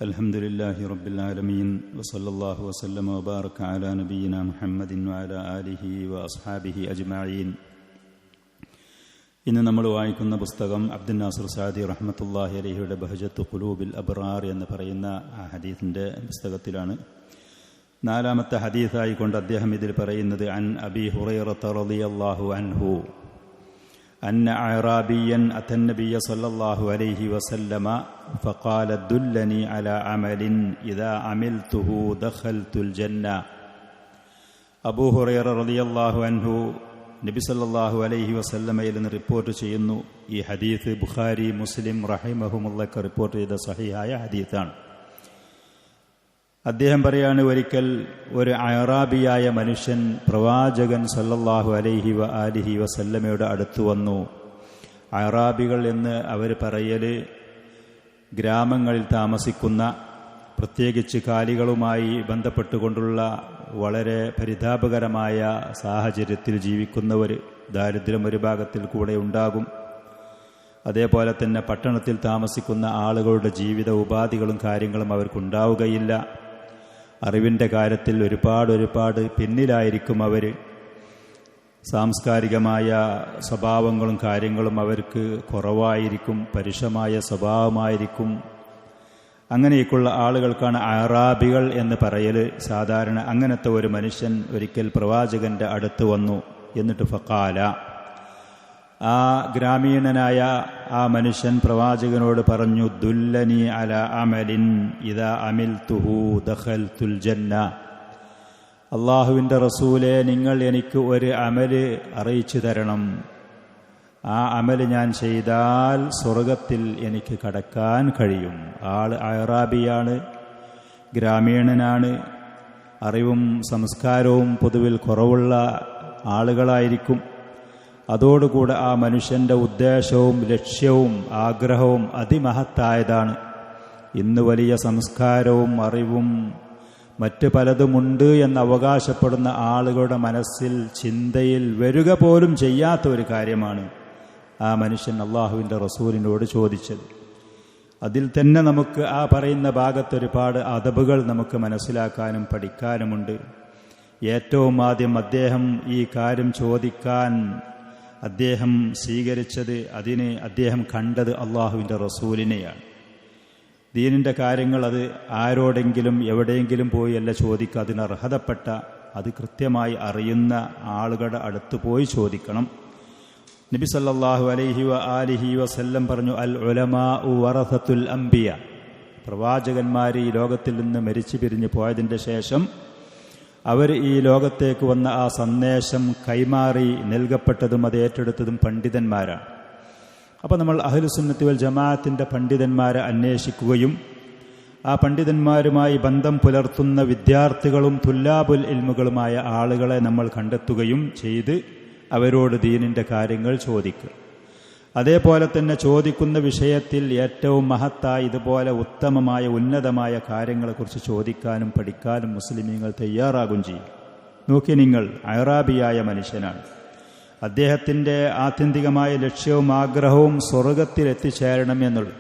അൽഹംദുലില്ലാഹി റബ്ബിൽ ആലമീൻ വസല്ലല്ലാഹു വസല്ലമ വബാറക അലാ നബിയിനാ മുഹമ്മദിൻ വഅലാ ആലിഹി വഅസ്ഹാബിഹി അജ്മഈൻ. ഇന്ന് നമ്മൾ വായിക്കുന്ന പുസ്തകം അബ്ദുൽ നാസിർ സഅദി റഹ്മത്തുള്ളാഹി അലൈഹിയുടെ ബഹജത്തു ഖുലൂബിൽ അബ്റാർ എന്ന് പറയുന്ന ആ ഹദീസിൻ്റെ പുസ്തകത്തിലാണ്. നാലാമത്തെ ഹദീസായിക്കൊണ്ട് അദ്ദേഹം ഇതിൽ പറയുന്നത് അൻ അബീ ഹുറൈറത റളിയല്ലാഹു അൻഹു أن أعرابيا أتى النبي صلى الله عليه وسلم فقال دلني على عمل إذا عملته دخلت الجنة. അബൂ ഹുറൈറ റളിയല്ലാഹു അൻഹു നബി സല്ലല്ലാഹു അലൈഹി വസല്ലമയിൽ നിന്ന് റിപ്പോർട്ട് ചെയ്യുന്നു. ഈ ഹദീസ് ബുഖാരി, മുസ്ലിം റഹിമഹുമുള്ളൊക്കെ റിപ്പോർട്ട് ചെയ്ത സഹിഹായ ഹദീസാണ്. അദ്ദേഹം പറയാണ്, ഒരിക്കൽ ഒരു അഅറാബിയായ മനുഷ്യൻ പ്രവാചകൻ സല്ലല്ലാഹു അലൈഹി വആലിഹി വസല്ലമയുടെ അടുത്തു വന്നു. അഅറാബികൾ എന്ന് അവർ പറയല് ഗ്രാമങ്ങളിൽ താമസിക്കുന്ന, പ്രത്യേകിച്ച് കാലികളുമായി ബന്ധപ്പെട്ടുകൊണ്ടുള്ള വളരെ പരിതാപകരമായ സാഹചര്യത്തിൽ ജീവിക്കുന്നവർ. ദാരിദ്ര്യം ഒരു ഭാഗത്തിൽ കൂടെ ഉണ്ടാകും. അതേപോലെ തന്നെ പട്ടണത്തിൽ താമസിക്കുന്ന ആളുകളുടെ ജീവിത ഉപാധികളും കാര്യങ്ങളും അവർക്കുണ്ടാവുകയില്ല. അറിവിൻ്റെ കാര്യത്തിൽ ഒരുപാട് പിന്നിലായിരിക്കും അവർ. സാംസ്കാരികമായ സ്വഭാവങ്ങളും കാര്യങ്ങളും അവർക്ക് കുറവായിരിക്കും. പരുഷമായ സ്വഭാവമായിരിക്കും. അങ്ങനെയൊക്കെയുള്ള ആളുകൾക്കാണ് അഅറാബികൾ എന്ന് പറയൽ സാധാരണ. അങ്ങനത്തെ ഒരു മനുഷ്യൻ ഒരിക്കൽ പ്രവാചകന്റെ അടുത്ത് വന്നു. എന്നിട്ട് ഫഖാല, ആ ഗ്രാമീണനായ ആ മനുഷ്യൻ പ്രവാചകനോട് പറഞ്ഞു, ദുല്ലനി അലാ അമലിൻ ഇദാ അമിൽതുഹു ദഖൽതുൽ ജന്ന. അല്ലാഹുവിൻ്റെ റസൂലേ, നിങ്ങൾ എനിക്ക് ഒരു അമല് അറിയിച്ചു തരണം. ആ അമല് ഞാൻ ചെയ്താൽ സ്വർഗത്തിൽ എനിക്ക് കടക്കാൻ കഴിയും. ആൾ അഅറാബിയാണ്, ഗ്രാമീണനാണ്, അറിവും സംസ്കാരവും പൊതുവിൽ കുറവുള്ള ആളുകളായിരിക്കും. അതോടുകൂടെ ആ മനുഷ്യൻ്റെ ഉദ്ദേശവും ലക്ഷ്യവും ആഗ്രഹവും അതിമഹത്തായതാണ്. ഇന്ന് വലിയ സംസ്കാരവും അറിവും മറ്റ് പലതുമുണ്ട് എന്ന് അവകാശപ്പെടുന്ന ആളുകളുടെ മനസ്സിൽ, ചിന്തയിൽ വരിക പോലും ചെയ്യാത്ത ഒരു കാര്യമാണ് ആ മനുഷ്യൻ അള്ളാഹുവിൻ്റെ റസൂലിനോട് ചോദിച്ചത്. അതിൽ തന്നെ നമുക്ക് ആ പറയുന്ന ഭാഗത്ത് ഒരുപാട് അദബുകൾ നമുക്ക് മനസ്സിലാക്കാനും പഠിക്കാനുമുണ്ട്. ഏറ്റവും ആദ്യം അദ്ദേഹം ഈ കാര്യം ചോദിക്കാൻ അദ്ദേഹം സ്വീകരിച്ചത്, അതിന് അദ്ദേഹം കണ്ടത് അള്ളാഹുവിൻ്റെ റസൂലിനെയാണ്. ദീനിൻ്റെ കാര്യങ്ങൾ അത് ആരോടെങ്കിലും എവിടെയെങ്കിലും പോയി അല്ല ചോദിക്കുക. അതിന് അർഹതപ്പെട്ട, അത് കൃത്യമായി അറിയുന്ന ആളുകളുടെ അടുത്ത് പോയി ചോദിക്കണം. നബി സല്ലല്ലാഹു അലൈഹി വആലിഹി വസല്ലം പറഞ്ഞു, അൽ ഉലമാഉ വറസത്തുൽ അംബിയ. പ്രവാചകന്മാർ ഈ ലോകത്തിൽ നിന്ന് മരിച്ചു പിരിഞ്ഞു പോയതിൻ്റെ ശേഷം അവർ ഈ ലോകത്തേക്ക് വന്ന ആ സന്ദേശം കൈമാറി നൽകപ്പെട്ടതും അത് ഏറ്റെടുത്തതും പണ്ഡിതന്മാരാണ്. അപ്പോൾ നമ്മൾ അഹ്ലുസുന്നത്തി വൽ ജമാഅത്തിൻ്റെ പണ്ഡിതന്മാരെ അന്വേഷിക്കുകയും ആ പണ്ഡിതന്മാരുമായി ബന്ധം പുലർത്തുന്ന വിദ്യാർത്ഥികളും തുല്ലാബുൽ ഇൽമുകളുമായ ആളുകളെ നമ്മൾ കണ്ടെത്തുകയും ചെയ്ത് അവരോട് ദീനിൻ്റെ കാര്യങ്ങൾ ചോദിക്കുക. അതേപോലെ തന്നെ ചോദിക്കുന്ന വിഷയത്തിൽ ഏറ്റവും മഹത്തായ, ഇതുപോലെ ഉത്തമമായ ഉന്നതമായ കാര്യങ്ങളെക്കുറിച്ച് ചോദിക്കാനും പഠിക്കാനും മുസ്ലിമീങ്ങൾ തയ്യാറാകും ചെയ്യും. നോക്കി, നിങ്ങൾ അഅറാബിയായ മനുഷ്യനാണ്. അദ്ദേഹത്തിൻ്റെ ആത്യന്തികമായ ലക്ഷ്യവും ആഗ്രഹവും സ്വർഗത്തിൽ എത്തിച്ചേരണം എന്നുള്ളത്.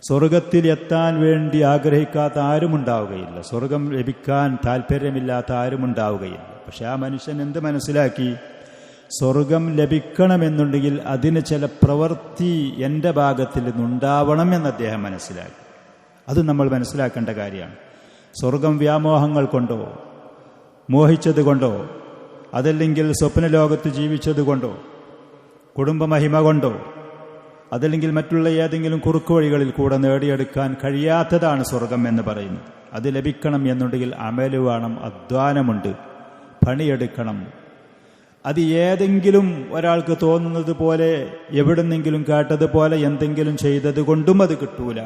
സ്വർഗത്തിൽ എത്താൻ വേണ്ടി ആഗ്രഹിക്കാത്ത ആരുമുണ്ടാവുകയില്ല. സ്വർഗം ലഭിക്കാൻ താല്പര്യമില്ലാത്ത ആരുമുണ്ടാവുകയില്ല. പക്ഷെ ആ മനുഷ്യൻ എന്ത് മനസ്സിലാക്കി? സ്വർഗം ലഭിക്കണമെന്നുണ്ടെങ്കിൽ അതിന് ചില പ്രവൃത്തി എൻ്റെ ഭാഗത്തിൽ നിന്നുണ്ടാവണം എന്ന് അദ്ദേഹം മനസ്സിലാക്കി. അത് നമ്മൾ മനസ്സിലാക്കേണ്ട കാര്യമാണ്. സ്വർഗം വ്യാമോഹങ്ങൾ കൊണ്ടോ, മോഹിച്ചത് കൊണ്ടോ, അതല്ലെങ്കിൽ സ്വപ്നലോകത്ത് ജീവിച്ചത് കൊണ്ടോ, കുടുംബമഹിമ കൊണ്ടോ, അതല്ലെങ്കിൽ മറ്റുള്ള ഏതെങ്കിലും കുറുക്കുവഴികളിൽ കൂടെ നേടിയെടുക്കാൻ കഴിയാത്തതാണ് സ്വർഗം എന്ന് പറയുന്നത്. അത് ലഭിക്കണം എന്നുണ്ടെങ്കിൽ അമല് വേണം, അധ്വാനമുണ്ട്, പണിയെടുക്കണം. അത് ഏതെങ്കിലും ഒരാൾക്ക് തോന്നുന്നത് പോലെ, എവിടുന്നെങ്കിലും കേട്ടതുപോലെ എന്തെങ്കിലും ചെയ്തത് കൊണ്ടും അത് കിട്ടൂല.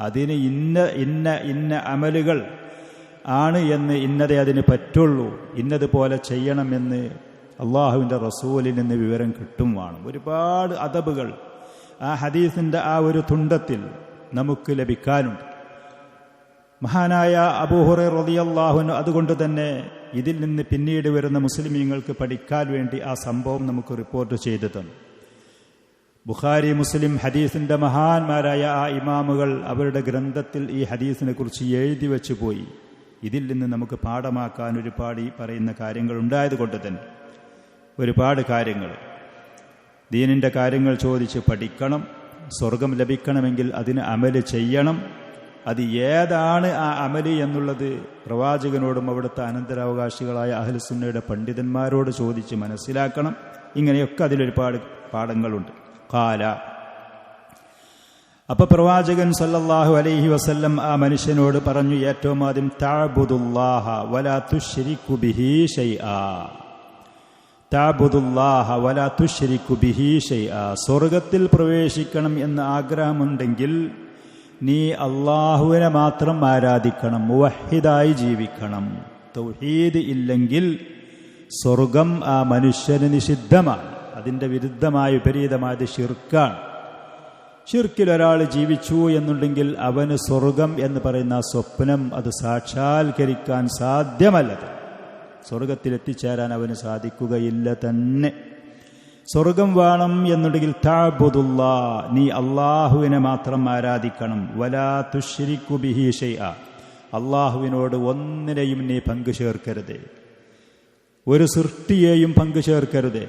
അതിന് ഇന്ന അമലുകൾ ആണ് എന്ന്, ഇന്നതേ അതിന് പറ്റുള്ളൂ, ഇന്നതുപോലെ ചെയ്യണമെന്ന് അള്ളാഹുവിൻ്റെ റസൂലിൽ നിന്ന് വിവരം കിട്ടും വേണം. ഒരുപാട് അദബുകൾ ആ ഹദീസിൻ്റെ ആ ഒരു തുണ്ടത്തിൽ നമുക്ക് ലഭിക്കാനുണ്ട്. മഹാനായ അബൂ ഹുറൈറ റളിയല്ലാഹു അൻഹു അതുകൊണ്ട് തന്നെ ഇതിൽ നിന്ന് പിന്നീട് വരുന്ന മുസ്ലിമീങ്ങൾക്ക് പഠിക്കാൻ വേണ്ടി ആ സംഭവം നമുക്ക് റിപ്പോർട്ട് ചെയ്തു തന്നു. ബുഖാരി, മുസ്ലിം ഹദീസിന്റെ മഹാന്മാരായ ആ ഇമാമുകൾ അവരുടെ ഗ്രന്ഥത്തിൽ ഈ ഹദീസിനെ കുറിച്ച് എഴുതി വെച്ചു പോയി. ഇതിൽ നിന്ന് നമുക്ക് പാഠമാക്കാൻ ഒരുപാട് ഈ പറയുന്ന കാര്യങ്ങൾ ഉണ്ടായതുകൊണ്ട് തന്നെ ഒരുപാട് കാര്യങ്ങൾ, ദീനിൻ്റെ കാര്യങ്ങൾ ചോദിച്ച് പഠിക്കണം. സ്വർഗം ലഭിക്കണമെങ്കിൽ അതിന് അമല് ചെയ്യണം. അത് ഏതാണ് ആ അമല് എന്നുള്ളത് പ്രവാചകനോടും അവിടുത്തെ അനന്തരാവകാശികളായ അഹ്ലുസുന്നയുടെ പണ്ഡിതന്മാരോട് ചോദിച്ച് മനസ്സിലാക്കണം. ഇങ്ങനെയൊക്കെ അതിലൊരുപാട് പാഠങ്ങളുണ്ട്. ഖാല, അപ്പൊ പ്രവാചകൻ സല്ലല്ലാഹു അലൈഹി വസല്ലം ആ മനുഷ്യനോട് പറഞ്ഞു, ഏറ്റവും ആദ്യം തഅബുദുല്ലാഹ വലാ തുശ്രികു ബിഹി ശൈആ. തഅബുദുല്ലാഹ വലാ തുശ്രികു ബിഹി ശൈആ. സ്വർഗത്തിൽ പ്രവേശിക്കണം എന്ന ആഗ്രഹമുണ്ടെങ്കിൽ നീ അള്ളാഹുവിനെ മാത്രം ആരാധിക്കണം, മുവഹിദായി ജീവിക്കണം. തൗഹീദ് ഇല്ലെങ്കിൽ സ്വർഗം ആ മനുഷ്യന് നിഷിദ്ധമാണ്. അതിൻ്റെ വിരുദ്ധമായ വിപരീതമായത് ഷിർക്കാണ്. ഷിർക്കിൽ ഒരാൾ ജീവിച്ചു എന്നുണ്ടെങ്കിൽ അവന് സ്വർഗം എന്ന് പറയുന്ന സ്വപ്നം അത് സാക്ഷാത്കരിക്കാൻ സാധ്യമല്ലത്. സ്വർഗത്തിലെത്തിച്ചേരാൻ അവന് സാധിക്കുകയില്ല തന്നെ. സ്വർഗം വേണം എന്നുണ്ടെങ്കിൽ തഅബുദുല്ലാ, നീ അള്ളാഹുവിനെ മാത്രം ആരാധിക്കണം. വലാ തുശ്രികു ബിഹി ശൈആ, അള്ളാഹുവിനോട് ഒന്നിനെയും നീ പങ്കു ചേർക്കരുത്, ഒരു സൃഷ്ടിയെയും പങ്കു ചേർക്കരുത്.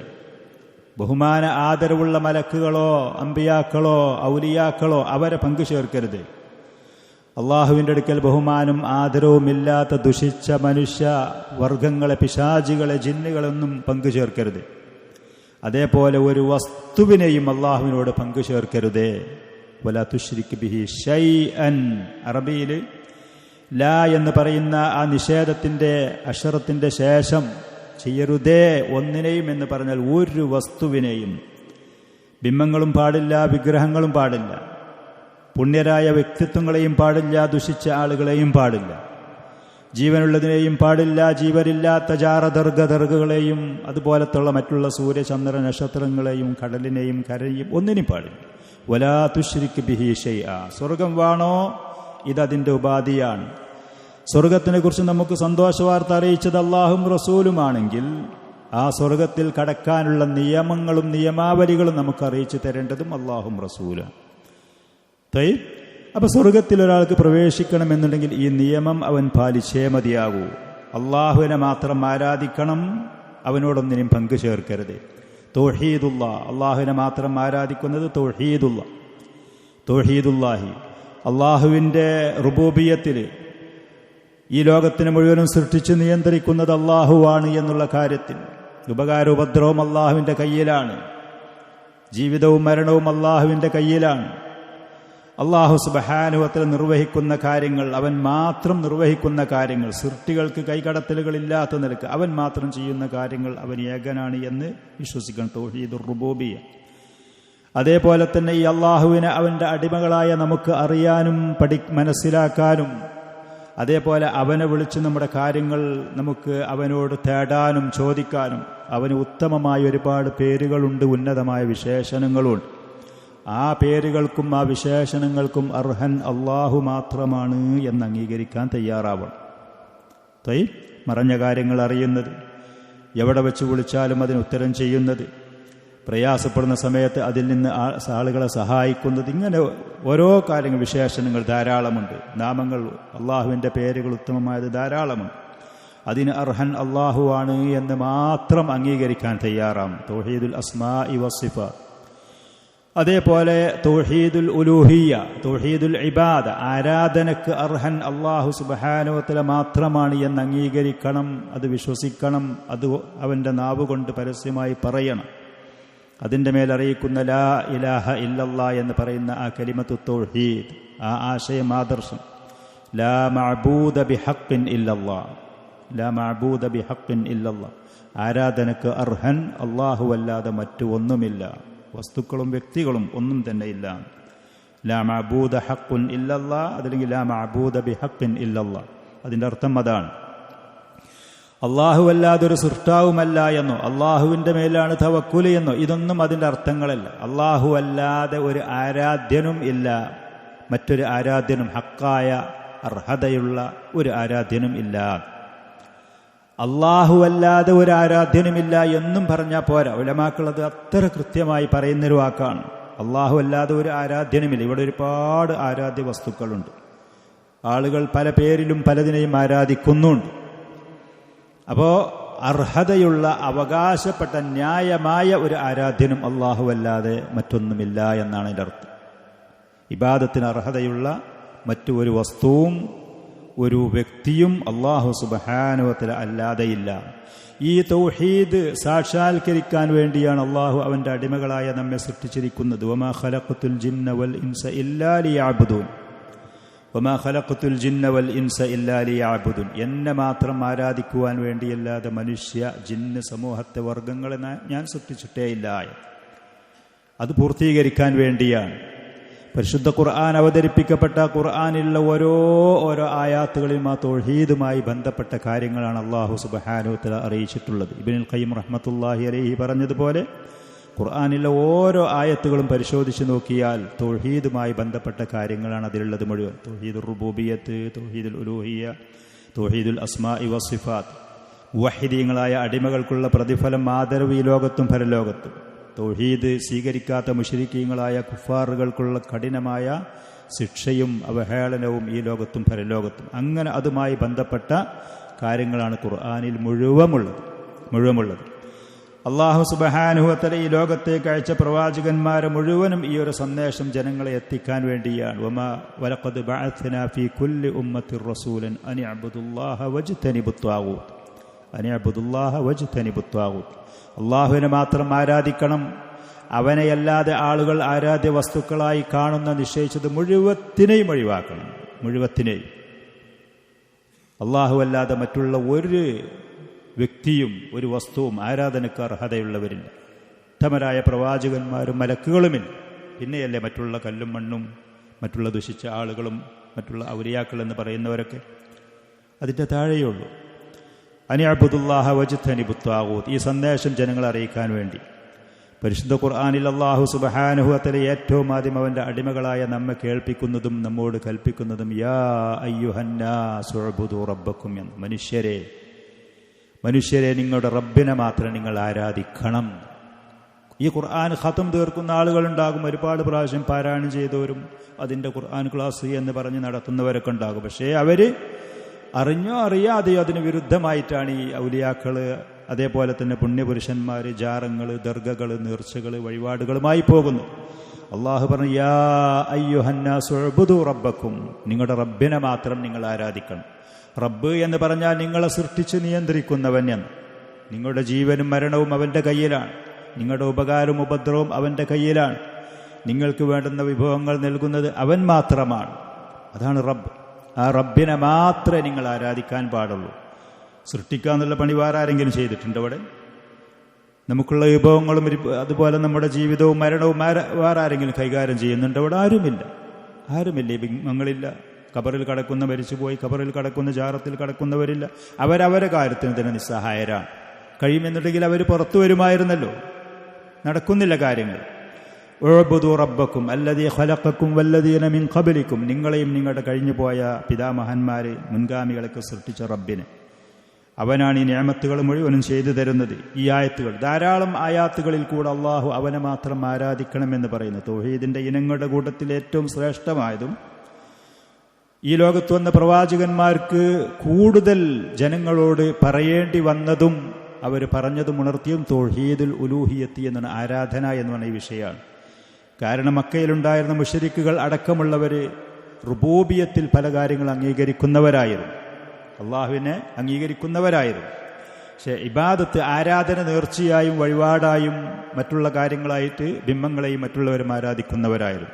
ബഹുമാന ആദരവുള്ള മലക്കുകളോ അമ്പിയാക്കളോ ഔലിയാക്കളോ അവരെ പങ്കു ചേർക്കരുത്. അള്ളാഹുവിൻ്റെ അടുക്കൽ ബഹുമാനും ആദരവും ഇല്ലാത്ത ദുഷിച്ച മനുഷ്യ വർഗങ്ങളെ, പിശാചികളെ, ജിന്നുകളൊന്നും പങ്കു ചേർക്കരുത്. അതേപോലെ ഒരു വസ്തുവിനെയും അള്ളാഹുവിനോട് പങ്കു ചേർക്കരുതേ. വലാ തുശ്രിക് ബിഹി ശൈഅൻ. അറബിയിൽ ലാ എന്ന് പറയുന്ന ആ നിഷേധത്തിൻ്റെ അക്ഷരത്തിൻ്റെ ശേഷം ചെയ്യരുതേ ഒന്നിനെയും എന്ന് പറഞ്ഞാൽ ഒരു വസ്തുവിനെയും. ബിംബങ്ങളും പാടില്ല, വിഗ്രഹങ്ങളും പാടില്ല, പുണ്യരായ വ്യക്തിത്വങ്ങളെയും പാടില്ല, ദുഷിച്ച ആളുകളെയും പാടില്ല, ജീവനുള്ളതിനെയും പാടില്ല, ജീവനില്ലാത്ത ജാറദർഗദർഗകളെയും അതുപോലത്തുള്ള മറ്റുള്ള സൂര്യചന്ദ്ര നക്ഷത്രങ്ങളെയും കടലിനെയും കരയും ഒന്നിനും പാടില്ല. വലാ തുശ്രിക് ബിഹി ശൈആ. സ്വർഗം വേണോ? ഇതതിൻ്റെ ഉപാധിയാണ്. സ്വർഗത്തിനെ കുറിച്ച് നമുക്ക് സന്തോഷവാർത്ത അറിയിച്ചത് അള്ളാഹും റസൂലുമാണെങ്കിൽ ആ സ്വർഗത്തിൽ കടക്കാനുള്ള നിയമങ്ങളും നിയമാവലികളും നമുക്ക് അറിയിച്ചു തരേണ്ടതും അള്ളാഹും റസൂലാണ്. അപ്പൊ സ്വർഗത്തിൽ ഒരാൾക്ക് പ്രവേശിക്കണമെന്നുണ്ടെങ്കിൽ ഈ നിയമം അവൻ പാലിച്ചേ മതിയാകൂ. അള്ളാഹുവിനെ മാത്രം ആരാധിക്കണം, അവനോടൊന്നിനും പങ്കു ചേർക്കരുത്. തൗഹീദുള്ള, അള്ളാഹുവിനെ മാത്രം ആരാധിക്കുന്നത് തൗഹീദുല്ലാഹി. അള്ളാഹുവിൻ്റെ റുബൂബിയത്തിൽ ഈ ലോകത്തിന് മുഴുവനും സൃഷ്ടിച്ച് നിയന്ത്രിക്കുന്നത് അള്ളാഹുവാണ് എന്നുള്ള കാര്യത്തിൽ ഉപകാരോപദ്രവം അള്ളാഹുവിൻ്റെ കയ്യിലാണ്. ജീവിതവും മരണവും അള്ളാഹുവിൻ്റെ കയ്യിലാണ്. അള്ളാഹു സുബ്ഹാനഹു വ തആല നിർവഹിക്കുന്ന കാര്യങ്ങൾ അവൻ മാത്രം നിർവഹിക്കുന്ന കാര്യങ്ങൾ, സൃഷ്ടികൾക്ക് കൈകടത്തലുകളില്ലാത്ത നിലക്ക് അവൻ മാത്രം ചെയ്യുന്ന കാര്യങ്ങൾ അവൻ ഏകനാണ് എന്ന് വിശ്വസിക്കണം. തൗഹീദുർ റുബൂബിയ്യ. അതേപോലെ തന്നെ ഈ അള്ളാഹുവിനെ അവൻ്റെ അടിമകളായ നമുക്ക് അറിയാനും മനസ്സിലാക്കാനും, അതേപോലെ അവനെ വിളിച്ച് നമ്മുടെ കാര്യങ്ങൾ നമുക്ക് അവനോട് തേടാനും ചോദിക്കാനും അവന് ഉത്തമമായ ഒരുപാട് പേരുകളുണ്ട്, ഉന്നതമായ വിശേഷണങ്ങളുണ്ട്. ആ പേരുകൾക്കും ആ വിശേഷണങ്ങൾക്കും അർഹൻ അള്ളാഹു മാത്രമാണ് എന്ന് അംഗീകരിക്കാൻ തയ്യാറാവണം. മറഞ്ഞ കാര്യങ്ങൾ അറിയുന്നത്, എവിടെ വെച്ച് വിളിച്ചാലും അതിന് ഉത്തരം ചെയ്യുന്നത്, പ്രയാസപ്പെടുന്ന സമയത്ത് അതിൽ നിന്ന് ആളുകളെ സഹായിക്കുന്നത്, ഇങ്ങനെ ഓരോ കാര്യങ്ങൾ വിശേഷണങ്ങൾ ധാരാളമുണ്ട്. നാമങ്ങൾ, അള്ളാഹുവിൻ്റെ പേരുകൾ ഉത്തമമായത് ധാരാളമുണ്ട്. അതിന് അർഹൻ അള്ളാഹുവാണ് എന്ന് മാത്രം അംഗീകരിക്കാൻ തയ്യാറാണ്. തൗഹീദുൽ അസ്മാഇ വസ്സിഫാത്ത്. അതേപോലെ തൗഹീദുൽ ഉലൂഹിയ്യ, തൗഹീദുൽ ഇബാദ, ആരാധനക്ക് അർഹൻ അല്ലാഹു സുബ്ഹാനഹു വ തആല മാത്രമാണ് എന്ന് അംഗീകരിക്കണം, അത് വിശ്വസിക്കണം, അത് അവൻ്റെ നാവുകൊണ്ട് പരസ്യമായി പറയണം. അതിൻ്റെ മേലറിയിക്കുന്ന ലാ ഇലാഹ ഇല്ലല്ലാ എന്ന് പറയുന്ന ആ കലിമത്തു തൗഹീദ്, ആ ആശയം, ആദർശം, ലാ മഅബൂദ ബിഹഖ്ഇൻ ഇല്ലല്ലാ, ലാ മഅബൂദ ബിഹഖ്ഇൻ ഇല്ലല്ലാ, ആരാധനക്ക് അർഹൻ അല്ലാഹു അല്ലാതെ മറ്റു ഒന്നുമില്ല, വസ്തുക്കളും വ്യക്തികളും ഒന്നും തന്നെ ഇല്ല. ലാ മഅബൂദ ഹഖ്ഉൻ ഇല്ലല്ലാ, അതല്ലെങ്കിൽ ലാ മഅബൂദ ബിഹഖ്ഇൻ ഇല്ലല്ലാ, അതിൻ്റെ അർത്ഥം അതാണ്. അള്ളാഹു അല്ലാതെ ഒരു സൃഷ്ടാവുമല്ല എന്നോ അള്ളാഹുവിൻ്റെ മേലാണ് തവക്കുൽ എന്നോ ഇതൊന്നും അതിൻ്റെ അർത്ഥങ്ങളല്ല. അള്ളാഹു അല്ലാതെ ഒരു ആരാധ്യനും ഇല്ല, മറ്റൊരു ആരാധ്യനും ഹക്കായ അർഹതയുള്ള ഒരു ആരാധ്യനും ഇല്ല. അള്ളാഹു അല്ലാതെ ഒരു ആരാധ്യനുമില്ല എന്നും പറഞ്ഞാൽ പോരാ. ഉലമാക്കൾ അത് അത്ര കൃത്യമായി പറയുന്നൊരു വാക്കാണ്. അള്ളാഹു അല്ലാതെ ഒരു ആരാധ്യനുമില്ല. ഇവിടെ ഒരുപാട് ആരാധ്യ വസ്തുക്കളുണ്ട്. ആളുകൾ പല പേരിലും പലതിനെയും ആരാധിക്കുന്നുണ്ട്. അപ്പോൾ അർഹതയുള്ള അവകാശപ്പെട്ട ന്യായമായ ഒരു ആരാധ്യനും അള്ളാഹു അല്ലാതെ മറ്റൊന്നുമില്ല എന്നാണ് ഇതിൻ്റെ അർത്ഥം. ഇബാദത്തിന് അർഹതയുള്ള മറ്റു ഒരു വസ്തുവും ഒരു വ്യക്തിയും അള്ളാഹു സുബ്ഹാനഹു വ തആല അല്ലാതെയില്ല. ഈ തൗഹീദ് സാക്ഷാത്കരിക്കാൻ വേണ്ടിയാണ് അള്ളാഹു അവൻ്റെ അടിമകളായ നമ്മെ സൃഷ്ടിച്ചിരിക്കുന്നത്. വമാ ഖലഖതുൽ ജിന്ന വൽ ഇൻസ ഇല്ലാ ലിയഅ്ബുദൂൻ വമാ ഖലഖതുൽ ജിന്ന വൽ ഇൻസ ഇല്ലാ ലിയഅ്ബുദൂൻ. എന്നെ മാത്രം ആരാധിക്കുവാൻ വേണ്ടിയല്ലാതെ മനുഷ്യ ജിന്ന് സമൂഹത്തെ വർഗങ്ങളെ ഞാൻ സൃഷ്ടിച്ചിട്ടേയില്ല. അത് പൂർത്തീകരിക്കാൻ വേണ്ടിയാണ് പരിശുദ്ധ ഖുർആൻ അവതരിപ്പിക്കപ്പെട്ട. ഖുർആനിലുള്ള ഓരോ ആയാത്തുകളിലും ആ തൗഹീദുമായി ബന്ധപ്പെട്ട കാര്യങ്ങളാണ് അല്ലാഹു സുബ്ഹാനഹു വ തആല അറിയിച്ചിട്ടുള്ളത്. ഇബ്നുൽ ഖയ്യിം റഹ്മത്തുള്ളാഹി അലൈഹി പറഞ്ഞതുപോലെ ഖുർആനിലെ ഓരോ ആയത്തുകളും പരിശോധിച്ച് നോക്കിയാൽ തൗഹീദുമായി ബന്ധപ്പെട്ട കാര്യങ്ങളാണ് അതിലുള്ളത് മുഴുവൻ. തൗഹീദുർ റുബൂബിയ്യത്ത്, തൗഹീദുൽ ഉലൂഹിയ്യ, തൗഹീദുൽ അസ്മാഇ വസ്സിഫാത്ത്. മുവഹ്ഹിദീങ്ങളായ അടിമകൾക്കുള്ള പ്രതിഫലം ആദരവ് ഈ ലോകത്തും പരലോകത്തും. തൗഹീദ് സ്വീകരിക്കാത്ത മുശ്രിക്കീങ്ങളായ കുഫാറുകൾക്കുള്ള കഠിനമായ ശിക്ഷയും അവഹേളനവും ഈ ലോകത്തും പരലോകത്തും. അങ്ങനെ അതുമായി ബന്ധപ്പെട്ട കാര്യങ്ങളാണ് ഖുർആനിൽ മുഴുവനുള്ളത്. അല്ലാഹു സുബ്ഹാനഹു വ തആല ഈ ലോകത്തേക്ക് അയച്ച പ്രവാചകന്മാരെ മുഴുവനും ഈ ഒരു സന്ദേശം ജനങ്ങളെ എത്തിക്കാൻ വേണ്ടിയാണ്. വമാ വലഖദ് ബഅത്നാ ഫീ കുല്ലി ഉമ്മത്തിർ റസൂലൻ അൻ ഇഅ്ബുദുല്ലാഹ വജ്തനിബുത് ത്വാഗൂത്ത്. അള്ളാഹുവിനെ മാത്രം ആരാധിക്കണം. അവനെയല്ലാതെ ആളുകൾ ആരാധ്യ വസ്തുക്കളായി കാണുന്ന നിശ്ചയിച്ചത് മുഴുവത്തിനെയും ഒഴിവാക്കണം. മുഴുവത്തിനെയും. അള്ളാഹു അല്ലാതെ മറ്റുള്ള ഒരു വ്യക്തിയും ഒരു വസ്തുവും ആരാധനയ്ക്ക് അർഹതയുള്ളവരില്ല. ഉത്തമരായ പ്രവാചകന്മാരും മലക്കുകളുമില്ല. പിന്നെയല്ലേ മറ്റുള്ള കല്ലും മണ്ണും മറ്റുള്ള ദുഷിച്ച ആളുകളും മറ്റുള്ള ഔലിയാക്കൾ എന്ന് പറയുന്നവരൊക്കെ. അതിൻ്റെ താഴെയുള്ളൂ. അനിഅ്ബുദുല്ലാഹ വജ്തനിബുത് ത്വാഗൂത്ത്. ഈ സന്ദേശം ജനങ്ങളെ അറിയിക്കാൻ വേണ്ടി പരിശുദ്ധ ഖുർആനിൽ അല്ലാഹു സുബ്ഹാനഹു വ തആല ഏറ്റവും ആദ്യം അവൻ്റെ അടിമകളായ നമ്മെ കേൾപ്പിക്കുന്നതും നമ്മോട് കൽപ്പിക്കുന്നതും യാ അയ്യുഹന്നാസു ഉഅ്ബുദൂ റബ്ബക്കും എന്ന്. മനുഷ്യരെ നിങ്ങളുടെ റബ്ബിനെ മാത്രം നിങ്ങൾ ആരാധിക്കണം. ഈ ഖുർആൻ ഖത്ം തീർക്കുന്ന ആളുകളുണ്ടാകും. ഒരുപാട് പ്രാവശ്യം പാരായണം ചെയ്തവരും അതിൻ്റെ ഖുർആൻ ക്ലാസ് എന്ന് പറഞ്ഞ് നടത്തുന്നവരൊക്കെ ഉണ്ടാകും. പക്ഷേ അവർ അറിഞ്ഞോ അറിയാതെയോ അതിന് വിരുദ്ധമായിട്ടാണ് ഈ ഔലിയാക്കൾ, അതേപോലെ തന്നെ പുണ്യപുരുഷന്മാർ, ജാറങ്ങൾ, ദർഗകൾ, നേർച്ചകൾ, വഴിപാടുകളുമായി പോകുന്നു. അള്ളാഹു പറഞ്ഞു യാ അയ്യുഹന്നാസു ഉഅ്ബുദൂ റബ്ബക്കും. നിങ്ങളുടെ റബ്ബിനെ മാത്രം നിങ്ങൾ ആരാധിക്കണം. റബ്ബ് എന്ന് പറഞ്ഞാൽ നിങ്ങളെ സൃഷ്ടിച്ച് നിയന്ത്രിക്കുന്നവൻ എന്ന്. നിങ്ങളുടെ ജീവനും മരണവും അവൻ്റെ കയ്യിലാണ്. നിങ്ങളുടെ ഉപകാരവും ഉപദ്രവവും അവൻ്റെ കയ്യിലാണ്. നിങ്ങൾക്ക് വേണ്ടുന്ന വിഭവങ്ങൾ നൽകുന്നത് അവൻ മാത്രമാണ്. അതാണ് റബ്ബ്. ആ റബ്ബിനെ മാത്രമേ നിങ്ങൾ ആരാധിക്കാൻ പാടുള്ളൂ. സൃഷ്ടിക്കുക എന്നുള്ള പണി വേറെ ആരെങ്കിലും ചെയ്തിട്ടുണ്ട് അവിടെ? നമുക്കുള്ള വിഭവങ്ങളും അതുപോലെ നമ്മുടെ ജീവിതവും മരണവും വേറെ ആരെങ്കിലും കൈകാര്യം ചെയ്യുന്നുണ്ട് അവിടെ? ആരുമില്ല. ബിംബങ്ങളില്ല. ഖബറിൽ കടക്കുന്ന മരിച്ചുപോയി, ഖബറിൽ കടക്കുന്ന ജാറത്തിൽ കടക്കുന്നവരില്ല. അവരവരെ കാര്യത്തിന് തന്നെ നിസ്സഹായരാണ്. കഴിയുമെന്നുണ്ടെങ്കിൽ അവർ പുറത്തു വരുമായിരുന്നല്ലോ. നടക്കുന്നില്ല കാര്യങ്ങൾ. ഉഅ്ബുദൂ റബ്ബക്കും അല്ലദീ ഖലഖക്കും വല്ലദീന മിൻ ഖബ്ലിക്കും. നിങ്ങളെയും നിങ്ങളുടെ കഴിഞ്ഞുപോയ പിതാമഹന്മാർ മുൻഗാമികളൊക്കെ സൃഷ്ടിച്ച റബ്ബിനെ. അവനാണ് ഈ നിഅമത്തുകൾ മുഴുവനും ചെയ്തു തരുന്നത്. ഈ ആയത്തുകൾ, ധാരാളം ആയാത്തുകളിൽ കൂടെ അള്ളാഹു അവനെ മാത്രം ആരാധിക്കണമെന്ന് പറയുന്നു. തൗഹീദിന്റെ ഇനങ്ങളുടെ കൂട്ടത്തിൽ ഏറ്റവും ശ്രേഷ്ഠമായതും ഈ ലോകത്ത് വന്ന പ്രവാചകന്മാർക്ക് കൂടുതൽ ജനങ്ങളോട് പറയേണ്ടി വന്നതും അവർ പറഞ്ഞതും ഉണർത്തിയും തൗഹീദുൽ ഉലൂഹിയ്യത്തി എന്നാണ്, ആരാധന എന്നാണ് ഈ വിഷയമാണ്. കാരണം മക്കയിലുണ്ടായിരുന്ന മുശ്രിക്കുകൾ അടക്കമുള്ളവർ റുബൂബിയത്തിൽ പല കാര്യങ്ങൾ അംഗീകരിക്കുന്നവരായിരുന്നു, അള്ളാഹുവിനെ അംഗീകരിക്കുന്നവരായിരുന്നു. പക്ഷേ ഇബാദത്ത്, ആരാധന നേർച്ചയായും വഴിപാടായും മറ്റുള്ള കാര്യങ്ങളായിട്ട് ബിംബങ്ങളെയും മറ്റുള്ളവരും ആരാധിക്കുന്നവരായിരുന്നു.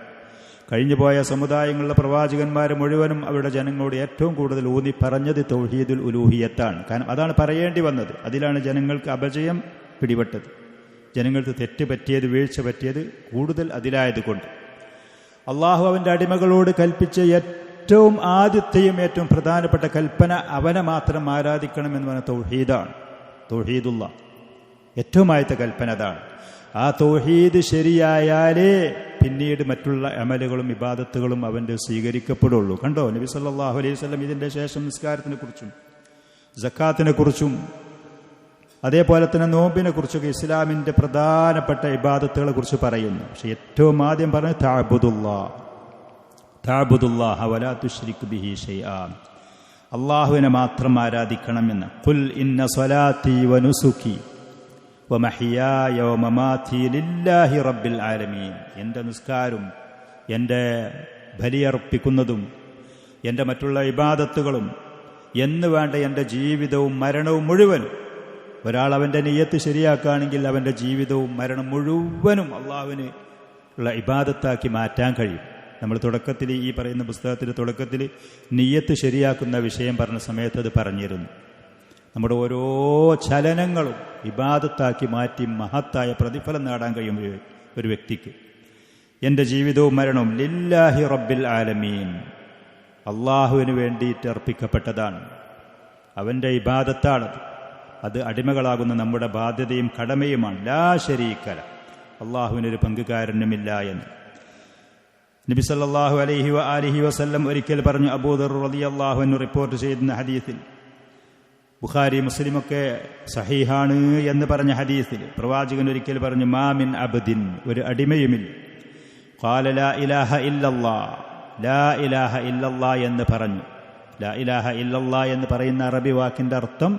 കഴിഞ്ഞുപോയ സമുദായങ്ങളിലെ പ്രവാചകന്മാർ മുഴുവനും അവരുടെ ജനങ്ങളോട് ഏറ്റവും കൂടുതൽ ഊന്നി പറഞ്ഞത് തൗഹീദുൽ ഉലൂഹിയ്യത്താണ്. കാരണം അതാണ് പറയേണ്ടി വന്നത്. അതിലാണ് ജനങ്ങൾക്ക് അപജയം പിടിപെട്ടത്. ജനങ്ങൾക്ക് തെറ്റ് പറ്റിയത്, വീഴ്ച പറ്റിയത് കൂടുതൽ അതിലായതുകൊണ്ട്. അള്ളാഹു അവൻ്റെ അടിമകളോട് കൽപ്പിച്ച ഏറ്റവും ആദ്യത്തെയും ഏറ്റവും പ്രധാനപ്പെട്ട കൽപ്പന അവനെ മാത്രം ആരാധിക്കണമെന്ന് പറഞ്ഞ തൗഹീദാണ്. തൗഹീദുള്ള ഏറ്റവും ആദ്യത്തെ കൽപ്പന അതാണ്. ആ തൗഹീദ് ശരിയായാലേ പിന്നീട് മറ്റുള്ള അമലുകളും ഇബാദത്തുകളും അവൻ്റെ സ്വീകരിക്കപ്പെടുള്ളൂ. കണ്ടോ, നബി സല്ലല്ലാഹു അലൈഹി വസല്ലം ഇതിൻ്റെ ശേഷം നിസ്കാരത്തിനെ കുറിച്ചും സക്കാത്തിനെ കുറിച്ചും അതേപോലെ തന്നെ നോമ്പിനെ കുറിച്ചൊക്കെ ഇസ്ലാമിൻ്റെ പ്രധാനപ്പെട്ട ഇബാദത്തുകളെ കുറിച്ച് പറയുന്നു. പക്ഷെ ഏറ്റവും ആദ്യം പറഞ്ഞത് തഅബ്ദുല്ലാഹ വലാ തുശ്രിക് ബിഹി ശൈആ, അള്ളാഹുവിനെ മാത്രം ആരാധിക്കണമെന്ന്. ഖുൽ ഇന്ന സ്വലാത്തി വനുസുക്കി വമഹിയായ വമമാതി ലില്ലാഹി റബ്ബിൽ ആലമീൻ. എൻ്റെ നിസ്കാരവും എൻ്റെ ബലിയർപ്പിക്കുന്നതും എൻ്റെ മറ്റുള്ള ഇബാദത്തുകളും എന്ന് വേണ്ട എൻ്റെ ജീവിതവും മരണവും മുഴുവനും, ഒരാൾ അവൻ്റെ നിയ്യത്ത് ശരിയാക്കുകയാണെങ്കിൽ അവൻ്റെ ജീവിതവും മരണം മുഴുവനും അള്ളാഹുവിന് ഉള്ള ഇബാദത്താക്കി മാറ്റാൻ കഴിയും. നമ്മൾ തുടക്കത്തിൽ ഈ പറയുന്ന പുസ്തകത്തിൻ്റെ തുടക്കത്തിൽ നിയ്യത്ത് ശരിയാക്കുന്ന വിഷയം പറഞ്ഞ സമയത്ത് അത് പറഞ്ഞിരുന്നു. നമ്മുടെ ഓരോ ചലനങ്ങളും ഇബാദത്താക്കി മാറ്റി മഹത്തായ പ്രതിഫലം നേടാൻ കഴിയും ഒരു വ്യക്തിക്ക്. എൻ്റെ ജീവിതവും മരണവും ലില്ലാഹി റബ്ബിൽ ആലമീൻ, അള്ളാഹുവിന് വേണ്ടിയിട്ട് അർപ്പിക്കപ്പെട്ടതാണ്. അവൻ്റെ ഇബാദത്താണത്. അത് അടിമകളാകുന്ന നമ്മുടെ ബാധ്യതയും കടമയുമാണ്. ലാ ശരീക ലഹ്, അള്ളാഹുവിനൊരു പങ്കുകാരനുമില്ല എന്ന് നബി സല്ലല്ലാഹു അലൈഹി വആലിഹി വസല്ലം ഒരിക്കൽ പറഞ്ഞു. അബൂദർ റളിയല്ലാഹു അൻഹു റിപ്പോർട്ട് ചെയ്യുന്ന ഹദീസിൽ, ബുഖാരി മുസ്ലിമൊക്കെ സഹീഹാണ് എന്ന് പറഞ്ഞ ഹദീസിൽ പ്രവാചകൻ ഒരിക്കൽ പറഞ്ഞു, മാ മിൻ അബ്ദിൻ, ഒരു അടിമയുമില്ല, ഖാല ലാ ഇലാഹ ഇല്ലല്ലാഹ്, ലാ ഇലാഹ ഇല്ലല്ലാഹ് എന്ന് പറഞ്ഞു. ലാ ഇലാഹ ഇല്ലല്ലാഹ് എന്ന് പറയുന്ന അറബി വാക്കിൻ്റെ അർത്ഥം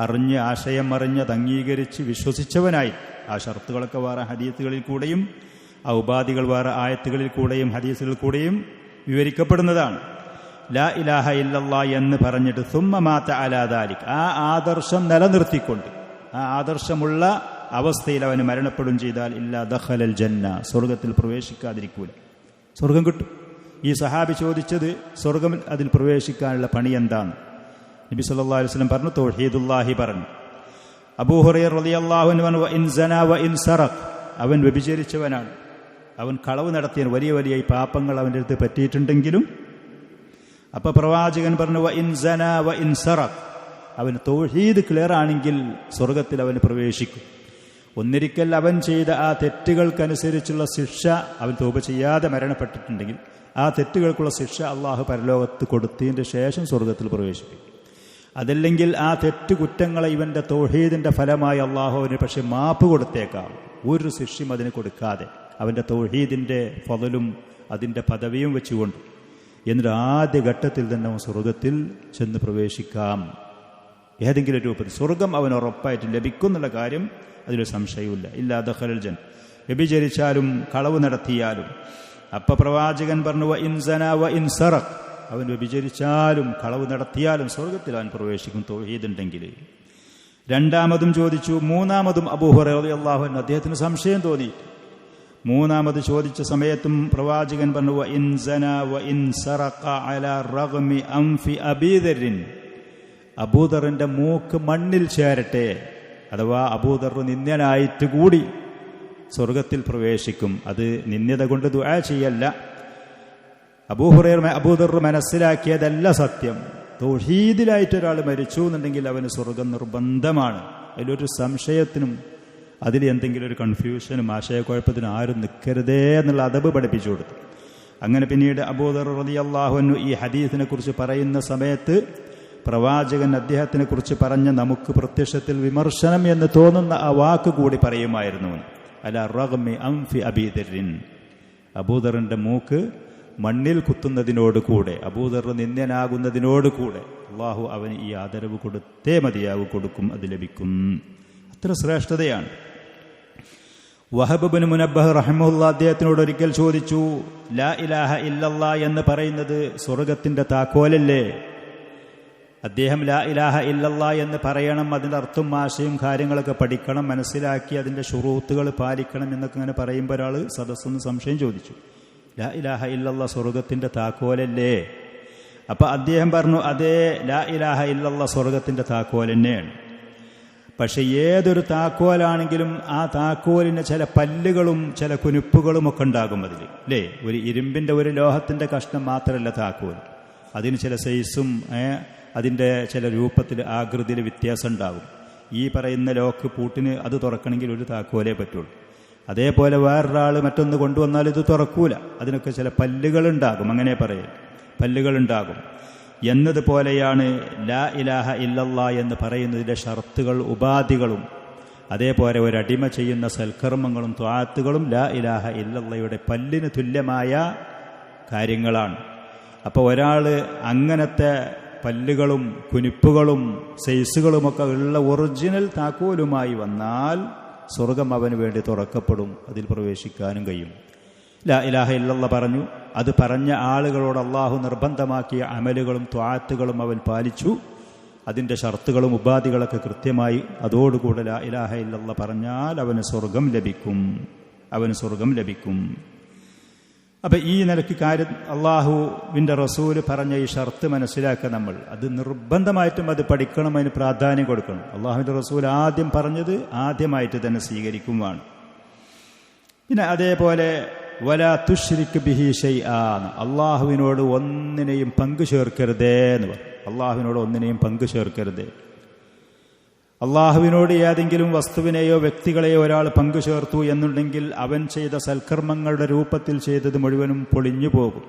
അറിഞ്ഞ്, ആശയം അറിഞ്ഞത് അംഗീകരിച്ച് വിശ്വസിച്ചവനായി. ആ ഷർത്തുകളൊക്കെ വേറെ ഹദീസുകളിൽ കൂടെയും ഔപാധികൾ വേറെ ആയത്തുകളിൽ കൂടെയും ഹദീസുകളിൽ കൂടെയും വിവരിക്കപ്പെടുന്നതാണ്. ലാ ഇലാഹ ഇല്ലല്ലാഹ് എന്ന് പറഞ്ഞിട്ട് സുമ്മ മാത അലാ ദാലിക്, ആ ആദർശം നിലനിർത്തിക്കൊണ്ട്, ആ ആദർശമുള്ള അവസ്ഥയിൽ അവന് മരണപ്പെടും ചെയ്താൽ ഇല്ലാ ദഖലൽ ജന്ന, സ്വർഗത്തിൽ പ്രവേശിക്കാതിരിക്കൂല. സ്വർഗം കിട്ടും. ഈ സഹാബി ചോദിച്ചത് സ്വർഗം അതിൽ പ്രവേശിക്കാനുള്ള പണി എന്താണ്? നബി സല്ലല്ലാഹു അലൈഹി വസല്ലം പറഞ്ഞു, തൗഹീദുല്ലാഹി പറഞ്ഞു. അബൂ ഹുറൈറ റളിയല്ലാഹു അൻഹു പറഞ്ഞു, വ ഇൻ സനാ വ ഇൻ സറഖ്, അവൻ വ്യഭിചരിച്ചവനാണ്, അവൻ കളവ് നടത്തിയ വലിയ വലിയ ഈ പാപങ്ങൾ അവൻ്റെ അടുത്ത് പറ്റിയിട്ടുണ്ടെങ്കിലും. അപ്പോൾ പ്രവാചകൻ പറഞ്ഞു, വ ഇൻ സനാ വ ഇൻ സറഖ്, അവൻ തൗഹീദ് ക്ലിയർ ആണെങ്കിൽ സ്വർഗത്തിൽ അവന് പ്രവേശിക്കും. ഒന്നിരിക്കൽ അവൻ ചെയ്ത ആ തെറ്റുകൾക്കനുസരിച്ചുള്ള ശിക്ഷ, അവൻ തൗബ ചെയ്യാതെ മരണപ്പെട്ടിട്ടുണ്ടെങ്കിൽ ആ തെറ്റുകൾക്കുള്ള ശിക്ഷ അള്ളാഹു പരലോകത്ത് കൊടുത്തതിൻ്റെ ശേഷം സ്വർഗത്തിൽ പ്രവേശിപ്പിക്കും. അതല്ലെങ്കിൽ ആ തെറ്റുകുറ്റങ്ങളെ ഇവൻ്റെ തൗഹീദിൻ്റെ ഫലമായി അള്ളാഹുവിന് പക്ഷെ മാപ്പ് കൊടുത്തേക്കാം, ഒരു ശിക്ഷയും അതിന് കൊടുക്കാതെ, അവൻ്റെ തൗഹീദിൻ്റെ ഫളലും അതിൻ്റെ പദവിയും വെച്ചുകൊണ്ട്. എന്നിട്ട് ആദ്യ ഘട്ടത്തിൽ തന്നെ അവൻ സ്വർഗത്തിൽ ചെന്ന് പ്രവേശിക്കാം. ഏതെങ്കിലും രൂപത്തിൽ സ്വർഗം അവൻ ഉറപ്പായിട്ട് ലഭിക്കുന്നുള്ള കാര്യം അതിലൊരു സംശയവുമില്ല. ഇല്ലാ ദഖലൽ ജന്ന, വ്യഭിചരിച്ചാലും കളവ് നടത്തിയാലും. അപ്പൊ പ്രവാചകൻ പറഞ്ഞു, വ ഇൻ സനാ വ ഇൻ സറഖ്, അവൻ വ്യഭിചരിച്ചാലും കളവ് നടത്തിയാലും സ്വർഗത്തിൽ അവൻ പ്രവേശിക്കും തൗഹീദ് ഉണ്ടെങ്കിൽ. രണ്ടാമതും ചോദിച്ചു. മൂന്നാമതും അബൂ ഹുറൈറ റളിയല്ലാഹു അൻഹു അദ്ദേഹത്തിന് സംശയം തോന്നി. മൂന്നാമത് ചോദിച്ച സമയത്തും പ്രവാചകൻ പറഞ്ഞു, വ ഇൻ സനാ വ ഇൻ സറഖ അലാ റഗ്മി അൻഫി അബീ ദർറിൻ, അബൂദറിന്റെ മൂക്ക് മണ്ണിൽ ചേരട്ടെ, അഥവാ അബൂദർ നിന്ദ്യനായിട്ട് കൂടി സ്വർഗത്തിൽ പ്രവേശിക്കും. അത് നിന്ദ്യത കൊണ്ട് ദുആ ചെയ്യല്ല. അബൂദർ മനസ്സിലാക്കിയതല്ല സത്യം. തൗഹീദിലായിട്ട് ഒരാൾ മരിച്ചു എന്നുണ്ടെങ്കിൽ അവന് സ്വർഗം നിർബന്ധമാണ്. അതിലൊരു സംശയത്തിനും അതിൽ എന്തെങ്കിലും ഒരു കൺഫ്യൂഷനും ആശയക്കുഴപ്പത്തിനും ആരും നിൽക്കരുതേ എന്നുള്ള അദബ് പഠിപ്പിച്ചു കൊടുത്തു. അങ്ങനെ പിന്നീട് അബൂദർ റളിയല്ലാഹു അൻഹു ഈ ഹദീസിനെ കുറിച്ച് പറയുന്ന സമയത്ത് പ്രവാചകൻ അദ്ദേഹത്തിനെ കുറിച്ച് പറഞ്ഞ നമുക്ക് പ്രത്യക്ഷത്തിൽ വിമർശനം എന്ന് തോന്നുന്ന ആ വാക്ക് കൂടി പറയുമായിരുന്നു. അലാ റഗ്മി അൻഫി അബീ ദർറിൻ, അബൂദറിന്റെ മൂക്ക് മണ്ണിൽ കുത്തുന്നതിനോടുകൂടെ, അബൂദർ നിന്ദ്യനാകുന്നതിനോടുകൂടെ അള്ളാഹു അവന് ഈ ആദരവ് കൊടുത്തേ മതിയാകും, കൊടുക്കും, അത് ലഭിക്കും. അത്ര ശ്രേഷ്ഠതയാണ്. വഹബ് ഇബ്നു മുനബ്ബഹ് റഹിമഹുല്ലാഹ് അദ്ദേഹത്തിനോട് ഒരിക്കൽ ചോദിച്ചു, ലാ ഇലാഹ ഇല്ലല്ലാഹ് എന്ന് പറയുന്നത് സ്വർഗത്തിന്റെ താക്കോലല്ലേ? അദ്ദേഹം ലാ ഇലാഹ ഇല്ലല്ലാഹ് എന്ന് പറയണം, അതിൻ്റെ അർത്ഥം ആശയും കാര്യങ്ങളൊക്കെ പഠിക്കണം, മനസ്സിലാക്കി അതിൻ്റെ ശുറൂത്തുകൾ പാലിക്കണം എന്നൊക്കെ ഇങ്ങനെ പറയുമ്പോൾ ഒരാൾ സദസ്സെന്ന് സംശയം ചോദിച്ചു, ലാ ഇലാഹ ഇല്ലല്ലാഹ് സ്വർഗത്തിൻ്റെ താക്കോലല്ലേ? അപ്പം അദ്ദേഹം പറഞ്ഞു, അതേ, ലാ ഇലാഹ ഇല്ലല്ലാഹ് സ്വർഗത്തിൻ്റെ താക്കോൽ തന്നെയാണ്. പക്ഷെ ഏതൊരു താക്കോലാണെങ്കിലും ആ താക്കോലിന് ചില പല്ലുകളും ചില കുനുപ്പുകളും ഒക്കെ ഉണ്ടാകും അതിൽ, അല്ലേ? ഒരു ഇരുമ്പിൻ്റെ ഒരു ലോഹത്തിൻ്റെ കഷ്ണം മാത്രമല്ല താക്കോൽ, അതിന് ചില സൈസും അതിൻ്റെ ചില രൂപത്തിൽ ആകൃതിയിൽ വ്യത്യാസം ഉണ്ടാകും. ഈ പറയുന്ന ലോക്ക് പൂട്ടിന് അത് തുറക്കണമെങ്കിൽ ഒരു താക്കോലേ പറ്റുള്ളൂ. അതേപോലെ വേറൊരാൾ മറ്റൊന്ന് കൊണ്ടുവന്നാൽ ഇത് തുറക്കൂല, അതിനൊക്കെ ചില പല്ലുകളുണ്ടാകും, അങ്ങനെ പറയും, പല്ലുകളുണ്ടാകും. എന്നതുപോലെയാണ് ലാ ഇലാഹ ഇല്ലല്ലാ എന്ന് പറയുന്നതിൻ്റെ ഷർത്തുകൾ ഉപാധികളും അതേപോലെ ഒരടിമ ചെയ്യുന്ന സൽക്കർമ്മങ്ങളും ത്വാഅത്തുകളും ലാ ഇലാഹ ഇല്ലല്ലയുടെ പല്ലിന് തുല്യമായ കാര്യങ്ങളാണ്. അപ്പോൾ ഒരാൾ അങ്ങനത്തെ പല്ലുകളും കുനിപ്പുകളും സൈസുകളുമൊക്കെ ഉള്ള ഒറിജിനൽ താക്കോലുമായി വന്നാൽ സ്വർഗം അവന് വേണ്ടി തുറക്കപ്പെടും, അതിൽ പ്രവേശിക്കാനും കഴിയും. ലാ ഇലാഹ ഇല്ലല്ലാഹ് പറഞ്ഞു. അത് പറഞ്ഞ ആളുകളോട് അള്ളാഹു നിർബന്ധമാക്കിയ അമലുകളും ത്വാഅത്തുകളും അവൻ പാലിച്ചു. അതിൻ്റെ ഷർത്തുകളും ഉപാധികളൊക്കെ കൃത്യമായി അതോടുകൂടെ ലാ ഇലാഹ ഇല്ലല്ലാഹ് പറഞ്ഞാൽ അവന് സ്വർഗം ലഭിക്കും. അപ്പം ഈ നിലയ്ക്ക് കാര്യം അള്ളാഹുവിൻ്റെ റസൂല് പറഞ്ഞ ഈ ഷർത്ത് മനസ്സിലാക്കുക. നമ്മൾ അത് നിർബന്ധമായിട്ടും അത് പഠിക്കണം, അതിന് പ്രാധാന്യം കൊടുക്കണം. അള്ളാഹുവിൻ്റെ റസൂൽ ആദ്യം പറഞ്ഞത് ആദ്യമായിട്ട് തന്നെ സ്വീകരിക്കുവാണ്. പിന്നെ അതേപോലെ വലാ തുശ്രിക് ബിഹി ഷൈആൻ, അള്ളാഹുവിനോട് ഒന്നിനെയും പങ്കു ചേർക്കരുതേ എന്ന് പറയും. അള്ളാഹുവിനോട് ഒന്നിനെയും പങ്കു ചേർക്കരുത്. അള്ളാഹുവിനോട് ഏതെങ്കിലും വസ്തുവിനെയോ വ്യക്തികളെയോ ഒരാൾ പങ്കു ചേർത്തു എന്നുണ്ടെങ്കിൽ അവൻ ചെയ്ത സൽക്കർമ്മങ്ങളുടെ രൂപത്തിൽ ചെയ്തത് മുഴുവനും പൊളിഞ്ഞു പോകും.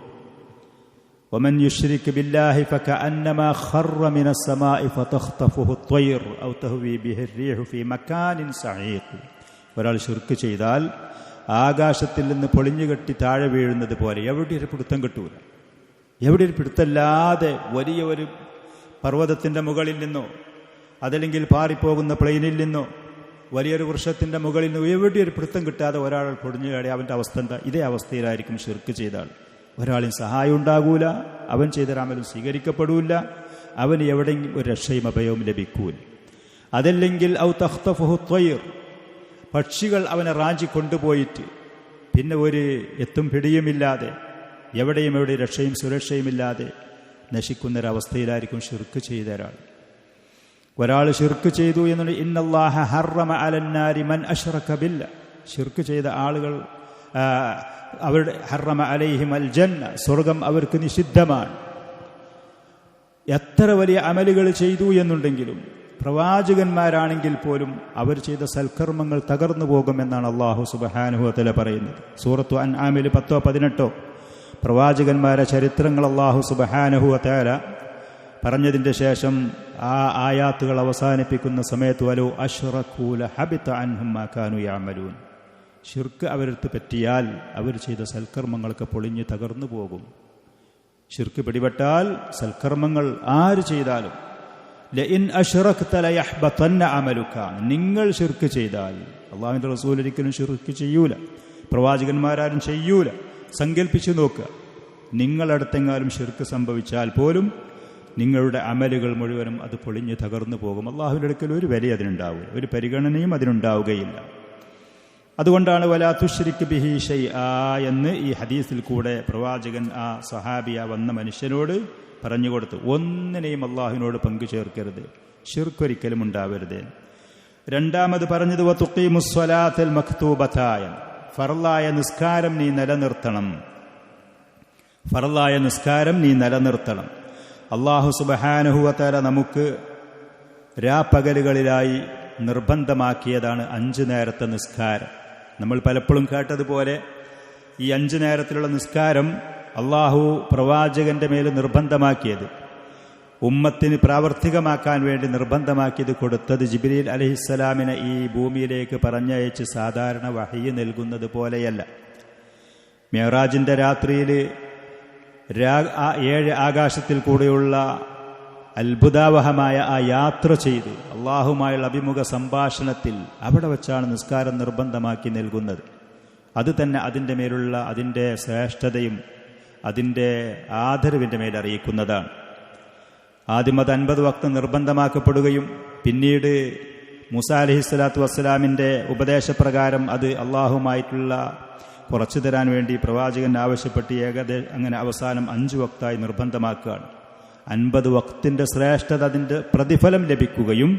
വമൻ യുശ്രിക് ബില്ലാഹി ഫകഅന്നമാ ഖറ മിനസ് സമാഇ ഫതഖ്തഫുഹു അത്വയ്ർ ഔ തഹ്വി ബിഹി അർരീഹു ഫീ മകാനിൻ സഈഖ്. ഒരാൾ ശിർക്ക് ചെയ്താൽ ആകാശത്തിൽ നിന്ന് പൊളിഞ്ഞുകെട്ടി താഴെ വീഴുന്നത് പോലെ എവിടെ ഒരു പിടുത്തം കിട്ടൂല. എവിടെ ഒരു പിടുത്തല്ലാതെ വലിയ ഒരു പർവ്വതത്തിൻ്റെ മുകളിൽ നിന്നോ അതല്ലെങ്കിൽ പാറിപ്പോകുന്ന പ്ലെയിനിൽ നിന്നോ വലിയൊരു വൃക്ഷത്തിൻ്റെ മുകളിൽ നിന്നോ എവിടെ ഒരു പിടുത്തം കിട്ടാതെ ഒരാൾ പൊടിഞ്ഞു കാടി അവൻ്റെ അവസ്ഥ എന്താ? ഇതേ അവസ്ഥയിലായിരിക്കും ശിർക്ക് ചെയ്ത ആൾ. ഒരാളും സഹായം ഉണ്ടാകൂല, അവൻ ചെയ്ത രാമലും സ്വീകരിക്കപ്പെടൂല, അവന് എവിടെയെങ്കിലും ഒരു രക്ഷയും അഭയവും ലഭിക്കൂല. അതല്ലെങ്കിൽ ഔ തഖ്തഫുഹു അത്വയ്ർ, പക്ഷികൾ അവനെ റാഞ്ചി കൊണ്ടുപോയിട്ട് പിന്നെ ഒരു എത്തും പിടിയുമില്ലാതെ എവിടെയും രക്ഷയും സുരക്ഷയുമില്ലാതെ നശിക്കുന്നൊരവസ്ഥയിലായിരിക്കും ശിർക്ക് ചെയ്ത ഒരാൾ ശിർക്ക് ചെയ്തു എന്നുണ്ടെങ്കിൽ ഇന്നല്ലാഹ ഹറമ അലന്നാരി മൻ അശ്റക ബില്ലാഹ്, ശിർക്ക് ചെയ്ത ആളുകൾ അവരുടെ ഹറമ അലൈഹിം അൽ ജന്ന, സ്വർഗം അവർക്ക് നിഷിദ്ധമാണ്. എത്ര വലിയ അമലുകൾ ചെയ്തു എന്നുണ്ടെങ്കിലും പ്രവാചകന്മാരാണെങ്കിൽ പോലും അവർ ചെയ്ത സൽക്കർമ്മങ്ങൾ തകർന്നു പോകുമെന്നാണ് അല്ലാഹു സുബ്ഹാനഹു വ തആല പറയുന്നത്. സൂറത്തു അൻആമിൽ 10-18 പ്രവാചകന്മാരെ ചരിത്രങ്ങൾ അല്ലാഹു സുബ്ഹാനഹു വ തആല പറഞ്ഞതിൻ്റെ ശേഷം ആ ആയാത്തുകൾ അവസാനിപ്പിക്കുന്ന സമയത്ത് വലോ അശ്റകൂ ലഹബിത അൻഹും മാ കാനൂ യഅമലൂൻ, ശിർക്ക് അവർക്ക് പറ്റിയാൽ അവർ ചെയ്ത സൽക്കർമ്മങ്ങൾക്ക് പൊളിഞ്ഞ് തകർന്നു പോകും. ശിർക്ക് പിടിപെട്ടാൽ സൽക്കർമ്മങ്ങൾ ആര് ചെയ്താലും ലഇൻ അശ്റക്ത ലയഹ്ബതന്ന അമലുക, നിങ്ങൾ ശിർക്ക് ചെയ്താൽ, അല്ലാഹുവിൻ്റെ റസൂൽ ഒരിക്കലും ശിർക്ക് ചെയ്യൂല, പ്രവാചകന്മാരാരും ചെയ്യൂല. സങ്കല്പിച്ചു നോക്കുക, നിങ്ങളടുത്തെങ്ങാനും ശിർക്ക് സംഭവിച്ചാൽ പോലും നിങ്ങളുടെ അമലുകൾ മുഴുവനും അത് പൊളിഞ്ഞ് തകർന്നു പോകും. അള്ളാഹുവിൻ്റെ അടുക്കൽ ഒരു വില അതിനുണ്ടാവില്ല, ഒരു പരിഗണനയും അതിനുണ്ടാവുകയില്ല. അതുകൊണ്ടാണ് വലാ തുശ്രിക് ബിഹി ഷൈആ എന്ന് ഈ ഹദീസിൽ കൂടെ പ്രവാചകൻ ആ സഹാബിയ വന്ന മനുഷ്യനോട് പറഞ്ഞു കൊടുത്തു. ഒന്നിനെയും അള്ളാഹുവിനോട് പങ്കു ചേർക്കരുത്, ശിർക്കൊരിക്കലും ഉണ്ടാവരുത്. രണ്ടാമത് പറഞ്ഞത് വതുഖീമുസ് സ്വലാത്തൽ മക്തൂബതായ, ഫർളായ നിസ്കാരം നീ നിലനിർത്തണം. ഫർളായ നിസ്കാരം നീ നിലനിർത്തണം. അല്ലാഹു സുബ്ഹാനഹു വ തആല നമുക്ക് രാപ്പകലുകളിലായി നിർബന്ധമാക്കിയതാണ് 5 നേരത്തെ നിസ്കാരം. നമ്മൾ പലപ്പോഴും കേട്ടതുപോലെ ഈ 5 നേരത്തിലുള്ള നിസ്കാരം അല്ലാഹു പ്രവാചകന്റെ മേൽ നിർബന്ധമാക്കിയത്, ഉമ്മത്തിന് പ്രാവർത്തികമാക്കാൻ വേണ്ടി നിർബന്ധമാക്കിയത്, കൊടുത്തത് ജിബ്രീൽ അലൈഹിസ്സലാമിനെ ഈ ഭൂമിയിലേക്ക് പറഞ്ഞയച്ച് സാധാരണ വഹയ്യ് നൽകുന്നത് പോലെയല്ല. മിഅ്റാജിന്റെ രാത്രിയിൽ 7 ആകാശത്തിൽ കൂടെയുള്ള അത്ഭുതാവഹമായ ആ യാത്ര ചെയ്ത് അള്ളാഹുമായുള്ള അഭിമുഖ സംഭാഷണത്തിൽ അവിടെ വച്ചാണ് നിസ്കാരം നിർബന്ധമാക്കി നൽകുന്നത്. അത് തന്നെ അതിൻ്റെ മേലുള്ള അതിൻ്റെ ശ്രേഷ്ഠതയും അതിൻ്റെ ആദരവിൻ്റെ മേൽ അറിയിക്കുന്നതാണ്. ആദ്യം അത് 50 വക്ത് നിർബന്ധമാക്കപ്പെടുകയും പിന്നീട് മൂസാ അലൈഹിസ്സലാത്തു വസ്സലാമിൻ്റെ ഉപദേശപ്രകാരം അത് അള്ളാഹുമായിട്ടുള്ള കുറച്ചു തരാൻ വേണ്ടി പ്രവാചകൻ ആവശ്യപ്പെട്ട് അങ്ങനെ അവസാനം 5 വക്തായി നിർബന്ധമാക്കുകയാണ്. 50 വക്തിൻ്റെ ശ്രേഷ്ഠത, അതിൻ്റെ പ്രതിഫലം ലഭിക്കുകയും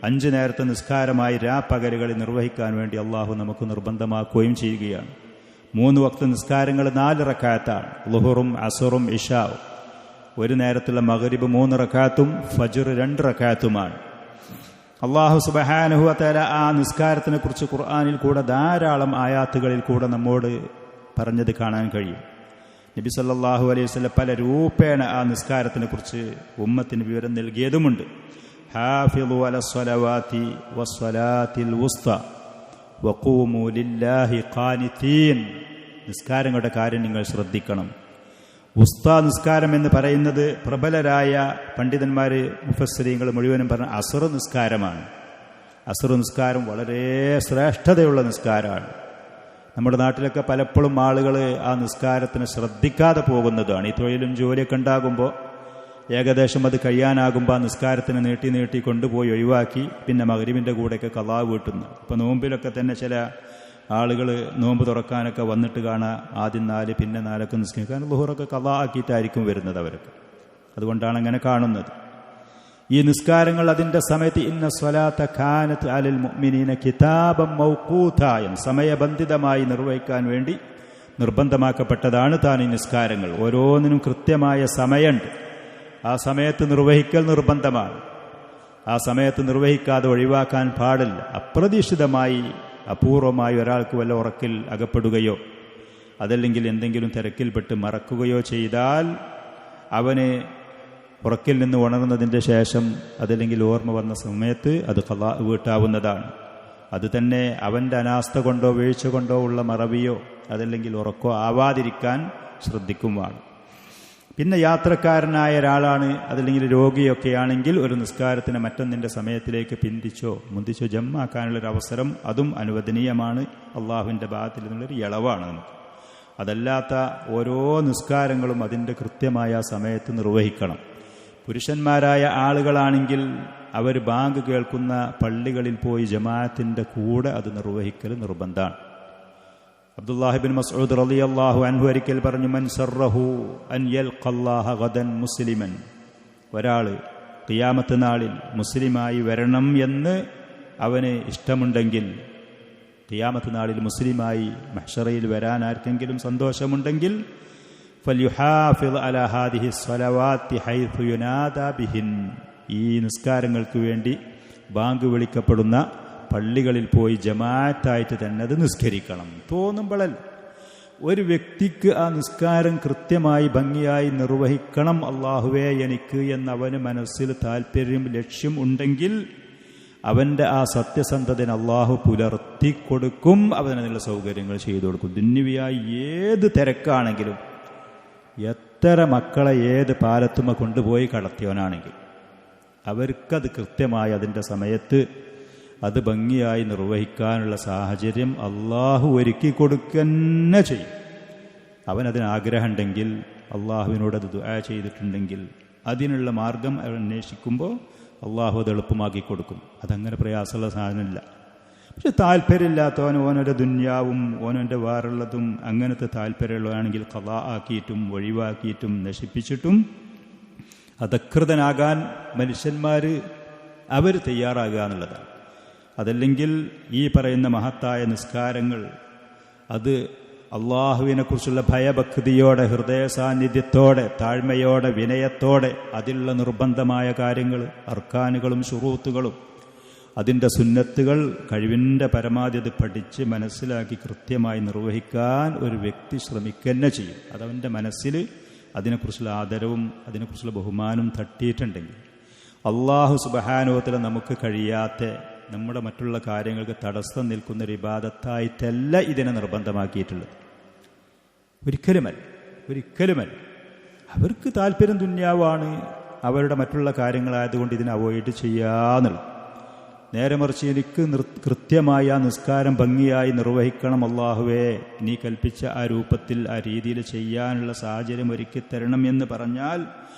5 നേരത്തെ നിസ്കാരമായി രാപ്പകലുകളിൽ നിർവഹിക്കാൻ വേണ്ടി അള്ളാഹു നമുക്ക് നിർബന്ധമാക്കുകയും ചെയ്യുകയാണ്. 3 വക്ത് നിസ്കാരങ്ങൾ 4 റക്അത്താണ്. ളുഹറും അസറും ഇശാവും. 1 നേരത്തുള്ള മഗ്രിബ് 3 റക്അത്തും ഫജ്ർ 2 റക്അത്തുമാണ്. അല്ലാഹു സുബ്ഹാനഹു വ തആല ആ നിസ്കാരത്തിനെ കുറിച്ച് ഖുർആനിൽ കൂടെ ധാരാളം ആയാത്തുകളിൽ കൂടെ നമ്മോട് പറഞ്ഞത് കാണാൻ കഴിയും. നബി സല്ലല്ലാഹു അലൈഹി വസല്ലം പല രൂപേണ ആ നിസ്കാരത്തിനെ കുറിച്ച് ഉമ്മത്തിന് വിവരം നൽകിയതുമുണ്ട്. ഹാഫിളു അലസ്സലവാതി വസ്സലാത്തിൽ വുസ്ത വഖൂമു ലില്ലാഹി ഖാനിതീൻ. നിസ്കാരങ്ങളുടെ കാര്യം നിങ്ങൾ ശ്രദ്ധിക്കണം. വുസ്ത നിസ്കാരം എന്ന് പറയുന്നത് പ്രബലരായ പണ്ഡിതന്മാർ മുഫസ്സിരീങ്ങൾ മുഴുവനും പറഞ്ഞ അസ്ർ നിസ്കാരമാണ്. അസ്ർ നിസ്കാരം വളരെ ശ്രേഷ്ഠതയുള്ള നിസ്കാരമാണ്. നമ്മുടെ നാട്ടിലൊക്കെ പലപ്പോഴും ആളുകൾ ആ നിസ്കാരത്തിന് ശ്രദ്ധിക്കാതെ പോകുന്നതാണ്. ഈ തൊഴിലും ജോലിയൊക്കെ ഉണ്ടാകുമ്പോൾ ഏകദേശം അത് കഴിയാനാകുമ്പോൾ ആ നിസ്കാരത്തിന് നീട്ടി കൊണ്ടുപോയി ഒഴിവാക്കി പിന്നെ മഗ്രിബിൻ്റെ കൂടെയൊക്കെ ഖളാ വീട്ടുന്നു. ഇപ്പോൾ നോമ്പിലൊക്കെ തന്നെ ചില ആളുകൾ നോമ്പ് തുറക്കാനൊക്കെ വന്നിട്ട് കാണാം ആദ്യം 4 പിന്നെ 4 നിസ്കരിക്കാൻ ളുഹറൊക്കെ ഖളാ ആക്കിയിട്ടായിരിക്കും വരുന്നത് അവർക്ക്. അതുകൊണ്ടാണ് അങ്ങനെ കാണുന്നത്. ഈ നിസ്കാരങ്ങൾ അതിൻ്റെ സമയത്ത് ഇന്ന സ്വലാത്ത കാനത്ത് അലൽ മുഅ്മിനീന കിതാബം മൗഖൂത സമയബന്ധിതമായി നിർവഹിക്കാൻ വേണ്ടി നിർബന്ധമാക്കപ്പെട്ടതാണ് താൻ ഈ നിസ്കാരങ്ങൾ. ഓരോന്നിനും കൃത്യമായ സമയമുണ്ട്. ആ സമയത്ത് നിർവഹിക്കൽ നിർബന്ധമാണ്. ആ സമയത്ത് നിർവഹിക്കാതെ ഒഴിവാക്കാൻ പാടില്ല. അപ്രതീക്ഷിതമായി അപൂർവമായി ഒരാൾക്ക് വല്ല ഉറക്കിൽ അകപ്പെടുകയോ അതല്ലെങ്കിൽ എന്തെങ്കിലും തിരക്കിൽപ്പെട്ട് മറക്കുകയോ ചെയ്താൽ അവന് ഉറക്കിൽ നിന്ന് ഉണർന്നതിൻ്റെ ശേഷം അതല്ലെങ്കിൽ ഓർമ്മ വന്ന സമയത്ത് അത് ഖളാ വീട്ടാവുന്നതാണ്. അത് തന്നെ അവൻ്റെ അനാസ്ഥ കൊണ്ടോ വീഴ്ച കൊണ്ടോ ഉള്ള മറവിയോ അതല്ലെങ്കിൽ ഉറക്കോ ആവാതിരിക്കാൻ ശ്രദ്ധിക്കുമാണ്. പിന്നെ യാത്രക്കാരനായ ഒരാളാണ് അതല്ലെങ്കിൽ രോഗിയൊക്കെയാണെങ്കിൽ ഒരു നിസ്കാരത്തിന് മറ്റൊന്നിൻ്റെ സമയത്തിലേക്ക് പിന്തിച്ചോ മുന്തിച്ചോ ജമ്മാക്കാനുള്ളൊരവസരം അതും അനുവദനീയമാണ്. അള്ളാഹുവിൻ്റെ ഭാഗത്തിൽ നിന്നുള്ളൊരു ഇളവാണ് നമുക്ക്. അതല്ലാത്ത ഓരോ നിസ്കാരങ്ങളും അതിൻ്റെ കൃത്യമായ സമയത്ത് നിർവഹിക്കണം. പുരുഷന്മാരായ ആളുകളാണെങ്കിൽ അവർ ബാങ്ക് കേൾക്കുന്ന പള്ളികളിൽ പോയി ജമാഅത്തിൻ്റെ കൂടെ അത് നിർവഹിക്കൽ നിർബന്ധമാണ്. അബ്ദുല്ലാഹി ബിൻ മസ്ഊദ് റളിയല്ലാഹു അൻഹു ഒരിക്കൽ പറഞ്ഞു, മൻ സറഹു അൻ യൽഖല്ലാഹ ഗദൻ മുസ്ലിമൻ, ഒരാൾ ഖിയാമത്ത് നാളിൽ മുസ്ലിമായി വരണം എന്ന് അവന് ഇഷ്ടമുണ്ടെങ്കിൽ, ഖിയാമത്ത് നാളിൽ മുസ്ലിമായി മഹ്ശറയിൽ വരാൻ ആർക്കെങ്കിലും സന്തോഷമുണ്ടെങ്കിൽ ഫൽയുഹാഫിദ് അലാ ഹാദിഹി സ്വലവാത്തി ഹൈഥു യുനാദാ ബിഹിൻ, ഈ നിസ്കാരങ്ങൾക്ക് വേണ്ടി ബാങ്ക് വിളിക്കപ്പെടുന്ന പള്ളികളിൽ പോയി ജമാഅത്തായിട്ട് തന്നെ അത് നിസ്കരിക്കണം. തോന്നുമ്പോഴല്ല, ഒരു വ്യക്തിക്ക് ആ നിസ്കാരം കൃത്യമായി ഭംഗിയായി നിർവഹിക്കണം, അള്ളാഹുവേ എനിക്ക് എന്നവന് മനസ്സിൽ താല്പര്യം ലക്ഷ്യം ഉണ്ടെങ്കിൽ അവൻ്റെ ആ സത്യസന്ധതന് അള്ളാഹു പുലർത്തിക്കൊടുക്കും. അവനുള്ള സൗകര്യങ്ങൾ ചെയ്തു കൊടുക്കും. ദുന്യവിയായി ഏത് തിരക്കാണെങ്കിലും, എത്ര മക്കളെ ഏത് പാലത്തുമ കൊണ്ടുപോയി കടത്തിയവനാണെങ്കിൽ അവർക്കത് കൃത്യമായി അതിൻ്റെ സമയത്ത് അത് ഭംഗിയായി നിർവഹിക്കാനുള്ള സാഹചര്യം അള്ളാഹു ഒരുക്കി കൊടുക്കന്നെ ചെയ്യും. അവനതിന് ആഗ്രഹമുണ്ടെങ്കിൽ, അള്ളാഹുവിനോട് അത് ദുആ ചെയ്തിട്ടുണ്ടെങ്കിൽ, അതിനുള്ള മാർഗം അവൻ അന്വേഷിക്കുമ്പോൾ അള്ളാഹു അത് എളുപ്പമാക്കി കൊടുക്കും. അതങ്ങനെ പ്രയാസമുള്ള സാധനമില്ല. പക്ഷെ താല്പര്യമില്ലാത്തവൻ ഓനൊരു ദുന്യാവും ഓനൻ്റെ വേറുള്ളതും അങ്ങനത്തെ താല്പര്യമുള്ളതാണെങ്കിൽ ഖളാ ആക്കിയിട്ടും ഒഴിവാക്കിയിട്ടും നശിപ്പിച്ചിട്ടും അധകൃതനാകാൻ മനുഷ്യന്മാർ അവർ തയ്യാറാകുക എന്നുള്ളതാണ്. അതല്ലെങ്കിൽ ഈ പറയുന്ന മഹത്തായ നിസ്കാരങ്ങൾ അത് അള്ളാഹുവിനെക്കുറിച്ചുള്ള ഭയഭക്തിയോടെ, ഹൃദയ സാന്നിധ്യത്തോടെ, താഴ്മയോടെ, വിനയത്തോടെ അതിലുള്ള നിർബന്ധമായ കാര്യങ്ങൾ, അർക്കാനുകളും ശുറൂത്തുകളും അതിൻ്റെ സുന്നത്തുകൾ കഴിവിൻ്റെ പരമാവധി അത് പഠിച്ച് മനസ്സിലാക്കി കൃത്യമായി നിർവഹിക്കാൻ ഒരു വ്യക്തി ശ്രമിക്കുക ചെയ്യും. അതവൻ്റെ മനസ്സിൽ അതിനെക്കുറിച്ചുള്ള ആദരവും അതിനെക്കുറിച്ചുള്ള ബഹുമാനവും തട്ടിയിട്ടുണ്ടെങ്കിൽ അള്ളാഹു സുബ്ഹാനഹു വ തആല നമുക്ക് കഴിയാത്ത നമ്മുടെ മറ്റുള്ള കാര്യങ്ങൾക്ക് തടസ്സം നിൽക്കുന്ന ഒരു ഇബാദത്തായിട്ടല്ല ഇതിനെ നിർബന്ധമാക്കിയിട്ടുള്ളത്. ഒരിക്കലുമല്ല. അവർക്ക് താല്പര്യം ദുന്യാവാണ്, അവരുടെ മറ്റുള്ള കാര്യങ്ങളായതുകൊണ്ട് ഇതിനെ അവോയ്ഡ് ചെയ്യാന്നുള്ളത്. നേരെ മറിച്ച് എനിക്ക് കൃത്യമായി ആ നിസ്കാരം ഭംഗിയായി നിർവഹിക്കണം, അള്ളാഹുവേ നീ കൽപ്പിച്ച ആ രൂപത്തിൽ ആ രീതിയിൽ ചെയ്യാനുള്ള സാഹചര്യം ഒരുക്കി തരണം എന്ന് പറഞ്ഞാൽ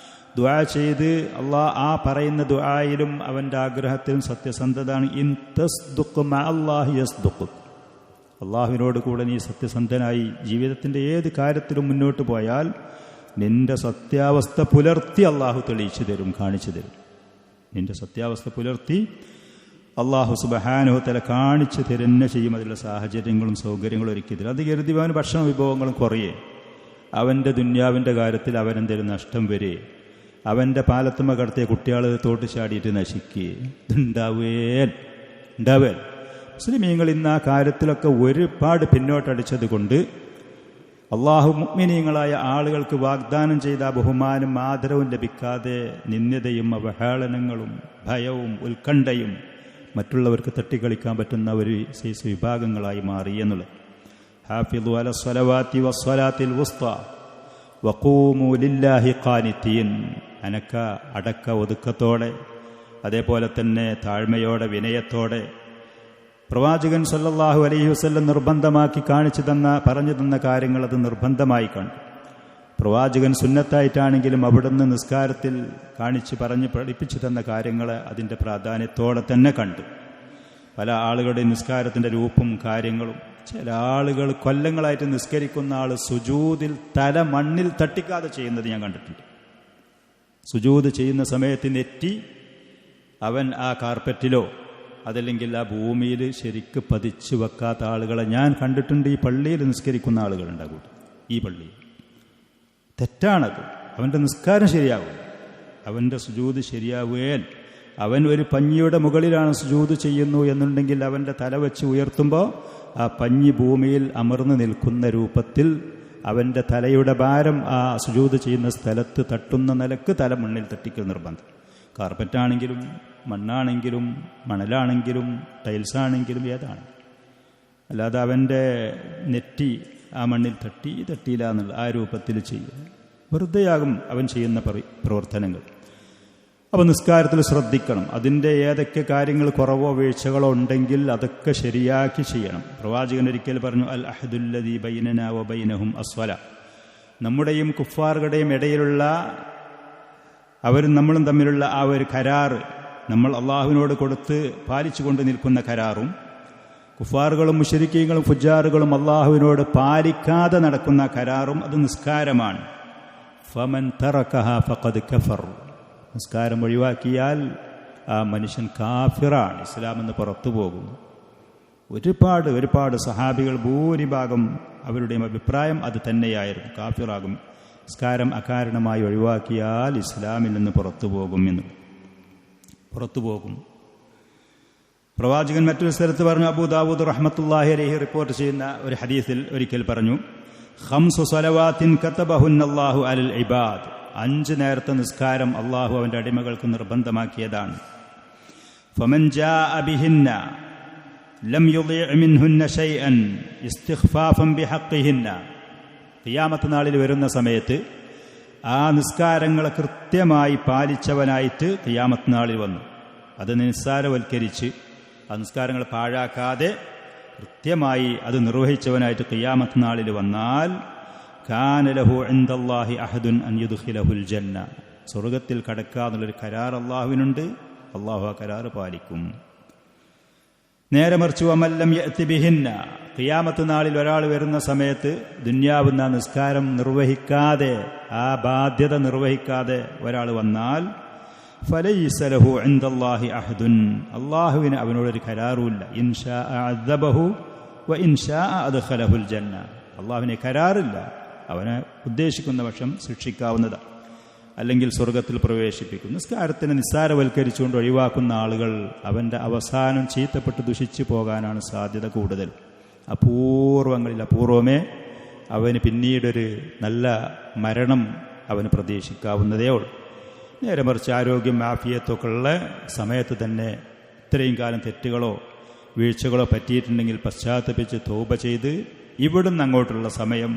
ദുആ ചെയ്ത് ആ പറയുന്ന ദുആയിലും അവൻ്റെ ആഗ്രഹത്തിലും സത്യസന്ധതാണ്. ഇൻ തസ്ദുഖ് മഅല്ലാഹി യസ്ദുഖ്, അള്ളാഹുവിനോട് കൂടെ നീ സത്യസന്ധനായി ജീവിതത്തിൻ്റെ ഏത് കാര്യത്തിലും മുന്നോട്ട് പോയാൽ നിന്റെ സത്യാവസ്ഥ പുലർത്തി അള്ളാഹു തെളിയിച്ചു തരും, കാണിച്ചു തരും. നിന്റെ സത്യാവസ്ഥ പുലർത്തി അള്ളാഹു സുബ്ഹാനഹു വ തആല കാണിച്ചു തരുന്ന ചെയ്യും. അതിലുള്ള സാഹചര്യങ്ങളും സൗകര്യങ്ങളും ഒരുക്കി തരും. അത് കരുതി അവന് ഭക്ഷണ വിഭവങ്ങളും കുറയേ, അവൻ്റെ ദുന്യാവിൻ്റെ കാര്യത്തിൽ അവനെന്തെങ്കിലും നഷ്ടം വരേ, അവൻ്റെ പാലത്തുമ്മ കടത്തിയ കുട്ടികൾ തോട്ട് ചാടിയിട്ട് നശിക്കുകയെ ഉണ്ടാവേ. മുസ്ലിമീങ്ങൾ ഇന്ന് ആ കാര്യത്തിലൊക്കെ ഒരുപാട് പിന്നോട്ടടിച്ചത് കൊണ്ട് അള്ളാഹു മുഅ്മിനീങ്ങളായ ആളുകൾക്ക് വാഗ്ദാനം ചെയ്ത ബഹുമാനം ആദരവും ലഭിക്കാതെ നിന്ദ്യതയും അവഹേളനങ്ങളും ഭയവും ഉത്കണ്ഠയും മറ്റുള്ളവർക്ക് തട്ടിക്കളിക്കാൻ പറ്റുന്ന ഒരു സൈസ് വിഭാഗങ്ങളായി മാറി എന്നുള്ളത്. ഹാഫിളു അല സ്വലവാത്തി വസ്വലാത്തിൽ വുസ്ത വഖൂമു ലില്ലാഹി ഖാനിതീൻ. അടക്ക ഒതുക്കത്തോടെ, അതേപോലെ തന്നെ താഴ്മയോടെ, വിനയത്തോടെ പ്രവാചകൻ സല്ലല്ലാഹു അലൈഹി വസല്ലം നിർബന്ധമാക്കി പറഞ്ഞു തന്ന കാര്യങ്ങൾ അത് നിർബന്ധമായി കണ്ടു. പ്രവാചകൻ സുന്നത്തായിട്ടാണെങ്കിലും അവിടുന്ന് നിസ്കാരത്തിൽ പറഞ്ഞ് പഠിപ്പിച്ചു തന്ന കാര്യങ്ങൾ അതിൻ്റെ പ്രാധാന്യത്തോടെ തന്നെ കണ്ടു. പല ആളുകളുടെ നിസ്കാരത്തിൻ്റെ രൂപവും കാര്യങ്ങളും, ചില ആളുകൾ കൊല്ലങ്ങളായിട്ട് നിസ്കരിക്കുന്ന ആൾ സുജൂദിൽ തല മണ്ണിൽ തട്ടിക്കാതെ ചെയ്യുന്നത് ഞാൻ കണ്ടിട്ടുണ്ട്. സുജൂദ് ചെയ്യുന്ന സമയത്ത് നെറ്റി അവൻ ആ കാർപ്പറ്റിലോ അതല്ലെങ്കിൽ ആ ഭൂമിയിൽ ശരിക്ക് പതിച്ചു വെക്കാത്ത ആളുകളെ ഞാൻ കണ്ടിട്ടുണ്ട്. ഈ പള്ളിയിൽ നിസ്കരിക്കുന്ന ആളുകളുണ്ടാകും. ഈ പള്ളിയിൽ തെറ്റാണത്. അവൻ്റെ നിസ്കാരം ശരിയാവും, അവൻ്റെ സുജൂദ് ശരിയാവുകയാൽ അവൻ ഒരു പഞ്ഞിയുടെ മുകളിലാണ് സുജൂദ് ചെയ്യുന്നു എന്നുണ്ടെങ്കിൽ അവൻ്റെ തല വെച്ച് ഉയർത്തുമ്പോൾ ആ പഞ്ഞി ഭൂമിയിൽ അമർന്നു നിൽക്കുന്ന രൂപത്തിൽ അവൻ്റെ തലയുടെ ഭാരം ആ സുജൂദ് ചെയ്യുന്ന സ്ഥലത്ത് തട്ടുന്ന നിലക്ക് തല മണ്ണിൽ തട്ടിക്കൽ നിർബന്ധം. കാർപ്പറ്റാണെങ്കിലും മണ്ണാണെങ്കിലും മണലാണെങ്കിലും ടൈൽസാണെങ്കിലും ഏതാണ്, അല്ലാതെ അവൻ്റെ നെറ്റി ആ മണ്ണിൽ തട്ടിയില്ല എന്നുള്ള ആ രൂപത്തിൽ ചെയ്യുക വെറുതെയാകും അവൻ ചെയ്യുന്ന പ്രവർത്തനങ്ങൾ. അപ്പോൾ നിസ്കാരത്തിൽ ശ്രദ്ധിക്കണം. അതിൻ്റെ ഏതൊക്കെ കാര്യങ്ങൾ കുറവോ വീഴ്ചകളോ ഉണ്ടെങ്കിൽ അതൊക്കെ ശരിയാക്കി ചെയ്യണം. പ്രവാചകൻ ഒരിക്കൽ പറഞ്ഞു, അൽ അഹദുല്ലദീ ബൈനനാ വ ബൈനഹും അസ്വല. നമ്മുടെയും കുഫാറുകളുടെയും ഇടയിലുള്ള അവരും നമ്മളും തമ്മിലുള്ള ആ ഒരു കരാറ്, നമ്മൾ അള്ളാഹുവിനോട് കൊടുത്ത് പാലിച്ചുകൊണ്ട് നിൽക്കുന്ന കരാറും കുഫാറുകളും മുശ്രിക്കീങ്ങളും ഫുജാറുകളും അള്ളാഹുവിനോട് പാലിക്കാതെ നടക്കുന്ന കരാറും അത് നിസ്കാരമാണ്. ഫമൻ തറകഹ ഫഖദ് കഫർ. നിസ്കാരം ഒഴിവാക്കിയാൽ ആ മനുഷ്യൻ കാഫിറാണ്, ഇസ്ലാമെന്ന് പുറത്തു പോകും. ഒരുപാട് സഹാബികൾ ഭൂരിഭാഗം അവരുടെയും അഭിപ്രായം അത് തന്നെയായിരുന്നു, കാഫിറാകും. നിസ്കാരം അകാരണമായി ഒഴിവാക്കിയാൽ ഇസ്ലാമിൽ നിന്ന് പുറത്തു പോകും. പ്രവാചകൻ മറ്റൊരു സ്ഥലത്ത് പറഞ്ഞു, അബൂ ദാവൂദ് റഹ്മത്തുള്ളാഹി അലൈഹി റിപ്പോർട്ട് ചെയ്യുന്ന ഒരു ഹദീസിൽ ഒരിക്കൽ പറഞ്ഞു, ഖംസു സ്വലവാത്തിൻ കതബഹുന്നല്ലാഹു അലൽ ഇബാദ്. 5 നേരത്തെ നിസ്കാരം അള്ളാഹു അവൻ്റെ അടിമകൾക്ക് നിർബന്ധമാക്കിയതാണ്. ഫമൻ ജാഅ ബിഹിന്ന ലം യുളിഅ മിൻഹുന്ന ശൈഅൻ ഇസ്തിഖ്ഫാഫൻ ബിഹഖിഹിന്ന. ഖിയാമത്ത് നാളിൽ വരുന്ന സമയത്ത് ആ നിസ്കാരങ്ങളെ കൃത്യമായി പാലിച്ചവനായിട്ട് ഖിയാമത്ത് നാളിൽ വന്നു. അത് നിസ്സാരവൽക്കരിച്ച് ആ നിസ്കാരങ്ങൾ പാഴാക്കാതെ കൃത്യമായി അത് നിർവഹിച്ചവനായിട്ട് ഖിയാമത്ത് നാളിൽ വന്നാൽ കാന ലഹു ഇൻദല്ലാഹി അഹദുൻ അൻ യുദ്ഖിലഹുൽ ജന്ന. സ്വർഗത്തിൽ കടക്കാന്നുള്ളൊരു കരാർ അള്ളാഹുവിനുണ്ട്. അള്ളാഹു ആ കരാർ പാലിക്കും. നേരെ മറിച്ച് വമല്ലം യഅതി ബിഹിന്ന. ഖിയാമത്ത് നാളിൽ ഒരാൾ വരുന്ന സമയത്ത് ദുന്യാവുന്ന നിസ്കാരം നിർവഹിക്കാതെ, ആ ബാധ്യത നിർവഹിക്കാതെ ഒരാൾ വന്നാൽ ഫലൈസ ലഹു ഇൻദല്ലാഹി അഹദുൻ. അള്ളാഹുവിന് അവനോടൊരു കരാറുമില്ല. ഇൻഷാ അഅദബഹു വ ഇൻഷാ അദ്ഖലഹുൽ ജന്ന. അള്ളാഹുവിനെ കരാറില്ല. അവനെ ഉദ്ദേശിക്കുന്ന പക്ഷം ശിക്ഷിക്കാവുന്നതാണ്, അല്ലെങ്കിൽ സ്വർഗത്തിൽ പ്രവേശിപ്പിക്കും. നിസ്കാരത്തിനെ നിസ്സാരവൽക്കരിച്ചുകൊണ്ട് ഒഴിവാക്കുന്ന ആളുകൾ അവൻ്റെ അവസാനം ചീത്തപ്പെട്ട് ദുഷിച്ചു പോകാനാണ് സാധ്യത കൂടുതൽ. അപൂർവമേ അവന് പിന്നീടൊരു നല്ല മരണം അവന് പ്രതീക്ഷിക്കാവുന്നതേ ഉള്ളൂ. നേരെ മറിച്ച് ആരോഗ്യം ആഫിയത്തൊക്കെ ഉള്ള സമയത്ത് തന്നെ ഇത്രയും കാലം തെറ്റുകളോ വീഴ്ചകളോ പറ്റിയിട്ടുണ്ടെങ്കിൽ പശ്ചാത്തപിച്ച് തൗബ ചെയ്ത് ഇവിടുന്ന് അങ്ങോട്ടുള്ള സമയം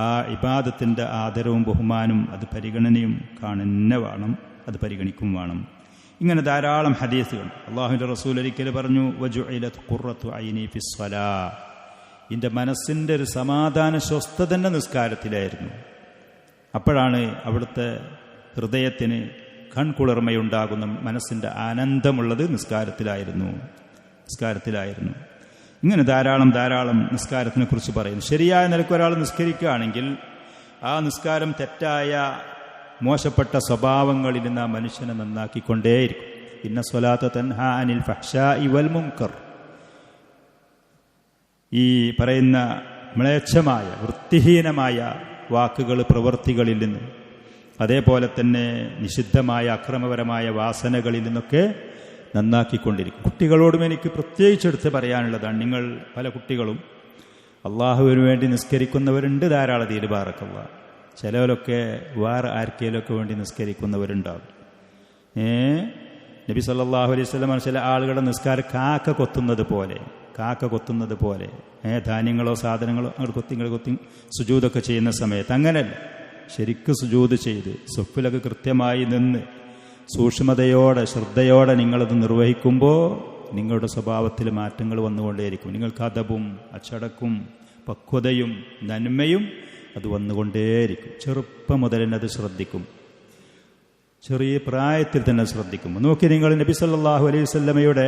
ആ ഇബാദത്തിൻ്റെ ആദരവും ബഹുമാനും അത് പരിഗണനയും കാണുന്ന വേണം, അത് പരിഗണിക്കും വേണം. ഇങ്ങനെ ധാരാളം ഹദീസുകൾ. അള്ളാഹുവിൻ്റെ റസൂൽ ഒരിക്കൽ പറഞ്ഞു, വജുഇലത് ഖുർറത്തു ഐനി ഫിസ്സലാ. എൻ്റെ മനസ്സിൻ്റെ ഒരു സമാധാന സ്വസ്ഥത തന്നെ നിസ്കാരത്തിലായിരുന്നു. അപ്പോഴാണ് അവിടുത്തെ ഹൃദയത്തിന് കൺകുളിർമയുണ്ടാകുന്ന മനസ്സിൻ്റെ ആനന്ദമുള്ളത് നിസ്കാരത്തിലായിരുന്നു. ഇങ്ങനെ ധാരാളം നിസ്കാരത്തിനെ കുറിച്ച് പറയുന്നു. ശരിയായ നിലയ്ക്ക് ഒരാൾ നിസ്കരിക്കുകയാണെങ്കിൽ ആ നിസ്കാരം തെറ്റായ മോശപ്പെട്ട സ്വഭാവങ്ങളിൽ നിന്ന് ആ മനുഷ്യനെ നന്നാക്കിക്കൊണ്ടേയിരിക്കും. ഇന്ന സ്വലാത്ത തൻഹാ അനിൽ ഫഹ്ശാഇ വൽ മുൻകർ. ഈ പറയുന്ന മ്ലേച്ഛമായ വൃത്തിഹീനമായ വാക്കുകൾ പ്രവൃത്തികളിൽ നിന്ന്, അതേപോലെ തന്നെ നിഷിദ്ധമായ അക്രമപരമായ വാസനകളിൽ നിന്നൊക്കെ നന്നാക്കിക്കൊണ്ടിരിക്കും. കുട്ടികളോടും എനിക്ക് പ്രത്യേകിച്ചെടുത്ത് പറയാനുള്ളതാണ്. നിങ്ങൾ പല കുട്ടികളും അള്ളാഹുവിന് വേണ്ടി നിസ്കരിക്കുന്നവരുണ്ട് ധാരാളം തീര് ബാറക്കല്ലാഹ്. ചിലവരൊക്കെ വേറെ ആർക്കേലൊക്കെ വേണ്ടി നിസ്കരിക്കുന്നവരുണ്ടാവും. നബി സല്ലല്ലാഹു അലൈഹി വസല്ലം ചില ആളുകളുടെ നിസ്കാരം കാക്ക കൊത്തുന്നത് പോലെ ധാന്യങ്ങളോ സാധനങ്ങളോ അങ്ങോട്ട് കൊത്തി സുജൂദൊക്കെ ചെയ്യുന്ന സമയത്ത് അങ്ങനെയല്ല. ശരിക്കും സുജൂദ് ചെയ്ത് സ്വഫിലൊക്കെ കൃത്യമായി നിന്ന് സൂക്ഷ്മതയോടെ ശ്രദ്ധയോടെ നിങ്ങളത് നിർവഹിക്കുമ്പോൾ നിങ്ങളുടെ സ്വഭാവത്തിൽ മാറ്റങ്ങൾ വന്നുകൊണ്ടേയിരിക്കും. നിങ്ങൾക്ക് അദബും അച്ചടക്കും പക്വതയും നന്മയും അത് വന്നുകൊണ്ടേയിരിക്കും. ചെറുപ്പം മുതൽ തന്നെ അത് ശ്രദ്ധിക്കും, ചെറിയ പ്രായത്തിൽ തന്നെ ശ്രദ്ധിക്കും. നോക്കി നിങ്ങൾ നബി സല്ലല്ലാഹു അലൈഹി വസല്ലമയുടെ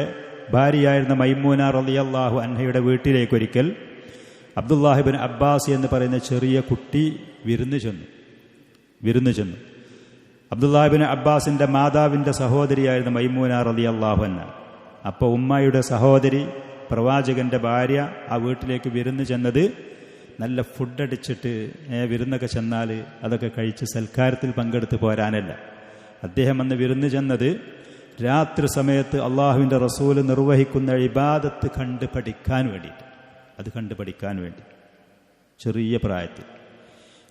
ഭാര്യയായിരുന്ന മൈമൂന റളിയല്ലാഹു അൻഹയുടെ വീട്ടിലേക്ക് ഒരിക്കൽ അബ്ദുല്ലാഹി ഇബ്നു അബ്ബാസ് എന്ന് പറയുന്ന ചെറിയ കുട്ടി വിരുന്ന് ചെന്നു. അബ്ദുല്ലാഹി ഇബ്നു അബ്ബാസിന്റെ മാതാവിന്റെ സഹോദരിയായിരുന്ന മൈമൂന റളിയല്ലാഹു അൻഹ. അപ്പോൾ ഉമ്മയുടെ സഹോദരി പ്രവാചകന്റെ ഭാര്യ ആ വീട്ടിലേക്ക് വിരുന്ന് ചെന്നത് നല്ല ഫുഡ് അടിച്ചിട്ട് വിരുന്നൊക്കെ ചെന്നാൽ അതൊക്കെ കഴിച്ച് സൽക്കാരത്തിൽ പങ്കെടുത്ത് പോരാനല്ല. അദ്ദേഹം അന്ന് വിരുന്ന് ചെന്നത് രാത്രി സമയത്ത് അള്ളാഹുവിൻ്റെ റസൂൽ നിർവഹിക്കുന്ന ഇബാദത്ത് കണ്ട് പഠിക്കാൻ വേണ്ടി.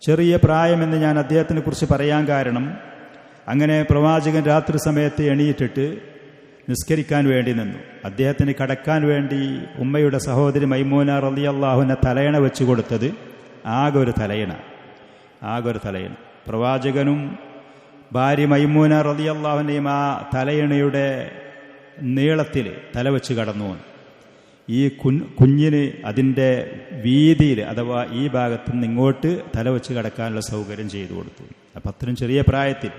ചെറിയ പ്രായമെന്ന് ഞാൻ അദ്ദേഹത്തിനെ കുറിച്ച് പറയാൻ കാരണം, അങ്ങനെ പ്രവാചകൻ രാത്രി സമയത്ത് എണീറ്റിട്ട് നിസ്കരിക്കാൻ വേണ്ടി നിന്നു. അദ്ദേഹത്തിന് കടക്കാൻ വേണ്ടി ഉമ്മയുടെ സഹോദരി മൈമൂന റളിയല്ലാഹു അൻഹ തലയണ വെച്ച് കൊടുത്തത് ആകെ ഒരു തലയണ. പ്രവാചകനും ഭാര്യ മൈമൂന റളിയല്ലാഹു അൻഹയും ആ തലയണയുടെ നീളത്തിൽ തലവെച്ച് കടന്നു. ഈ കുഞ്ഞിന് അതിൻ്റെ വീതിയിൽ അഥവാ ഈ ഭാഗത്തു നിന്ന് ഇങ്ങോട്ട് തലവെച്ച് കടക്കാനുള്ള സൗകര്യം ചെയ്തു കൊടുത്തു. അപ്പം അത്രയും ചെറിയ പ്രായത്തിൽ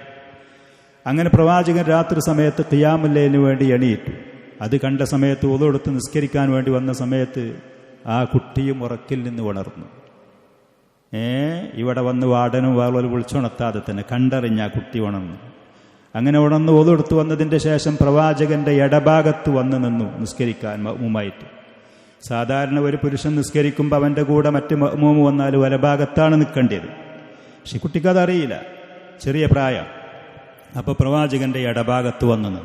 അങ്ങനെ പ്രവാചകൻ രാത്രി സമയത്ത് ഖിയാമുൽ ലൈലിന് വേണ്ടി എണീറ്റു. അത് കണ്ട സമയത്ത് wudu എടുത്ത് നിസ്കരിക്കാൻ വേണ്ടി വന്ന സമയത്ത് ആ കുട്ടിയും ഉറക്കിൽ നിന്ന് ഉണർന്നു. ഇവിടെ വന്ന് വാടനും വേറെ വിളിച്ചുണർത്താതെ തന്നെ കണ്ടറിഞ്ഞ ആ കുട്ടി ഉണർന്നു. അങ്ങനെ ഉണർന്ന് wudu എടുത്ത് വന്നതിൻ്റെ ശേഷം പ്രവാചകന്റെ ഇടഭാഗത്ത് വന്ന് നിന്നു നിസ്കരിക്കാൻ മഅ്മൂമായിട്ട്. സാധാരണ ഒരു പുരുഷൻ നിസ്കരിക്കുമ്പോൾ അവൻ്റെ കൂടെ മറ്റ് മഅ്മൂം വന്നാൽ വലഭാഗത്താണ് നിൽക്കേണ്ടത്. പക്ഷെ കുട്ടിക്കതറിയില്ല, ചെറിയ പ്രായം. അപ്പോൾ പ്രവാചകന്റെ ഇടഭാഗത്ത് വന്നു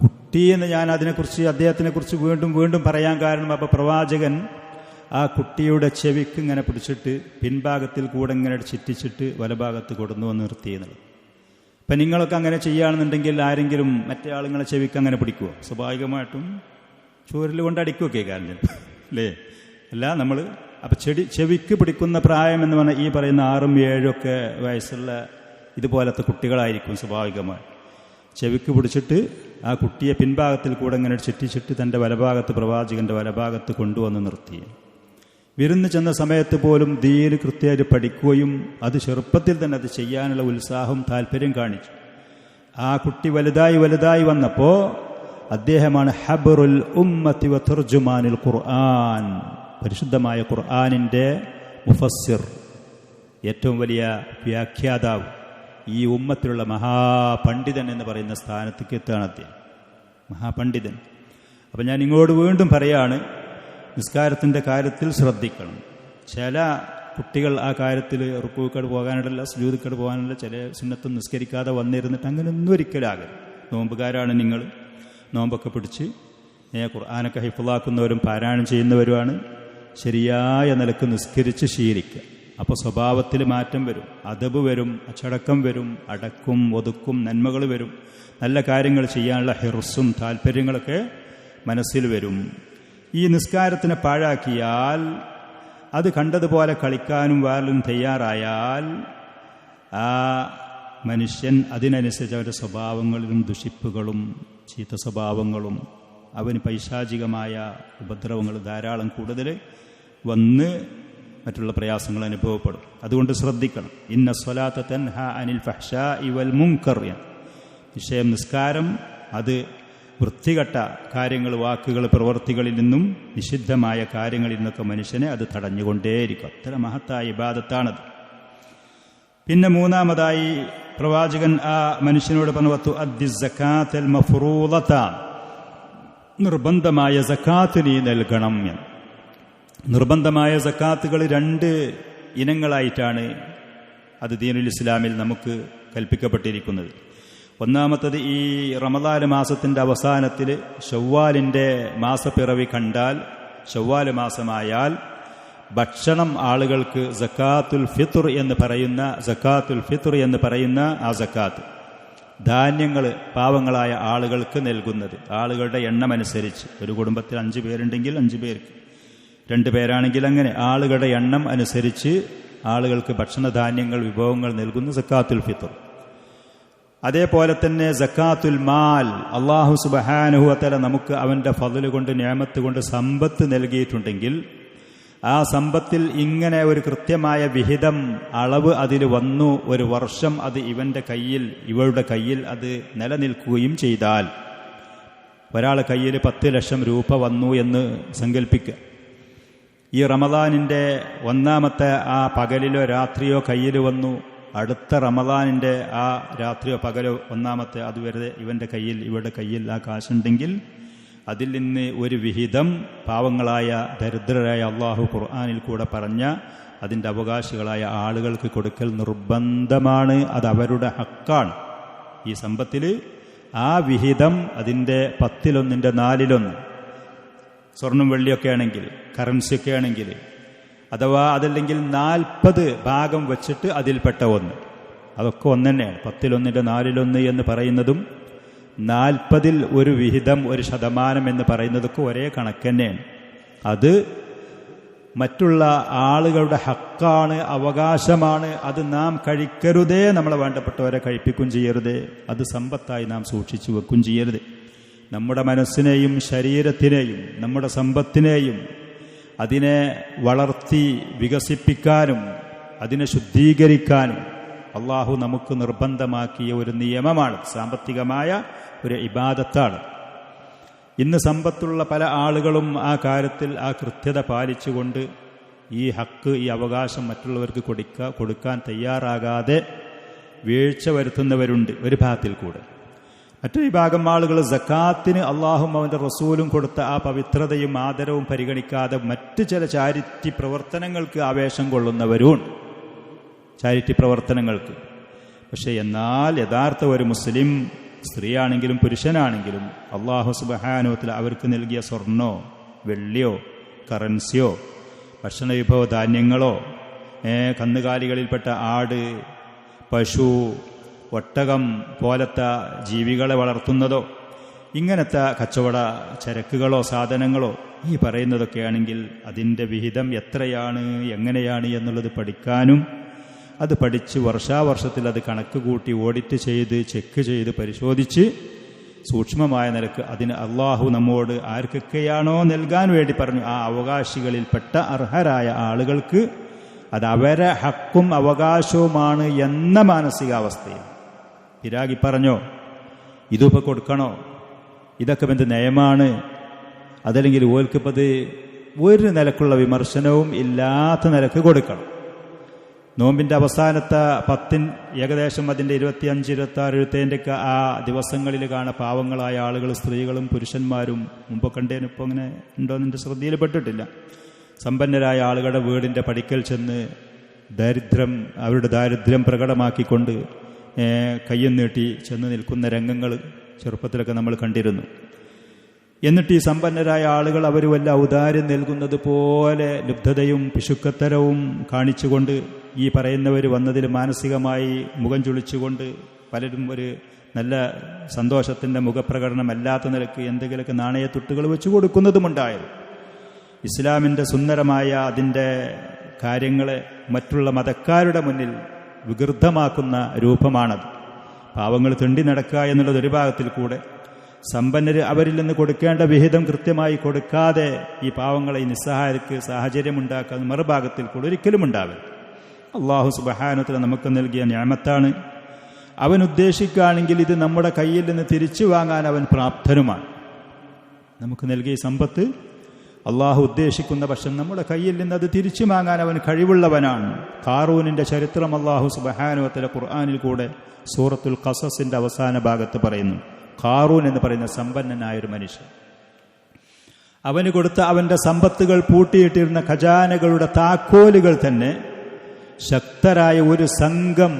കുട്ടിയെന്ന് ഞാൻ അദ്ദേഹത്തിനെക്കുറിച്ച് വീണ്ടും പറയാൻ കാരണം, അപ്പോൾ പ്രവാചകൻ ആ കുട്ടിയുടെ ചെവിക്ക് ഇങ്ങനെ പിടിച്ചിട്ട് പിൻഭാഗത്തിൽ കൂടെ ഇങ്ങനെ ചുറ്റിച്ചിട്ട് വലഭാഗത്ത് കൊടുന്നു വന്ന് നിർത്തിയെന്നുള്ളത്. അപ്പം നിങ്ങളൊക്കെ അങ്ങനെ ചെയ്യുകയാണെന്നുണ്ടെങ്കിൽ ആരെങ്കിലും മറ്റേ ആളുകളെ ചെവിക്ക് അങ്ങനെ പിടിക്കുമോ? സ്വാഭാവികമായിട്ടും ചൂരൽ കൊണ്ട് അടിക്കുകയൊക്കെ കാരണം അല്ലേ? അല്ല, നമ്മൾ അപ്പം ചെവിക്ക് പിടിക്കുന്ന പ്രായം എന്ന് പറഞ്ഞാൽ ഈ പറയുന്ന 6ഉം 7ഉം ഒക്കെ വയസ്സുള്ള ഇതുപോലത്തെ കുട്ടികളായിരിക്കും സ്വാഭാവികമായി. ചെവിക്ക് പിടിച്ചിട്ട് ആ കുട്ടിയെ പിൻഭാഗത്തിൽ കൂടെ ഇങ്ങനെ ചുറ്റിച്ചിട്ട് തൻ്റെ വലഭാഗത്ത് പ്രവാചകന്റെ വലഭാഗത്ത് കൊണ്ടുവന്ന് നിർത്തി. വിരുന്ന് ചെന്ന സമയത്ത് പോലും ദീന് കൃത്യമായിട്ട് പഠിക്കുകയും അത് ചെറുപ്പത്തിൽ തന്നെ അത് ചെയ്യാനുള്ള ഉത്സാഹം താല്പര്യം കാണിച്ചു. ആ കുട്ടി വലുതായി വന്നപ്പോൾ അദ്ദേഹമാണ് ഹബ്റുൽ ഉമ്മത്തി വ തർജുമാനുൽ ഖുർആൻ, പരിശുദ്ധമായ ഖുർആനിൻ്റെ മുഫസ്സിർ, ഏറ്റവും വലിയ വ്യാഖ്യാതാവ്, ഈ ഉമ്മത്തിലുള്ള മഹാപണ്ഡിതൻ എന്ന് പറയുന്ന സ്ഥാനത്തേക്ക് എത്തുകയാണ് അദ്ദേഹം, മഹാപണ്ഡിതൻ. അപ്പം ഞാൻ ഇങ്ങോട്ട് വീണ്ടും പറയാണ്, നിസ്കാരത്തിൻ്റെ കാര്യത്തിൽ ശ്രദ്ധിക്കണം. ചില കുട്ടികൾ ആ കാര്യത്തിൽ റുക്കൂക്കട് പോകാനുള്ള സുജൂദിക്കട് പോകാനുള്ള ചില സുന്നത്തും നിസ്കരിക്കാതെ വന്നിരുന്നിട്ട് അങ്ങനെ ഒന്നും ഒരിക്കലാകരുത്. നോമ്പുകാരാണ് നിങ്ങൾ, നോമ്പൊക്കെ പിടിച്ച് ഖുർആനൊക്കെ ഹിഫ്ളാക്കുന്നവരും പാരായണം ചെയ്യുന്നവരുമാണ്. ശരിയായ നിലക്ക് നിസ്കരിച്ച് ശീലിക്കുക. അപ്പോൾ സ്വഭാവത്തിൽ മാറ്റം വരും, അദബ് വരും, അച്ചടക്കം വരും, അടക്കും ഒതുക്കും നന്മകൾ വരും, നല്ല കാര്യങ്ങൾ ചെയ്യാനുള്ള ഹിർസും താല്പര്യങ്ങളൊക്കെ മനസ്സിൽ വരും. ഈ നിസ്കാരത്തിനെ പാഴാക്കിയാൽ, അത് കണ്ടതുപോലെ കളിക്കാനും വാലും തയ്യാറായാൽ ആ മനുഷ്യൻ അതിനനുസരിച്ച് അവരുടെ സ്വഭാവങ്ങളിലും ദുഷിപ്പുകളും ചീത്ത സ്വഭാവങ്ങളും അവന് പൈശാചികമായ ഉപദ്രവങ്ങൾ ധാരാളം കൂടുതൽ വന്ന് മറ്റുള്ള പ്രയാസങ്ങൾ അനുഭവപ്പെടും. അതുകൊണ്ട് ശ്രദ്ധിക്കണം. ഇന്ന സ്വലാത്ത തൻഹ അനിൽ ഫഹ്ശാഇ വൽ മുൻകർ. നിശ്ചയം നിസ്കാരം അത് വൃത്തികെട്ട കാര്യങ്ങൾ, വാക്കുകൾ, പ്രവൃത്തികളിൽ നിന്നും നിഷിദ്ധമായ കാര്യങ്ങളിൽ നിന്നൊക്കെ മനുഷ്യനെ അത് തടഞ്ഞുകൊണ്ടേയിരിക്കും. അത്ര മഹത്തായ ഇബാദത്താണത്. പിന്നെ മൂന്നാമതായി പ്രവാചകൻ ആ മനുഷ്യനോട് പറഞ്ഞു, അദ്ദി സകാത്തൽ മഫ്റൂളത, നിർബന്ധമായ സകാത്ത് നീ നൽകണം. നിർബന്ധമായ സക്കാത്തുകൾ 2 ഇനങ്ങളായിട്ടാണ് അത് ദീനുൽ ഇസ്ലാമിൽ നമുക്ക് കൽപ്പിക്കപ്പെട്ടിരിക്കുന്നത്. ഒന്നാമത്തത്, ഈ റമദാൻ മാസത്തിൻ്റെ അവസാനത്തിൽ ഷവ്വാലിൻ്റെ മാസപ്പിറവി കണ്ടാൽ, ഷവ്വാൽ മാസമായാൽ ഭക്ഷണം ആളുകൾക്ക് സക്കാത്തുൽ ഫിത്ർ എന്ന് പറയുന്ന ആ സക്കാത്ത് ധാന്യങ്ങൾ പാവങ്ങളായ ആളുകൾക്ക് നൽകുന്നത് ആളുകളുടെ എണ്ണം അനുസരിച്ച്. ഒരു കുടുംബത്തിൽ 5 പേരുണ്ടെങ്കിൽ 5 പേർക്ക്, 2 പേരാണെങ്കിൽ അങ്ങനെ ആളുകളുടെ എണ്ണം അനുസരിച്ച് ആളുകൾക്ക് ഭക്ഷണധാന്യങ്ങൾ വിഭവങ്ങൾ നൽകുന്ന സക്കാത്തുൽ ഫിത്ർ. അതേപോലെ തന്നെ സക്കാത്തുൽ മാൽ, അല്ലാഹു സുബ്ഹാനഹു വ തആല നമുക്ക് അവന്റെ ഫضل കൊണ്ട് നിഅമത്ത് കൊണ്ട് സമ്പത്ത് നൽകിയിട്ടുണ്ടെങ്കിൽ ആ സമ്പത്തിൽ ഇങ്ങനെ ഒരു കൃത്യമായ വിഹിതം അളവ് അതിൽ വന്നു, ഒരു വർഷം അത് ഇവളുടെ കയ്യിൽ അത് നിലനിൽക്കുകയും ചെയ്താൽ, ഒരാളെ കയ്യിൽ 10 ലക്ഷം രൂപ വന്നു എന്ന് സങ്കല്പിക്കുക. ഈ റമദാനിൻ്റെ 1-ാമത്തെ ആ പകലിലോ രാത്രിയോ കയ്യിൽ വന്നു, അടുത്ത റമദാനിൻ്റെ ആ രാത്രിയോ പകലോ 1-ാമത്തെ അതുവരെ ഇവരുടെ കയ്യിൽ ആ കാശുണ്ടെങ്കിൽ അതിൽ നിന്ന് ഒരു വിഹിതം പാവങ്ങളായ ദരിദ്രരായ അള്ളാഹു ഖുർആനിൽ കൂടെ പറഞ്ഞ അതിൻ്റെ അവകാശികളായ ആളുകൾക്ക് കൊടുക്കൽ നിർബന്ധമാണ്. അത് അവരുടെ ഹക്കാണ്. ഈ സമ്പത്തിൽ ആ വിഹിതം അതിൻ്റെ 10-1 4 സ്വർണം വെള്ളിയൊക്കെ ആണെങ്കിൽ, കറൻസിയൊക്കെ ആണെങ്കിൽ, അഥവാ അതല്ലെങ്കിൽ 40 ഭാഗം വെച്ചിട്ട് അതിൽപ്പെട്ട ഒന്ന്, അതൊക്കെ ഒന്ന് തന്നെയാണ്. 10-1 4 എന്ന് പറയുന്നതും 40-ൽ ഒരു വിഹിതം, ഒരു ശതമാനം എന്ന് പറയുന്നതൊക്കെ ഒരേ കണക്ക് തന്നെയാണ്. അത് മറ്റുള്ള ആളുകളുടെ ഹക്കാണ്, അവകാശമാണ്. അത് നാം കഴിക്കരുതേ, നമ്മളെ വേണ്ടപ്പെട്ടവരെ കഴിപ്പിക്കും ചെയ്യരുതേ. അത് സമ്പത്തായി നാം സൂക്ഷിച്ചു വെക്കും ചെയ്യരുത്. നമ്മുടെ മനസ്സിനെയും ശരീരത്തിനെയും നമ്മുടെ സമ്പത്തിനെയും അതിനെ വളർത്തി വികസിപ്പിക്കാനും അതിനെ ശുദ്ധീകരിക്കാനും അള്ളാഹു നമുക്ക് നിർബന്ധമാക്കിയ ഒരു നിയമമാണ്, സാമ്പത്തികമായ ഒരു ഇബാദത്താണ്. ഇന്ന് സമ്പത്തുള്ള പല ആളുകളും ആ കാര്യത്തിൽ ആ കൃത്യത പാലിച്ചുകൊണ്ട് ഈ ഹക്ക്, ഈ അവകാശം മറ്റുള്ളവർക്ക് കൊടുക്കാൻ തയ്യാറാകാതെ വീഴ്ച വരുത്തുന്നവരുണ്ട് ഒരു ഭാഗത്തിൽ കൂടെ. മറ്റൊരു വിഭാഗം ആളുകൾ സക്കാത്തിന് അള്ളാഹും അവൻ്റെ റസൂലും കൊടുത്ത ആ പവിത്രതയും ആദരവും പരിഗണിക്കാതെ മറ്റ് ചില ചാരിറ്റി പ്രവർത്തനങ്ങൾക്ക് ആവേശം കൊള്ളുന്നവരുണ്ട്, ചാരിറ്റി പ്രവർത്തനങ്ങൾക്ക്. പക്ഷെ എന്നാൽ യഥാർത്ഥ ഒരു മുസ്ലിം, സ്ത്രീയാണെങ്കിലും പുരുഷനാണെങ്കിലും, അള്ളാഹു സുബ്ഹാനഹു വ തആല അവർക്ക് നൽകിയ സ്വർണ്ണോ വെള്ളിയോ കറൻസിയോ ഭക്ഷണ വിഭവ ധാന്യങ്ങളോ കന്നുകാലികളിൽപ്പെട്ട ആട്, പശു, ഒട്ടകം പോലത്തെ ജീവികളെ വളർത്തുന്നതോ ഇങ്ങനത്തെ കച്ചവട ചരക്കുകളോ സാധനങ്ങളോ ഈ പറയുന്നതൊക്കെയാണെങ്കിൽ അതിൻ്റെ വിഹിതം എത്രയാണ്, എങ്ങനെയാണ് എന്നുള്ളത് പഠിക്കാനും അത് പഠിച്ച് വർഷാവർഷത്തിൽ അത് കണക്ക് കൂട്ടി ഓഡിറ്റ് ചെയ്ത് ചെക്ക് ചെയ്ത് പരിശോധിച്ച് സൂക്ഷ്മമായ നിലക്ക് അതിന് അള്ളാഹു നമ്മോട് ആർക്കൊക്കെയാണോ നൽകാൻ വേണ്ടി പറഞ്ഞു ആ അവകാശികളിൽപ്പെട്ട അർഹരായ ആളുകൾക്ക് അത് അവരെ ഹക്കും അവകാശവുമാണ് എന്ന മാനസികാവസ്ഥയിൽ പിരാഗി പറഞ്ഞോ ഇതിപ്പോൾ കൊടുക്കണോ, ഇതൊക്കെ എന്ത് നയമാണ്, അതല്ലെങ്കിൽ ഓൽക്കിപ്പത് ഒരു നിലക്കുള്ള വിമർശനവും ഇല്ലാത്ത നിലക്ക് കൊടുക്കണം. നോമ്പിൻ്റെ അവസാനത്തെ 10 ഏകദേശം അതിൻ്റെ 25, 26, 27 ആ ദിവസങ്ങളിൽ കാണാൻ പാവങ്ങളായ ആളുകൾ, സ്ത്രീകളും പുരുഷന്മാരും മുമ്പൊക്കെ ഉണ്ടേനും ഇപ്പോൾ അങ്ങനെ ഉണ്ടോ എന്ന് എൻ്റെ ശ്രദ്ധയിൽപ്പെട്ടിട്ടില്ല. സമ്പന്നരായ ആളുകളുടെ വീടിൻ്റെ പടിക്കൽ ചെന്ന് അവരുടെ ദാരിദ്ര്യം പ്രകടമാക്കിക്കൊണ്ട് കയ്യും നീട്ടി ചെന്ന് നിൽക്കുന്ന രംഗങ്ങൾ ചെറുപ്പത്തിലൊക്കെ നമ്മൾ കണ്ടിരുന്നു. എന്നിട്ട് ഈ സമ്പന്നരായ ആളുകൾ അവർ വല്ല ഔദാര്യം നൽകുന്നത് പോലെ ലുബ്ധതയും പിശുക്കത്തരവും കാണിച്ചുകൊണ്ട് ഈ പറയുന്നവർ വന്നതിൽ മാനസികമായി മുഖം ചുളിച്ചുകൊണ്ട് പലരും ഒരു നല്ല സന്തോഷത്തിൻ്റെ മുഖപ്രകടനമല്ലാത്ത നിലക്ക് എന്തെങ്കിലുമൊക്കെ നാണയത്തുട്ടുകൾ വെച്ചു കൊടുക്കുന്നതുമുണ്ടായിരുന്നു. ഇസ്ലാമിൻ്റെ സുന്ദരമായ അതിൻ്റെ കാര്യങ്ങളെ മറ്റുള്ള മതക്കാരുടെ മുന്നിൽ വികൃതമാക്കുന്ന രൂപമാണത്. പാവങ്ങൾ തെണ്ടി നടക്കുക എന്നുള്ളത് ഒരു ഭാഗത്തിൽ കൂടെ, സമ്പന്നർ അവരിൽ നിന്ന് കൊടുക്കേണ്ട വിഹിതം കൃത്യമായി കൊടുക്കാതെ ഈ പാവങ്ങളെ ഈ നിസ്സഹായർക്ക് സാഹചര്യമുണ്ടാക്കാതെ മറുഭാഗത്തിൽ കൂടെ ഒരിക്കലും ഉണ്ടാവില്ല. അള്ളാഹു സുബ്ഹാനഹു വ തആല നമുക്ക് നൽകിയ നിഅമത്താണ്. അവൻ ഉദ്ദേശിക്കുകയാണെങ്കിൽ ഇത് നമ്മുടെ കയ്യിൽ നിന്ന് തിരിച്ചു വാങ്ങാൻ അവൻ പ്രാപ്തനുമാണ്. നമുക്ക് നൽകിയ സമ്പത്ത് അള്ളാഹു ഉദ്ദേശിക്കുന്ന പക്ഷം നമ്മുടെ കയ്യിൽ നിന്ന് അത് തിരിച്ചു വാങ്ങാൻ അവൻ കഴിവുള്ളവനാണ്. ഖാറൂനിൻ്റെ ചരിത്രം അള്ളാഹു സുബ്ഹാനഹു വ തആല ഖുർആനിൽ കൂടെ സൂറത്തുൽ ഖസസിൻ്റെ അവസാന ഭാഗത്ത് പറയുന്നു. ഖാറൂൻ എന്ന് പറയുന്ന സമ്പന്നനായൊരു മനുഷ്യൻ, അവന് കൊടുത്ത അവൻ്റെ സമ്പത്തുകൾ പൂട്ടിയിട്ടിരുന്ന ഖജാനകളുടെ താക്കോലുകൾ തന്നെ ശക്തരായ ഒരു സംഘം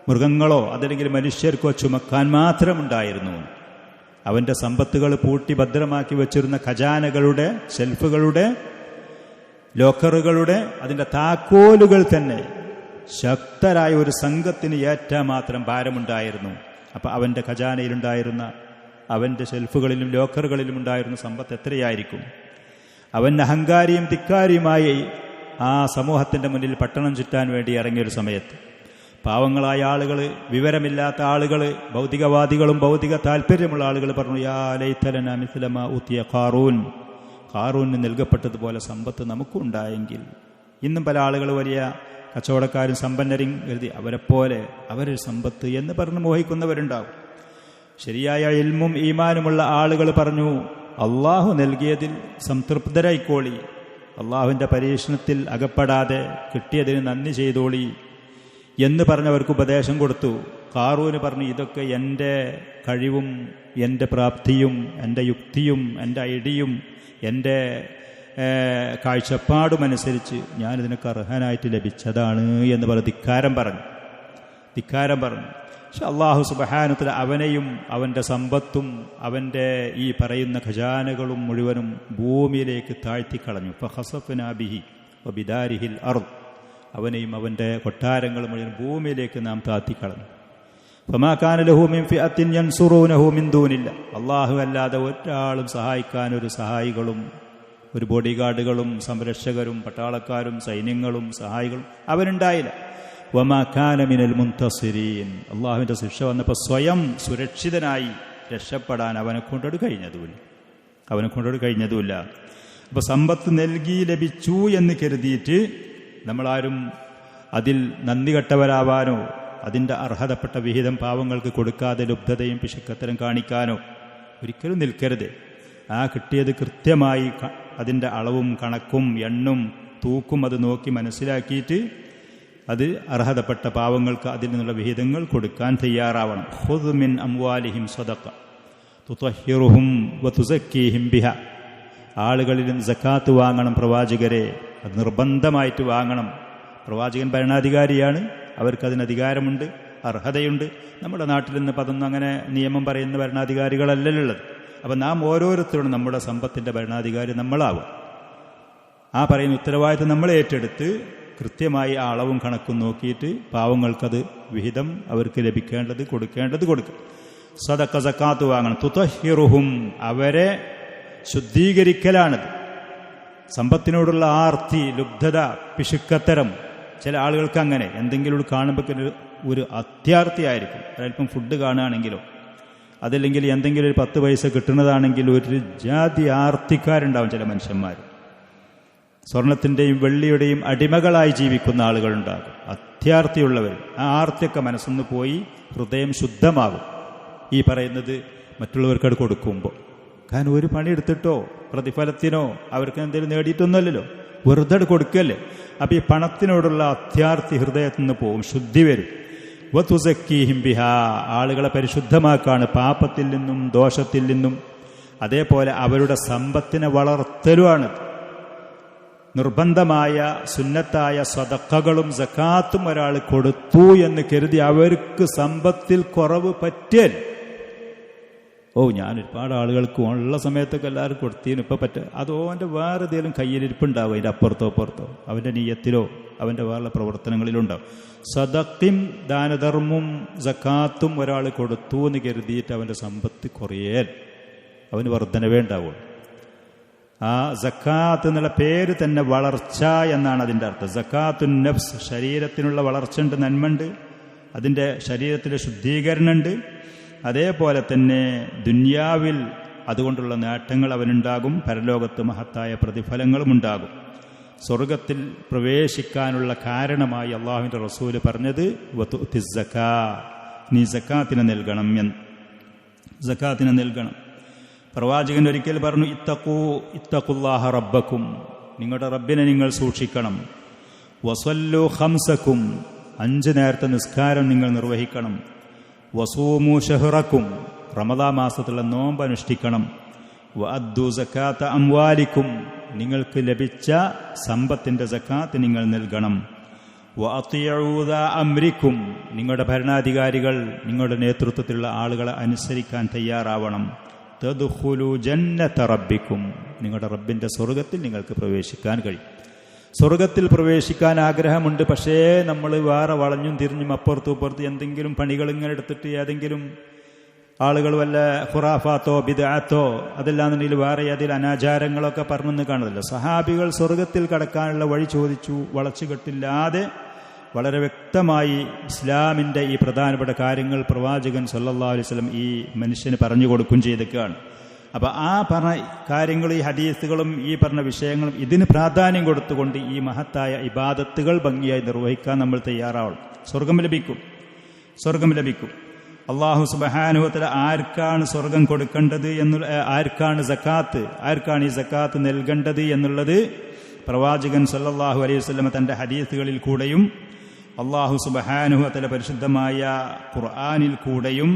മൃഗങ്ങളോ അതല്ലെങ്കിൽ മനുഷ്യർക്കോ ചുമക്കാൻ മാത്രമുണ്ടായിരുന്നു. അവൻ്റെ സമ്പത്തുകൾ പൂട്ടി ഭദ്രമാക്കി വച്ചിരുന്ന ഖജാനകളുടെ ഷെൽഫുകളുടെ ലോക്കറുകളുടെ അതിൻ്റെ താക്കോലുകൾ തന്നെ ശക്തരായ ഒരു സംഘത്തിന് ഏറ്റാൻ മാത്രം ഭാരമുണ്ടായിരുന്നു. അപ്പം അവൻ്റെ ഖജാനയിലുണ്ടായിരുന്ന, അവൻ്റെ ഷെൽഫുകളിലും ലോക്കറുകളിലും ഉണ്ടായിരുന്ന സമ്പത്ത് എത്രയായിരിക്കും? അവൻ അഹങ്കാരിയും ധിക്കാരിയുമായി ആ സമൂഹത്തിൻ്റെ മുന്നിൽ പട്ടണം ചുറ്റാൻ വേണ്ടി ഇറങ്ങിയൊരു സമയത്ത് പാവങ്ങളായ ആളുകൾ, വിവരമില്ലാത്ത ആളുകൾ, ഭൗതികവാദികളും ഭൗതിക താല്പര്യമുള്ള ആളുകൾ പറഞ്ഞു, യാ ലൈതലനാ മിസ്ല മാ ഊതിയ ഖാറൂൻ, ഖാറൂന് നൽകപ്പെട്ടതുപോലെ സമ്പത്ത് നമുക്കുണ്ടായെങ്കിൽ. ഇന്നും പല ആളുകൾ വലിയ കച്ചവടക്കാരും സമ്പന്നരും കരുതി അവരെപ്പോലെ അവരൊരു സമ്പത്ത് എന്ന് പറഞ്ഞ് മോഹിക്കുന്നവരുണ്ടാവും. ശരിയായ ഇൽമും ഈമാനുമുള്ള ആളുകൾ പറഞ്ഞു, അള്ളാഹു നൽകിയതിൽ സംതൃപ്തരായിക്കോളി, അള്ളാഹുവിൻ്റെ പരീക്ഷണത്തിൽ അകപ്പെടാതെ കിട്ടിയതിന് നന്ദി ചെയ്തോളി എന്ന് പറഞ്ഞവർക്ക് ഉപദേശം കൊടുത്തു. ഖാറൂന് പറഞ്ഞു, ഇതൊക്കെ എൻ്റെ കഴിവും എൻ്റെ പ്രാപ്തിയും എൻ്റെ യുക്തിയും എൻ്റെ ഐഡിയും എൻ്റെ കാഴ്ചപ്പാടുമനുസരിച്ച് ഞാനിതിനൊക്കെ അർഹനായിട്ട് ലഭിച്ചതാണ് എന്ന് പറഞ്ഞ് ധിക്കാരം പറഞ്ഞു. പക്ഷെ അള്ളാഹു സുബ്ഹാനഹു വതആല അവനെയും അവൻ്റെ സമ്പത്തും അവൻ്റെ ഈ പറയുന്ന ഖജാനകളും മുഴുവനും ഭൂമിയിലേക്ക് താഴ്ത്തിക്കളഞ്ഞു. ഫഖസഫ്നാ ബിഹി വബിദാരിഹിൽ അർദ്, അവനെയും അവൻ്റെ കൊട്ടാരങ്ങളും മുഴുവൻ ഭൂമിയിലേക്ക് നാം താഴ്ത്തിക്കളഞ്ഞു. ഫമാ കാന ലഹു മിൻ ഫിഅത്തിൻ യൻസുറൂനഹു മിൻ ദൂനില്ല, അള്ളാഹു അല്ലാതെ ഒരാളും സഹായിക്കാൻ ഒരു സഹായികളും ഒരു ബോഡി ഗാർഡുകളും സംരക്ഷകരും പട്ടാളക്കാരും സൈന്യങ്ങളും സഹായികളും അവനുണ്ടായില്ല. വമാ കാന മിനൽ മുൻതസിരീൻ, അള്ളാഹുവിൻ്റെ ശിക്ഷ വന്നപ്പോൾ സ്വയം സുരക്ഷിതനായി രക്ഷപ്പെടാൻ അവനെ കൊണ്ടോട് കഴിഞ്ഞതുമില്ല. അപ്പോൾ സമ്പത്ത് നൽകി ലഭിച്ചു എന്ന് കരുതിയിട്ട് നമ്മളാരും അതിൽ നന്ദി കെട്ടവരാവാനോ അതിൻ്റെ അർഹതപ്പെട്ട വിഹിതം പാവങ്ങൾക്ക് കൊടുക്കാതെ ലുബ്ധതയും പിശുക്കത്തരം കാണിക്കാനോ ഒരിക്കലും നിൽക്കരുത്. ആ കിട്ടിയത് കൃത്യമായി അതിൻ്റെ അളവും കണക്കും എണ്ണും തൂക്കും അത് നോക്കി മനസ്സിലാക്കിയിട്ട് അത് അർഹതപ്പെട്ട പാവങ്ങൾക്ക് അതിൽ നിന്നുള്ള വിഹിതങ്ങൾ കൊടുക്കാൻ തയ്യാറാവണം. ഖുദ് മിൻ അംവാലിഹിം സദഖ തുതഹിറുഹും വതുസക്കീഹിം ബിഹ, ആളുകളിൽ സക്കാത്ത് വാങ്ങണം പ്രവാചകരെ, അത് നിർബന്ധമായിട്ട് വാങ്ങണം. പ്രവാചകൻ ഭരണാധികാരിയാണ്, അവർക്കതിന് അധികാരമുണ്ട്, അർഹതയുണ്ട്. നമ്മുടെ നാട്ടിൽ നിന്ന് അതൊന്നും അങ്ങനെ നിയമം പറയുന്ന ഭരണാധികാരികളല്ലല്ലുള്ളത്. അപ്പം നാം ഓരോരുത്തരും നമ്മുടെ സമ്പത്തിൻ്റെ ഭരണാധികാരി നമ്മളാവും. ആ പറയുന്ന ഉത്തരവാദിത്വം നമ്മൾ ഏറ്റെടുത്ത് കൃത്യമായി ആ അളവും കണക്കും നോക്കിയിട്ട് പാവങ്ങൾക്കത് വിഹിതം അവർക്ക് ലഭിക്കേണ്ടത് കൊടുക്കും. സദഖ സക്കാത്ത് വാങ്ങണം. തുതഹിറുഹും, അവരെ ശുദ്ധീകരിക്കലാണത്. സമ്പത്തിനോടുള്ള ആർത്തി, ലുബ്ധത, പിശുക്കത്തരം, ചില ആളുകൾക്ക് അങ്ങനെ എന്തെങ്കിലും കാണുമ്പോൾ ഒരു അത്യാർത്തിയായിരിക്കും. ഒരൽപ്പം ഫുഡ് കാണുകയാണെങ്കിലോ അതല്ലെങ്കിൽ എന്തെങ്കിലും ഒരു 10 പൈസ കിട്ടുന്നതാണെങ്കിൽ ഒരു ജാതി ആർത്തിക്കാരുണ്ടാവും ചില മനുഷ്യന്മാർ. സ്വർണത്തിൻ്റെയും വെള്ളിയുടെയും അടിമകളായി ജീവിക്കുന്ന ആളുകളുണ്ടാകും, അത്യാർത്തിയുള്ളവർ. ആ ആർത്തിയൊക്കെ മനസ്സൊന്ന് പോയി ഹൃദയം ശുദ്ധമാകും ഈ പറയുന്നത് മറ്റുള്ളവർക്കത് കൊടുക്കുമ്പോൾ. കാരണം ഒരു പണിയെടുത്തിട്ടോ പ്രതിഫലത്തിനോ അവർക്ക് എന്തെങ്കിലും നേടിയിട്ടൊന്നുമല്ലല്ലോ, വെറുതെ കൊടുക്കല്ലേ. അപ്പം ഈ പണത്തിനോടുള്ള അത്യാർത്തി ഹൃദയത്തിൽ നിന്ന് പോകും, ശുദ്ധി വരും. വതുസക്കീഹിം ബിഹാ, ആളുകളെ പരിശുദ്ധമാക്കാണ് പാപത്തിൽ നിന്നും ദോഷത്തിൽ നിന്നും. അതേപോലെ അവരുടെ സമ്പത്തിനെ വളർത്തലുമാണ്. നിർബന്ധമായ സുന്നത്തായ സ്വതക്കകളും സക്കാത്തും ഒരാൾ കൊടുത്തു എന്ന് കരുതി അവർക്ക് സമ്പത്തിൽ കുറവ് പറ്റൽ. ഞാൻ ഒരുപാട് ആളുകൾക്ക് ഉള്ള സമയത്തൊക്കെ എല്ലാവരും കൊടുത്തീന്, ഇപ്പം അതോ അവൻ്റെ വേറെ ഏതെങ്കിലും കയ്യിലിരിപ്പുണ്ടാവും, അതിൻ്റെ അപ്പുറത്തോ അവൻ്റെ നീയത്തിലോ അവൻ്റെ വേറെ പ്രവർത്തനങ്ങളിലുണ്ടാവും. സദഖയും ദാനധർമ്മവും സക്കാത്തും ഒരാൾ കൊടുത്തു എന്ന് കരുതിയിട്ട് അവൻ്റെ സമ്പത്ത് കുറയേൽ അവന് വർധനവേ ഉണ്ടാവുള്ളൂ. ആ സക്കാത്ത് എന്നുള്ള പേര് തന്നെ വളർച്ച എന്നാണ് അതിൻ്റെ അർത്ഥം. സക്കാത്തുൻ നഫ്സ്, ശരീരത്തിനുള്ള വളർച്ചയുണ്ട്, നന്മയുണ്ട്, അതിൻ്റെ ശരീരത്തിലെ ശുദ്ധീകരണമുണ്ട്. അതേപോലെ തന്നെ ദുന്യാവിൽ അതുകൊണ്ടുള്ള നേട്ടങ്ങൾ അവനുണ്ടാകും, പരലോകത്ത് മഹത്തായ പ്രതിഫലങ്ങളും ഉണ്ടാകും. സ്വർഗത്തിൽ പ്രവേശിക്കാനുള്ള കാരണമായി അള്ളാഹുവിൻ്റെ റസൂല് പറഞ്ഞത് വതുഅ്തി സക്കാ, നീ സക്കാത്തിനെ നൽകണം എന്ന്. സക്കാത്തിനെ നൽകണം. പ്രവാചകൻ ഒരിക്കൽ പറഞ്ഞു, ഇത്തഖുല്ലാഹ റബ്ബക്കും, നിങ്ങളുടെ റബ്ബിനെ നിങ്ങൾ സൂക്ഷിക്കണം. വസല്ലു ഖംസക്കും, 5 നേരത്തെ നിസ്കാരം നിങ്ങൾ നിർവഹിക്കണം. വസൂമു ഷഹ്റക്കും, റമദാൻ മാസത്തിലുള്ള നോമ്പ് അനുഷ്ഠിക്കണം. വഅദ്ദു സക്കാത്ത അംവാലിക്കും, നിങ്ങൾക്ക് ലഭിച്ച സമ്പത്തിൻ്റെ സക്കാത്ത് നിങ്ങൾ നൽകണം. വഅതിഉ ദാ അംരിക്കും, നിങ്ങളുടെ ഭരണാധികാരികൾ നിങ്ങളുടെ നേതൃത്വത്തിലുള്ള ആളുകളെ അനുസരിക്കാൻ തയ്യാറാവണം. തദ്ഖുലു ജന്നത റബ്ബിക്കും, നിങ്ങളുടെ റബ്ബിൻ്റെ സ്വർഗത്തിൽ നിങ്ങൾക്ക് പ്രവേശിക്കാൻ കഴിയും. സ്വർഗത്തിൽ പ്രവേശിക്കാൻ ആഗ്രഹമുണ്ട്, പക്ഷേ നമ്മൾ വേറെ വളഞ്ഞും തിരിഞ്ഞും അപ്പുറത്തും ഇപ്പുറത്തും എന്തെങ്കിലും പണികൾ ഇങ്ങനെ എടുത്തിട്ട് ഏതെങ്കിലും ആളുകൾ വല്ല ഖുറാഫാത്തോ ബിദ്അത്തോ അതല്ലാന്നുണ്ടെങ്കിൽ വേറെ ഏതെങ്കിലും അനാചാരങ്ങളൊക്കെ പറഞ്ഞെന്ന് കാണുന്നില്ല. സഹാബികൾ സ്വർഗത്തിൽ കടക്കാനുള്ള വഴി ചോദിച്ചു, വളച്ചുകെട്ടില്ലാതെ വളരെ വ്യക്തമായി ഇസ്ലാമിൻ്റെ ഈ പ്രധാനപ്പെട്ട കാര്യങ്ങൾ പ്രവാചകൻ സല്ലല്ലാഹു അലൈഹി വസല്ലം ഈ മനുഷ്യന് പറഞ്ഞു കൊടുക്കുകയും ചെയ്തൊക്കെയാണ്. അപ്പോൾ ആ പറഞ്ഞ കാര്യങ്ങൾ, ഈ ഹദീസുകളും ഈ പറഞ്ഞ വിഷയങ്ങളും ഇതിന് പ്രാധാന്യം കൊടുത്തുകൊണ്ട് ഈ മഹത്തായ ഇബാദത്തുകൾ ഭംഗിയായി നിർവഹിക്കാൻ നമ്മൾ തയ്യാറാവണം. സ്വർഗം ലഭിക്കും. അല്ലാഹു സുബ്ഹാനഹു വ തആല ആർക്കാണ് സ്വർഗം കൊടുക്കേണ്ടത് എന്നുള്ള, ആർക്കാണ് ഈ സക്കാത്ത് നൽകേണ്ടത് എന്നുള്ളത് പ്രവാചകൻ സല്ലല്ലാഹു അലൈഹി വസല്ലം തൻ്റെ ഹദീസുകളിൽ കൂടെയും അല്ലാഹു സുബ്ഹാനഹു വ തആല പരിശുദ്ധമായ ഖുർആനിൽ കൂടെയും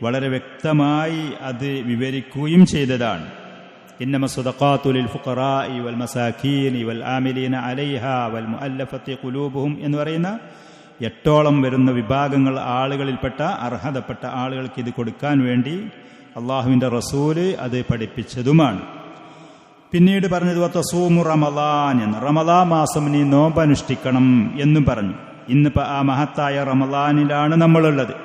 വളരെ വ്യക്തമായി അത് വിവരിക്കുകയും ചെയ്തതാണ്. ഇന്നമ സ്വദഖാത്തു ലിൽ ഫുഖറാഇ വൽ മസാകീനി വൽ ആമിലീന അലൈഹാ വൽ മുഅല്ലഫത്തി ഖുലൂബുഹും എന്ന് പറയുന്ന 8ഓളം വരുന്ന വിഭാഗങ്ങൾ ആളുകളിൽപ്പെട്ട അർഹതപ്പെട്ട ആളുകൾക്ക് ഇത് കൊടുക്കാൻ വേണ്ടി അള്ളാഹുവിൻ്റെ റസൂല് അത് പഠിപ്പിച്ചതുമാണ്. പിന്നീട് പറഞ്ഞത് വതസൂമു റമളാൻ എന്ന്, റമളാൻ മാസം നീ നോമ്പനുഷ്ഠിക്കണം എന്നും പറഞ്ഞു. ഇന്നിപ്പോൾ ആ മഹത്തായ റമളാനിലാണ് നമ്മളുള്ളത്.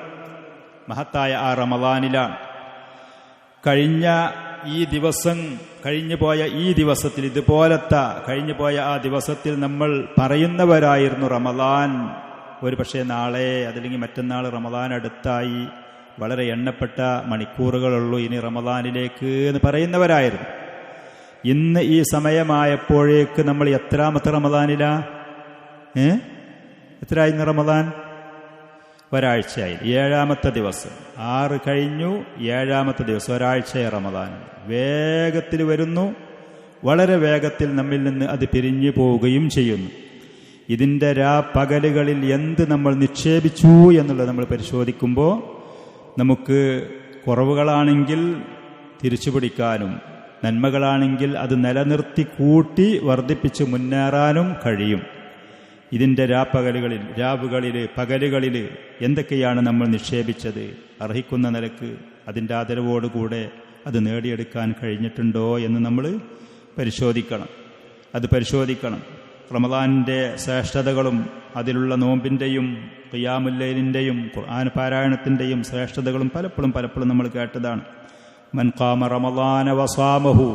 മഹത്തായ ആ റമളാനിലാണ് കഴിഞ്ഞു പോയ ഈ ദിവസത്തിൽ, ഇതുപോലത്തെ കഴിഞ്ഞു പോയ ആ ദിവസത്തിൽ നമ്മൾ പറയുന്നവരായിരുന്നു റമളാൻ ഒരു പക്ഷേ നാളെ അതല്ലെങ്കിൽ മറ്റന്നാൾ റമളാൻ അടുത്തായി, വളരെ എണ്ണപ്പെട്ട മണിക്കൂറുകളുള്ളൂ ഇനി റമളാനിലേക്ക് എന്ന് പറയുന്നവരായിരുന്നു. ഇന്ന് ഈ സമയമായപ്പോഴേക്ക് നമ്മൾ എത്രാമത്തെ റമളാനിലാ? എത്രയായിരുന്നു റമളാൻ? ഒരാഴ്ചയായി, 7ാമത്തെ ദിവസം. 6 കഴിഞ്ഞു, 7ാമത്തെ ദിവസം, ഒരാഴ്ചയായി റമളാൻ. വേഗത്തിൽ വരുന്നു, വളരെ വേഗത്തിൽ നമ്മിൽ നിന്ന് അത് പിരിഞ്ഞു പോവുകയും ചെയ്യുന്നു. ഇതിൻ്റെ പകലുകളിൽ എന്ത് നമ്മൾ നിക്ഷേപിച്ചു എന്നുള്ളത് നമ്മൾ പരിശോധിക്കുമ്പോൾ നമുക്ക് കുറവുകളാണെങ്കിൽ തിരിച്ചു പിടിക്കാനും നന്മകളാണെങ്കിൽ അത് നിലനിർത്തി കൂട്ടി വർദ്ധിപ്പിച്ച് മുന്നേറാനും കഴിയും. ഇതിൻ്റെ പകലുകളിൽ എന്തൊക്കെയാണ് നമ്മൾ നിക്ഷേപിച്ചത്, അർഹിക്കുന്ന നിലക്ക് അതിൻ്റെ ആദരവോടുകൂടെ അത് നേടിയെടുക്കാൻ കഴിഞ്ഞിട്ടുണ്ടോ എന്ന് നമ്മൾ പരിശോധിക്കണം. റമളാനിൻ്റെ ശ്രേഷ്ഠതകളും അതിലുള്ള നോമ്പിൻ്റെയും ഖിയാമുൽ ലൈലിൻ്റെയും ഖുർആൻ പാരായണത്തിൻ്റെയും ശ്രേഷ്ഠതകളും പലപ്പോഴും നമ്മൾ കേട്ടതാണ്. മൻ ഖാമ റമളാന വസാമഹു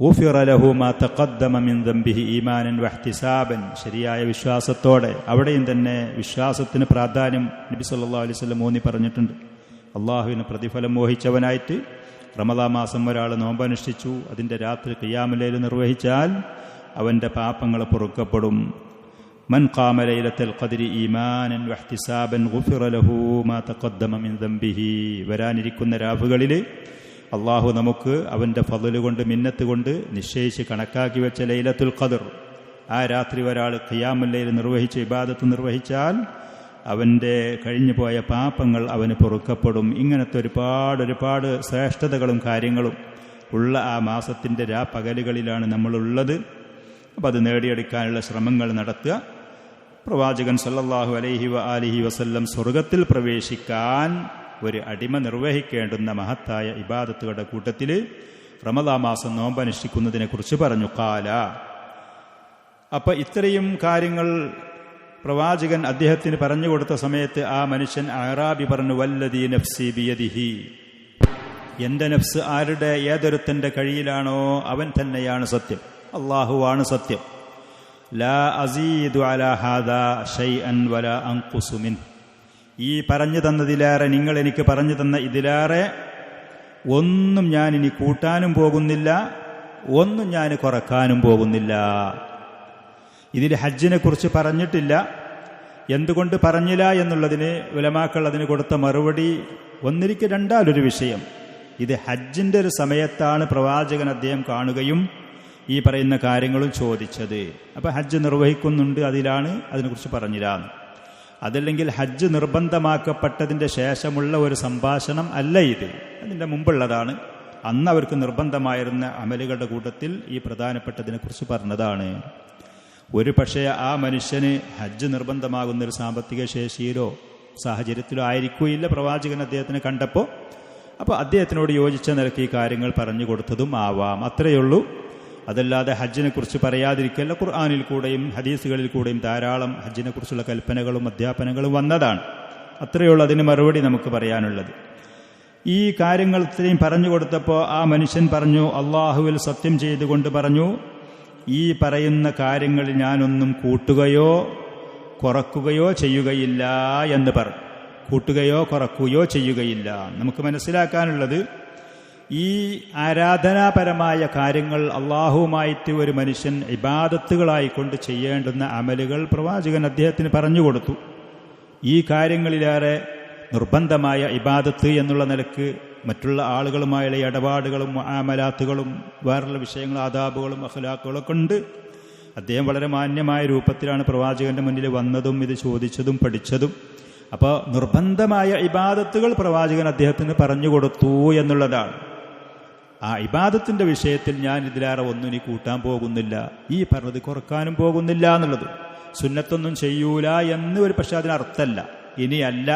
ഗുഫിറ ലഹു മാ തഖദ്ദമ മിൻ ദംബിഹി ഈമാനൻ വഹ്തിസാബൻ. ശരിയായ വിശ്വാസത്തോടെ, അവിടെയും തന്നെ വിശ്വാസത്തിന് പ്രാധാന്യം നബി സല്ലല്ലാഹു അലൈഹി വസല്ലം ഊന്നി പറഞ്ഞിട്ടുണ്ട്. അള്ളാഹുവിന് പ്രതിഫലം മോഹിച്ചവനായിട്ട് റമളാൻ മാസം ഒരാൾ നോമ്പനുഷ്ഠിച്ചു, അതിൻ്റെ രാത്രി ഖിയാമുൽ ലൈൽ നിർവഹിച്ചാൽ അവൻ്റെ പാപങ്ങൾ പൊറുക്കപ്പെടും. മൻ ഖാമ ലൈലത്തുൽ ഖദ്രി ഈമാനൻ വഹ്തിസാബൻ ഗുഫിറ ലഹു മാ തഖദ്ദമ മിൻ ദംബിഹി. വരാനിരിക്കുന്ന രാവുകളിൽ അള്ളാഹു നമുക്ക് അവൻ്റെ ഫളല് കൊണ്ട്, മിന്നത്ത് കൊണ്ട് നിശ്ചയിച്ച് കണക്കാക്കി വെച്ച ലൈലത്തുൽ ഖദ്ർ, ആ രാത്രി ഒരാൾ ഖിയാമുൽ ലൈൽ നിർവഹിച്ച് ഇബാദത്ത് നിർവഹിച്ചാൽ അവൻ്റെ കഴിഞ്ഞു പോയ പാപങ്ങൾ അവന് പൊറുക്കപ്പെടും. ഇങ്ങനത്തെ ഒരുപാട് ശ്രേഷ്ഠതകളും കാര്യങ്ങളും ഉള്ള ആ മാസത്തിൻ്റെ പകലുകളിലാണ് നമ്മളുള്ളത്. അപ്പം അത് നേടിയെടുക്കാനുള്ള ശ്രമങ്ങൾ നടത്തുക. പ്രവാചകൻ സല്ലല്ലാഹു അലൈഹി വസല്ലം സ്വർഗത്തിൽ പ്രവേശിക്കാൻ ഒരു അടിമ നിർവഹിക്കേണ്ടുന്ന മഹത്തായ ഇബാദത്തുകളുടെ കൂട്ടത്തിൽ റമളാൻ മാസം നോമ്പനുഷ്ഠിക്കുന്നതിനെ കുറിച്ച് പറഞ്ഞു. ഖാല, അപ്പം ഇത്രയും കാര്യങ്ങൾ പ്രവാചകൻ അദ്ദേഹത്തിന് പറഞ്ഞു കൊടുത്ത സമയത്ത് ആ മനുഷ്യൻ അഅറാബി പറഞ്ഞു, വല്ലദീ നഫ്സി ബിയദിഹി, എൻ്റെ നഫ്സ് ആരുടെ ഏതൊരുത്തൻ്റെ കഴിയിലാണോ അവൻ തന്നെയാണ് സത്യം, അല്ലാഹുവാണ് സത്യം. ലാ അസീദു അലാ ഹാദാ ഷൈഅൻ വലാ അൻഖുസു മിൻ, ഈ പറഞ്ഞു തന്നതിലേറെ, നിങ്ങൾ എനിക്ക് പറഞ്ഞു തന്ന ഇതിലേറെ ഒന്നും ഞാൻ ഇനി കൂട്ടാനും പോകുന്നില്ല, ഒന്നും ഞാൻ കുറക്കാനും പോകുന്നില്ല. ഇതിൽ ഹജ്ജിനെ കുറിച്ച് പറഞ്ഞിട്ടില്ല. എന്തുകൊണ്ട് പറഞ്ഞില്ല എന്നുള്ളതിന് ഉലമാക്കൾ അതിന് കൊടുത്ത മറുപടി ഒന്നിരിക്കെ രണ്ടാലൊരു വിഷയം. ഇത് ഹജ്ജിൻ്റെ ഒരു സമയത്താണ് പ്രവാചകൻ അദ്ദേഹം കാണുകയും ഈ പറയുന്ന കാര്യങ്ങളും ചോദിച്ചത്. അപ്പം ഹജ്ജ് നിർവഹിക്കുന്നുണ്ട്, അതിനെക്കുറിച്ച് പറഞ്ഞില്ല. അതല്ലെങ്കിൽ ഹജ്ജ് നിർബന്ധമാക്കപ്പെട്ടതിൻ്റെ ശേഷമുള്ള ഒരു സംഭാഷണം അല്ല ഇത്, അതിൻ്റെ മുമ്പുള്ളതാണ്. അന്ന് അവർക്ക് നിർബന്ധമായിരുന്ന അമലുകളുടെ കൂട്ടത്തിൽ ഈ പ്രധാനപ്പെട്ടതിനെക്കുറിച്ച് പറഞ്ഞതാണ്. ഒരു പക്ഷേ ആ മനുഷ്യന് ഹജ്ജ് നിർബന്ധമാകുന്നൊരു സാമ്പത്തിക ശേഷിയിലോ സാഹചര്യത്തിലോ ആയിരിക്കുകയില്ല പ്രവാചകൻ അദ്ദേഹത്തിനെ കണ്ടപ്പോൾ. അപ്പോൾ അദ്ദേഹത്തിനോട് യോജിച്ച നിലയ്ക്ക് ഈ കാര്യങ്ങൾ പറഞ്ഞു കൊടുത്തതും ആവാം, അത്രയുള്ളൂ. അതല്ലാതെ ഹജ്ജിനെ കുറിച്ച് പറയാതിരിക്കല്ല. ഖുർആനിൽ കൂടെയും ഹദീസുകളിൽ കൂടെയും ധാരാളം ഹജ്ജിനെ കുറിച്ചുള്ള കൽപ്പനകളും അധ്യാപനങ്ങളും വന്നതാണ്. അത്രയുള്ള അതിന് മറുപടി നമുക്ക് പറയാനുള്ളത്. ഈ കാര്യങ്ങൾ ഇത്രയും പറഞ്ഞു കൊടുത്തപ്പോൾ ആ മനുഷ്യൻ പറഞ്ഞു, അള്ളാഹുവിൽ സത്യം ചെയ്തുകൊണ്ട് പറഞ്ഞു, ഈ പറയുന്ന കാര്യങ്ങളിൽ ഞാനൊന്നും കൂട്ടുകയോ കുറക്കുകയോ ചെയ്യുകയില്ല എന്ന് പറഞ്ഞു. കൂട്ടുകയോ കുറക്കുകയോ ചെയ്യുകയില്ല. നമുക്ക് മനസ്സിലാക്കാനുള്ളത്, ഈ ആരാധനാപരമായ കാര്യങ്ങൾ അള്ളാഹുവുമായിട്ട് ഒരു മനുഷ്യൻ ഇബാദത്തുകളായിക്കൊണ്ട് ചെയ്യേണ്ടുന്ന അമലുകൾ പ്രവാചകൻ അദ്ദേഹത്തിന് പറഞ്ഞു കൊടുത്തു. ഈ കാര്യങ്ങളിലേറെ നിർബന്ധമായ ഇബാദത്ത് എന്നുള്ള നിലക്ക് മറ്റുള്ള ആളുകളുമായുള്ള ഇടപാടുകളും മുആമലാത്തുകളും വേറുള്ള വിഷയങ്ങൾ ആദാബുകളും അഖ്ലാഖുകളൊക്കെ ഉണ്ട്. അദ്ദേഹം വളരെ മാന്യമായ രൂപത്തിലാണ് പ്രവാചകന്റെ മുന്നിൽ വന്നതും ഇത് ചോദിച്ചതും പഠിച്ചതും. അപ്പോൾ നിർബന്ധമായ ഇബാദത്തുകൾ പ്രവാചകൻ അദ്ദേഹത്തിന് പറഞ്ഞു കൊടുത്തു എന്നുള്ളതാണ്. ആ ഇബാദത്തിന്റെ വിഷയത്തിൽ ഞാൻ ഇതിലേറെ ഒന്നും ഇനി കൂട്ടാൻ പോകുന്നില്ല, ഈ പറഞ്ഞത് കുറക്കാനും പോകുന്നില്ല എന്നുള്ളത്. സുന്നത്തൊന്നും ചെയ്യൂല എന്ന് ഒരു പക്ഷെ അതിനർത്ഥമല്ല. ഇനിയല്ല,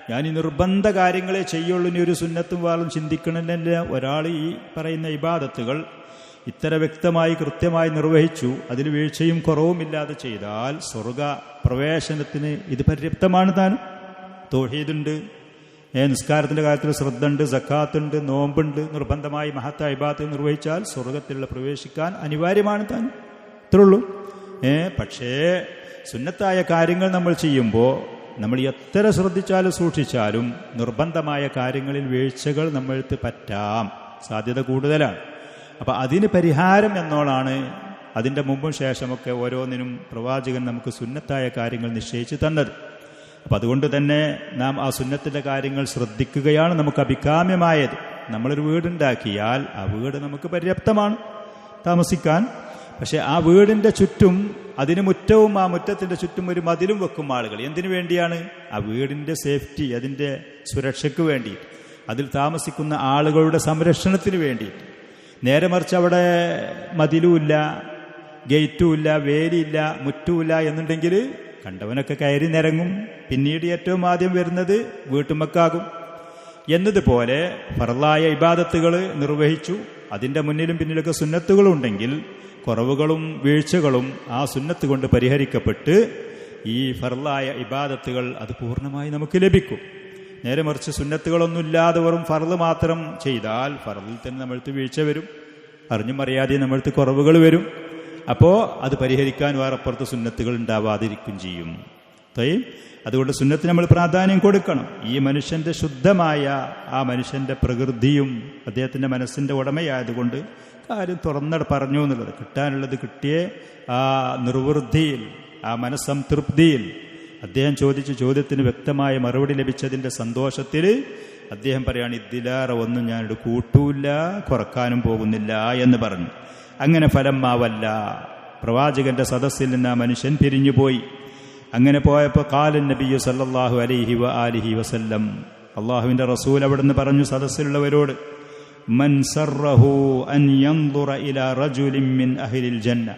ഞാൻ ഈ നിർബന്ധ കാര്യങ്ങളെ ചെയ്യുള്ളൂ, ഇനി ഒരു സുന്നത്തും വാളും ചിന്തിക്കണമെന്നില്ല. ഒരാൾ ഈ പറയുന്ന ഇബാദത്തുകൾ ഇത്ര വ്യക്തമായി കൃത്യമായി നിർവഹിച്ചു, അതിൽ വീഴ്ചയും കുറവുമില്ലാതെ ചെയ്താൽ സ്വർഗ പ്രവേശനത്തിന് ഇത് പര്യാപ്തമാണ്. താനും തൗഹീദുണ്ട്, നിസ്കാരത്തിന്റെ കാര്യത്തിൽ ശ്രദ്ധ ഉണ്ട്, സക്കാത്തുണ്ട്, നോമ്പുണ്ട്, നിർബന്ധമായി മഹത്തായ ഇബാദത്ത് നിർവഹിച്ചാൽ സ്വർഗത്തിലുള്ള പ്രവേശിക്കാൻ അനിവാര്യമാണ്. താനും ഇത്രേ ഉള്ളൂ. പക്ഷേ സുന്നത്തായ കാര്യങ്ങൾ നമ്മൾ ചെയ്യുമ്പോൾ നമ്മൾ എത്ര ശ്രദ്ധിച്ചാലും സൂക്ഷിച്ചാലും നിർബന്ധമായ കാര്യങ്ങളിൽ വീഴ്ചകൾ നമ്മൾക്ക് പറ്റാം, സാധ്യത കൂടുതലാണ്. അപ്പം അതിന് പരിഹാരം എന്നോളാണ് അതിൻ്റെ മുമ്പും ശേഷമൊക്കെ ഓരോന്നിനും പ്രവാചകൻ നമുക്ക് സുന്നത്തായ കാര്യങ്ങൾ നിശ്ചയിച്ച് തന്നത്. അപ്പം അതുകൊണ്ട് തന്നെ നാം ആ സുന്നത്തിൻ്റെ കാര്യങ്ങൾ ശ്രദ്ധിക്കുകയാണ് നമുക്ക് അഭികാമ്യമായത്. നമ്മളൊരു വീടുണ്ടാക്കിയാൽ ആ വീട് നമുക്ക് പര്യാപ്തമാണ് താമസിക്കാൻ. പക്ഷെ ആ വീടിൻ്റെ ചുറ്റും, അതിന് മുറ്റവും ആ മുറ്റത്തിൻ്റെ ചുറ്റും ഒരു മതിലും വെക്കും ആളുകൾ. എന്തിനു വേണ്ടിയാണ്? ആ വീടിൻ്റെ സേഫ്റ്റി, അതിൻ്റെ സുരക്ഷയ്ക്ക് വേണ്ടി, അതിൽ താമസിക്കുന്ന ആളുകളുടെ സംരക്ഷണത്തിന് വേണ്ടിയിട്ട്. നേരെ മറിച്ച് അവിടെ മതിലുമില്ല, ഗേറ്റുമില്ല, വേലിയില്ല, മുറ്റുമില്ല എന്നുണ്ടെങ്കിൽ കണ്ടവനൊക്കെ കയറി നിരങ്ങും. പിന്നീട് ഏറ്റവും ആദ്യം വരുന്നത് വീട്ടുമക്കാകും. എന്നതുപോലെ ഫർളായ ഇബാദത്തുകൾ നിർവഹിച്ചു, അതിൻ്റെ മുന്നിലും പിന്നിലൊക്കെ സുന്നത്തുകളുണ്ടെങ്കിൽ കുറവുകളും വീഴ്ചകളും ആ സുന്നത്ത് കൊണ്ട് പരിഹരിക്കപ്പെട്ട് ഈ ഫർളായ ഇബാദത്തുകൾ അത് പൂർണ്ണമായി നമുക്ക് ലഭിക്കും. നേരെ മറിച്ച് സുന്നത്തുകളൊന്നുമില്ലാതെ വെറും ഫർള് മാത്രം ചെയ്താൽ ഫർളിൽ തന്നെ നമ്മൾക്ക് വീഴ്ച വരും, അറിഞ്ഞും അറിയാതെ നമ്മൾക്ക് കുറവുകൾ വരും. അപ്പോൾ അത് പരിഹരിക്കാൻ വേറെപ്പുറത്ത് സുന്നത്തുകൾ ഉണ്ടാവാതിരിക്കും ചെയ്യും. അതുകൊണ്ട് സുന്നത്തിന് നമ്മൾ പ്രാധാന്യം കൊടുക്കണം. ഈ മനുഷ്യന്റെ ശുദ്ധമായ ആ മനുഷ്യന്റെ പ്രകൃതിയും അദ്ദേഹത്തിന്റെ മനസ്സിന്റെ ഉടമയായതുകൊണ്ട് കാര്യം തുറന്നട പറഞ്ഞു എന്നുള്ളത്, കിട്ടാനുള്ളത് കിട്ടിയ ആ നിർവൃദ്ധിയിൽ, ആ മനസ്സംതൃപ്തിയിൽ, അദ്ദേഹം ചോദിച്ച ചോദ്യത്തിന് വ്യക്തമായ മറുപടി ലഭിച്ചതിന്റെ സന്തോഷത്തിൽ അദ്ദേഹം പറയാണ്, ഇതിലേറെ ഒന്നും ഞാനിവിടെ കൂട്ടൂല്ല, കുറക്കാനും പോകുന്നില്ല എന്ന് പറഞ്ഞു. അങ്ങനെ ഫലമാവല്ല, പ്രവാചകന്റെ സദസ്സിൽ നിന്ന് ആ മനുഷ്യൻ പിരിഞ്ഞുപോയി. അങ്ങനെ പോയപ്പോൾ ഖാലൻ നബിയ്യു സല്ലല്ലാഹു അലൈഹി വആലിഹി വസല്ലം, അള്ളാഹുവിന്റെ റസൂൽ അവിടുന്ന് പറഞ്ഞു സദസ്സിലുള്ളവരോട്, മൻ സർറഹു അൻ യൻദുറ ഇലാ റജുലിൻ മിൻ അഹ്ലിൽ ജന്ന,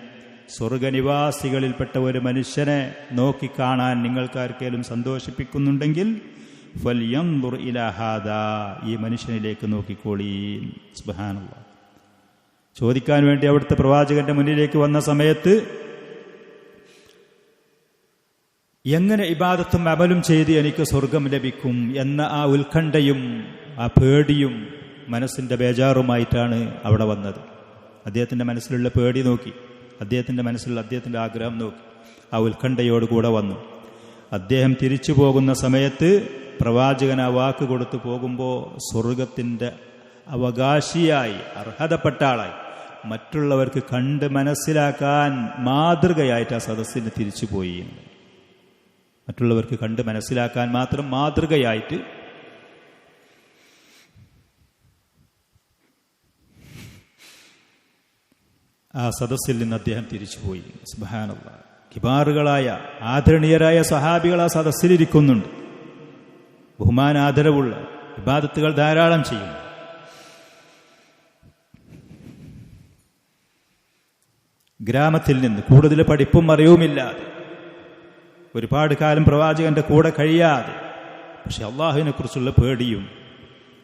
സ്വർഗനിവാസികളിൽപ്പെട്ട ഒരു മനുഷ്യനെ നോക്കിക്കാണാൻ നിങ്ങൾക്കാർക്കേലും സന്തോഷിപ്പിക്കുന്നുണ്ടെങ്കിൽ ഫൽയൻദുർ ഇലാ ഹാദാ, ഈ മനുഷ്യനിലേക്ക് നോക്കിക്കോളീ. സുബ്ഹാനല്ലാഹ്. ചോദിക്കാൻ വേണ്ടി അവിടുത്തെ പ്രവാചകന്റെ മുന്നിലേക്ക് വന്ന സമയത്ത് എങ്ങനെ ഇബാദത്തും അമലും ചെയ്ത് എനിക്ക് സ്വർഗം ലഭിക്കും എന്ന ആ ഉത്കണ്ഠയും ആ പേടിയും മനസ്സിന്റെ ബേജാറുമായിട്ടാണ് അവിടെ വന്നത്. അദ്ദേഹത്തിന്റെ മനസ്സിലുള്ള പേടി നോക്കി, അദ്ദേഹത്തിന്റെ മനസ്സിലുള്ള അദ്ദേഹത്തിന്റെ ആഗ്രഹം നോക്കി, ആ ഉത്കണ്ഠയോടുകൂടെ വന്നു. അദ്ദേഹം തിരിച്ചു പോകുന്ന സമയത്ത് പ്രവാചകൻ ആ വാക്ക് കൊടുത്തു പോകുമ്പോൾ സ്വർഗത്തിന്റെ അവകാശിയായി, അർഹതപ്പെട്ട ആളായി, മറ്റുള്ളവർക്ക് കണ്ട് മനസ്സിലാക്കാൻ മാതൃകയായിട്ട് ആ സദസ്സിന് തിരിച്ചുപോയി. മറ്റുള്ളവർക്ക് കണ്ട് മനസ്സിലാക്കാൻ മാത്രം മാതൃകയായിട്ട് ആ സദസ്സിൽ നിന്ന് അദ്ദേഹം തിരിച്ചുപോയി. സുബ്ഹാനല്ലാഹ്. കിബാറുകളായ ആദരണീയരായ സഹാബികൾ ആ സദസ്സിലിരിക്കുന്നുണ്ട്. ബഹുമാനാദരവുള്ള ഇബാദത്തുകൾ ധാരാളം ചെയ്യും. ഗ്രാമത്തിൽ നിന്ന് കൂടുതൽ പഠിപ്പും അറിവുമില്ലാതെ, ഒരുപാട് കാലം പ്രവാചകന്റെ കൂടെ കഴിയാതെ, പക്ഷെ അള്ളാഹുവിനെ കുറിച്ചുള്ള പേടിയും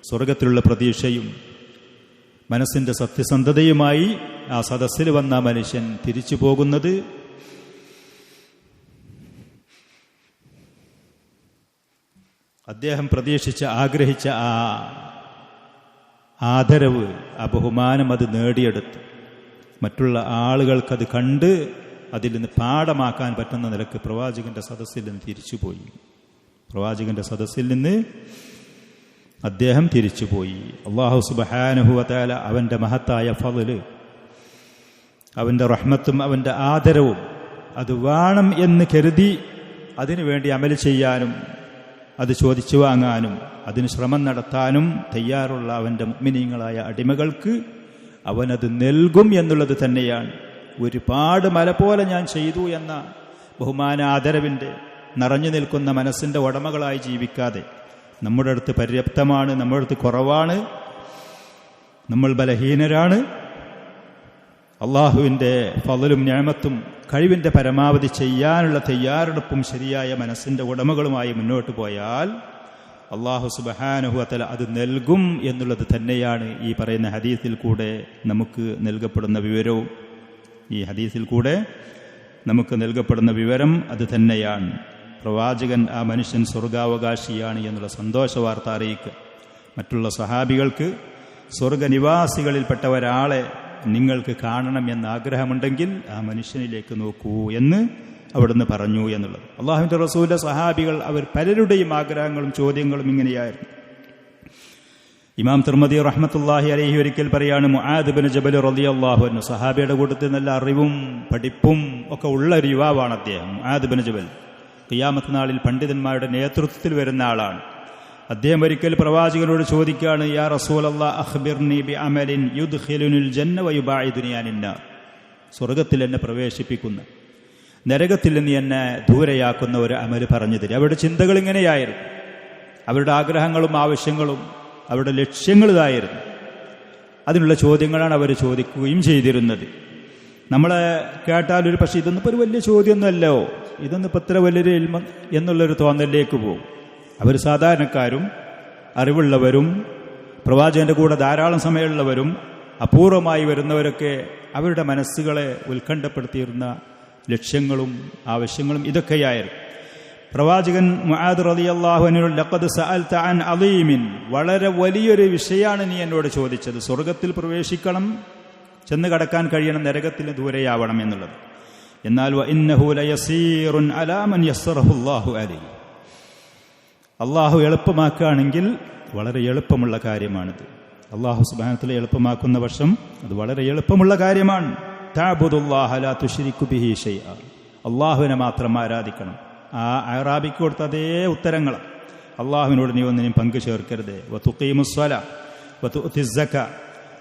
സ്വർഗത്തിലുള്ള പ്രതീക്ഷയും മനസ്സിന്റെ സത്യസന്ധതയുമായി ആ സദസ്സിൽ വന്ന മനുഷ്യൻ തിരിച്ചു പോകുന്നത് അദ്ദേഹം പ്രതീക്ഷിച്ച ആഗ്രഹിച്ച ആ ആദരവ്, ആ ബഹുമാനം അത് നേടിയെടുത്ത് മറ്റുള്ള ആളുകൾക്കത് കണ്ട് അതിൽ നിന്ന് പാഠമാക്കാൻ പറ്റുന്ന നിലക്ക് പ്രവാചകന്റെ സദസ്സിൽ നിന്ന് തിരിച്ചുപോയി. പ്രവാചകന്റെ സദസ്സിൽ നിന്ന് അദ്ദേഹം തിരിച്ചുപോയി. അല്ലാഹു സുബ്ഹാനഹു വ തആല അവന്റെ മഹത്തായ ഫളല്, അവന്റെ റഹ്മത്തും അവന്റെ ആദരവും അത് വേണം എന്ന് കരുതി അതിനുവേണ്ടി അമൽ ചെയ്യാനും അത് ചോദിച്ചു വാങ്ങാനും അതിന് ശ്രമം നടത്താനും തയ്യാറുള്ള അവന്റെ മുഅ്മിനീങ്ങളായ അടിമകൾക്ക് അവനത് നൽകും എന്നുള്ളത് തന്നെയാണ്. ഒരുപാട് മല പോലെ ഞാൻ ചെയ്തു എന്ന ബഹുമാന ആദരവിൻ്റെ നിറഞ്ഞു നിൽക്കുന്ന മനസ്സിൻ്റെ ഉടമകളായി ജീവിക്കാതെ നമ്മുടെ അടുത്ത് പര്യാപ്തമാണ്, നമ്മുടെ അടുത്ത് കുറവാണ്, നമ്മൾ ബലഹീനരാണ്, അള്ളാഹുവിൻ്റെ ഫളലും നിഅമത്തും കഴിവിൻ്റെ പരമാവധി ചെയ്യാനുള്ള തയ്യാറെടുപ്പും ശരിയായ മനസ്സിൻ്റെ ഉടമകളുമായി മുന്നോട്ട് പോയാൽ അള്ളാഹു സുബ്ഹാനഹു വ തആല അത് നൽകും എന്നുള്ളത് തന്നെയാണ് ഈ പറയുന്ന ഹദീസിൽ കൂടെ നമുക്ക് നൽകപ്പെടുന്ന വിവരവും. ഈ ഹദീസിൽ കൂടെ നമുക്ക് നൽകപ്പെടുന്ന വിവരം അത് തന്നെയാണ്. പ്രവാചകൻ ആ മനുഷ്യൻ സ്വർഗാവകാശിയാണ് എന്നുള്ള സന്തോഷ വാർത്ത അറിയിക്കുക. മറ്റുള്ള സഹാബികൾക്ക് സ്വർഗനിവാസികളിൽപ്പെട്ട ഒരാളെ നിങ്ങൾക്ക് കാണണം എന്ന ആഗ്രഹമുണ്ടെങ്കിൽ ആ മനുഷ്യനിലേക്ക് നോക്കൂ എന്ന് അവിടുന്ന് പറഞ്ഞു എന്നുള്ളത്. അള്ളാഹുവിൻ്റെ റസൂലിന്റെ സഹാബികൾ അവർ പലരുടെയും ആഗ്രഹങ്ങളും ചോദ്യങ്ങളും ഇങ്ങനെയായിരുന്നു. ഇമാം തിർമിദി റഹ്മത്തുള്ളാഹി അലൈഹി ഒരിക്കൽ പറയാണ്, മുആദ് ഇബ്നു ജബൽ റളിയല്ലാഹു അൻഹു, സഹാബിയുടെ കൂട്ടത്തിൽ നല്ല അറിവും പഠിപ്പും ഒക്കെ ഉള്ള ഒരു യുവാവാണ് അദ്ദേഹം. മുആദ് ഇബ്നു ജബൽ ഖിയാമത്ത് നാളിൽ പണ്ഡിതന്മാരുടെ നേതൃത്വത്തിൽ വരുന്ന ആളാണ്. അദ്ദേഹം ഒരിക്കൽ പ്രവാചകനോട് ചോദിക്കുകയാണ്, യാ റസൂലല്ലാഹ് അഖ്ബിർനി ബിഅമലിൻ യുദ്ഖിലുനിൽ ജന്ന വയുബാഇദുനി അനിന്നാർ. സ്വർഗ്ഗത്തിൽ എന്നെ പ്രവേശിപ്പിക്കുന്ന, നരകത്തിൽ നിന്ന് എന്നെ ദൂരെയാക്കുന്ന ഒരു അമല് പറഞ്ഞു തരും. അവരുടെ ചിന്തകൾ ഇങ്ങനെയായിരുന്നു, അവരുടെ ആഗ്രഹങ്ങളും ആവശ്യങ്ങളും അവരുടെ ലക്ഷ്യങ്ങൾ ഇതായിരുന്നു. അതിനുള്ള ചോദ്യങ്ങളാണ് അവർ ചോദിക്കുകയും ചെയ്തിരുന്നത്. നമ്മളെ കേട്ടാലൊരു പക്ഷേ ഇതൊന്നും ഇപ്പോൾ ഒരു വലിയ ചോദ്യമൊന്നുമല്ലോ, ഇതൊന്നും ഇപ്പോൾ ഇത്ര വലിയൊരു ഇൽമ എന്നുള്ളൊരു തോന്നലിലേക്ക് പോകും. അവർ സാധാരണക്കാരും അറിവുള്ളവരും പ്രവാചകന്റെ കൂടെ ധാരാളം സമയമുള്ളവരും അപൂർവമായി വരുന്നവരൊക്കെ അവരുടെ മനസ്സുകളെ ഉത്കണ്ഠപ്പെടുത്തിയിരുന്ന ലക്ഷ്യങ്ങളും ആവശ്യങ്ങളും ഇതൊക്കെയായിരുന്നു. പ്രവാചകൻ മുആദ് റളിയല്ലാഹു അൻഹു, ലഖദ് സഅൽത അൻ അളീമിൻ, വളരെ വലിയൊരു വിഷയമാണ് നീ എന്നോട് ചോദിച്ചത്. സ്വർഗത്തിൽ പ്രവേശിക്കണം, ചെന്ന് കടക്കാൻ കഴിയണം, നരകത്തിന് ദൂരെയാവണം എന്നുള്ളത്. എന്നാൽ വഇന്നഹു ലയസീറുൻ അലാ മൻ യസ്സറഹു അല്ലാഹു അലൈഹി, അള്ളാഹു എളുപ്പമാക്കുകയാണെങ്കിൽ വളരെ എളുപ്പമുള്ള കാര്യമാണിത്. അള്ളാഹു സുബ്ഹാനഹു വ തആല എളുപ്പമാക്കുന്ന പക്ഷം അത് വളരെ എളുപ്പമുള്ള കാര്യമാണ്. തഅബുദുല്ലാഹ ലാ തുശ്രികു ബിഹി ശൈഅ, അള്ളാഹുവിനെ മാത്രം ആരാധിക്കണം. ആ അറാബിക്ക് കൊടുത്ത അതേ ഉത്തരങ്ങൾ, അള്ളാഹുവിനോട് നീ ഒന്നിനും പങ്കു ചേർക്കരുത്. വതുഖീമുസ്സലാ വതുഅ്തിസ് സക്കാ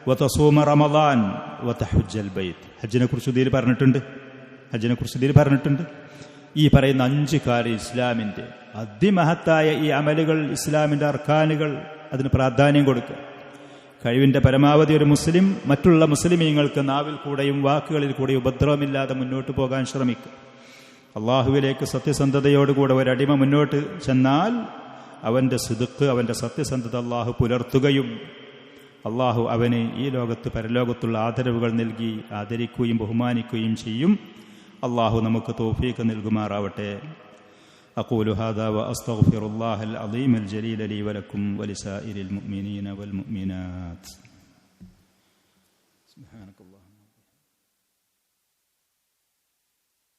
വതസൂമ റമളാൻ വതഹജ്ജൽ ബൈത്ത്. ഹജ്ജിനെ കുറിച്ച് ഇതിൽ പറഞ്ഞിട്ടുണ്ട്. ഈ പറയുന്ന 5 കാര്യം ഇസ്ലാമിൻ്റെ അതിമഹത്തായ ഈ അമലുകൾ, ഇസ്ലാമിൻ്റെ അർക്കാനുകൾ, അതിന് പ്രാധാന്യം കൊടുക്കുക. കഴിവിൻ്റെ പരമാവധി ഒരു മുസ്ലിം മറ്റുള്ള മുസ്ലിമീങ്ങൾക്ക് നാവിൽ കൂടെയും വാക്കുകളിൽ കൂടെയും ഉപദ്രവമില്ലാതെ മുന്നോട്ട് പോകാൻ ശ്രമിക്കുക. അള്ളാഹുവിലേക്ക് സത്യസന്ധതയോടുകൂടെ ഒരടിമ മുന്നോട്ട് ചെന്നാൽ അവൻ്റെ സിദ്ഖ്, അവൻ്റെ സത്യസന്ധത അള്ളാഹു പുലർത്തുകയും അള്ളാഹു അവന് ഈ ലോകത്ത് പരലോകത്തുള്ള ആദരവുകൾ നൽകി ആദരിക്കുകയും ബഹുമാനിക്കുകയും ചെയ്യും. അള്ളാഹു നമുക്ക് തൗഫീഖ് നൽകുമാറാവട്ടെ. أقول هذا وأستغفر الله العظيم الجليل لي ولكم ولسائر المؤمنين والمؤمنات. سبحانك الله.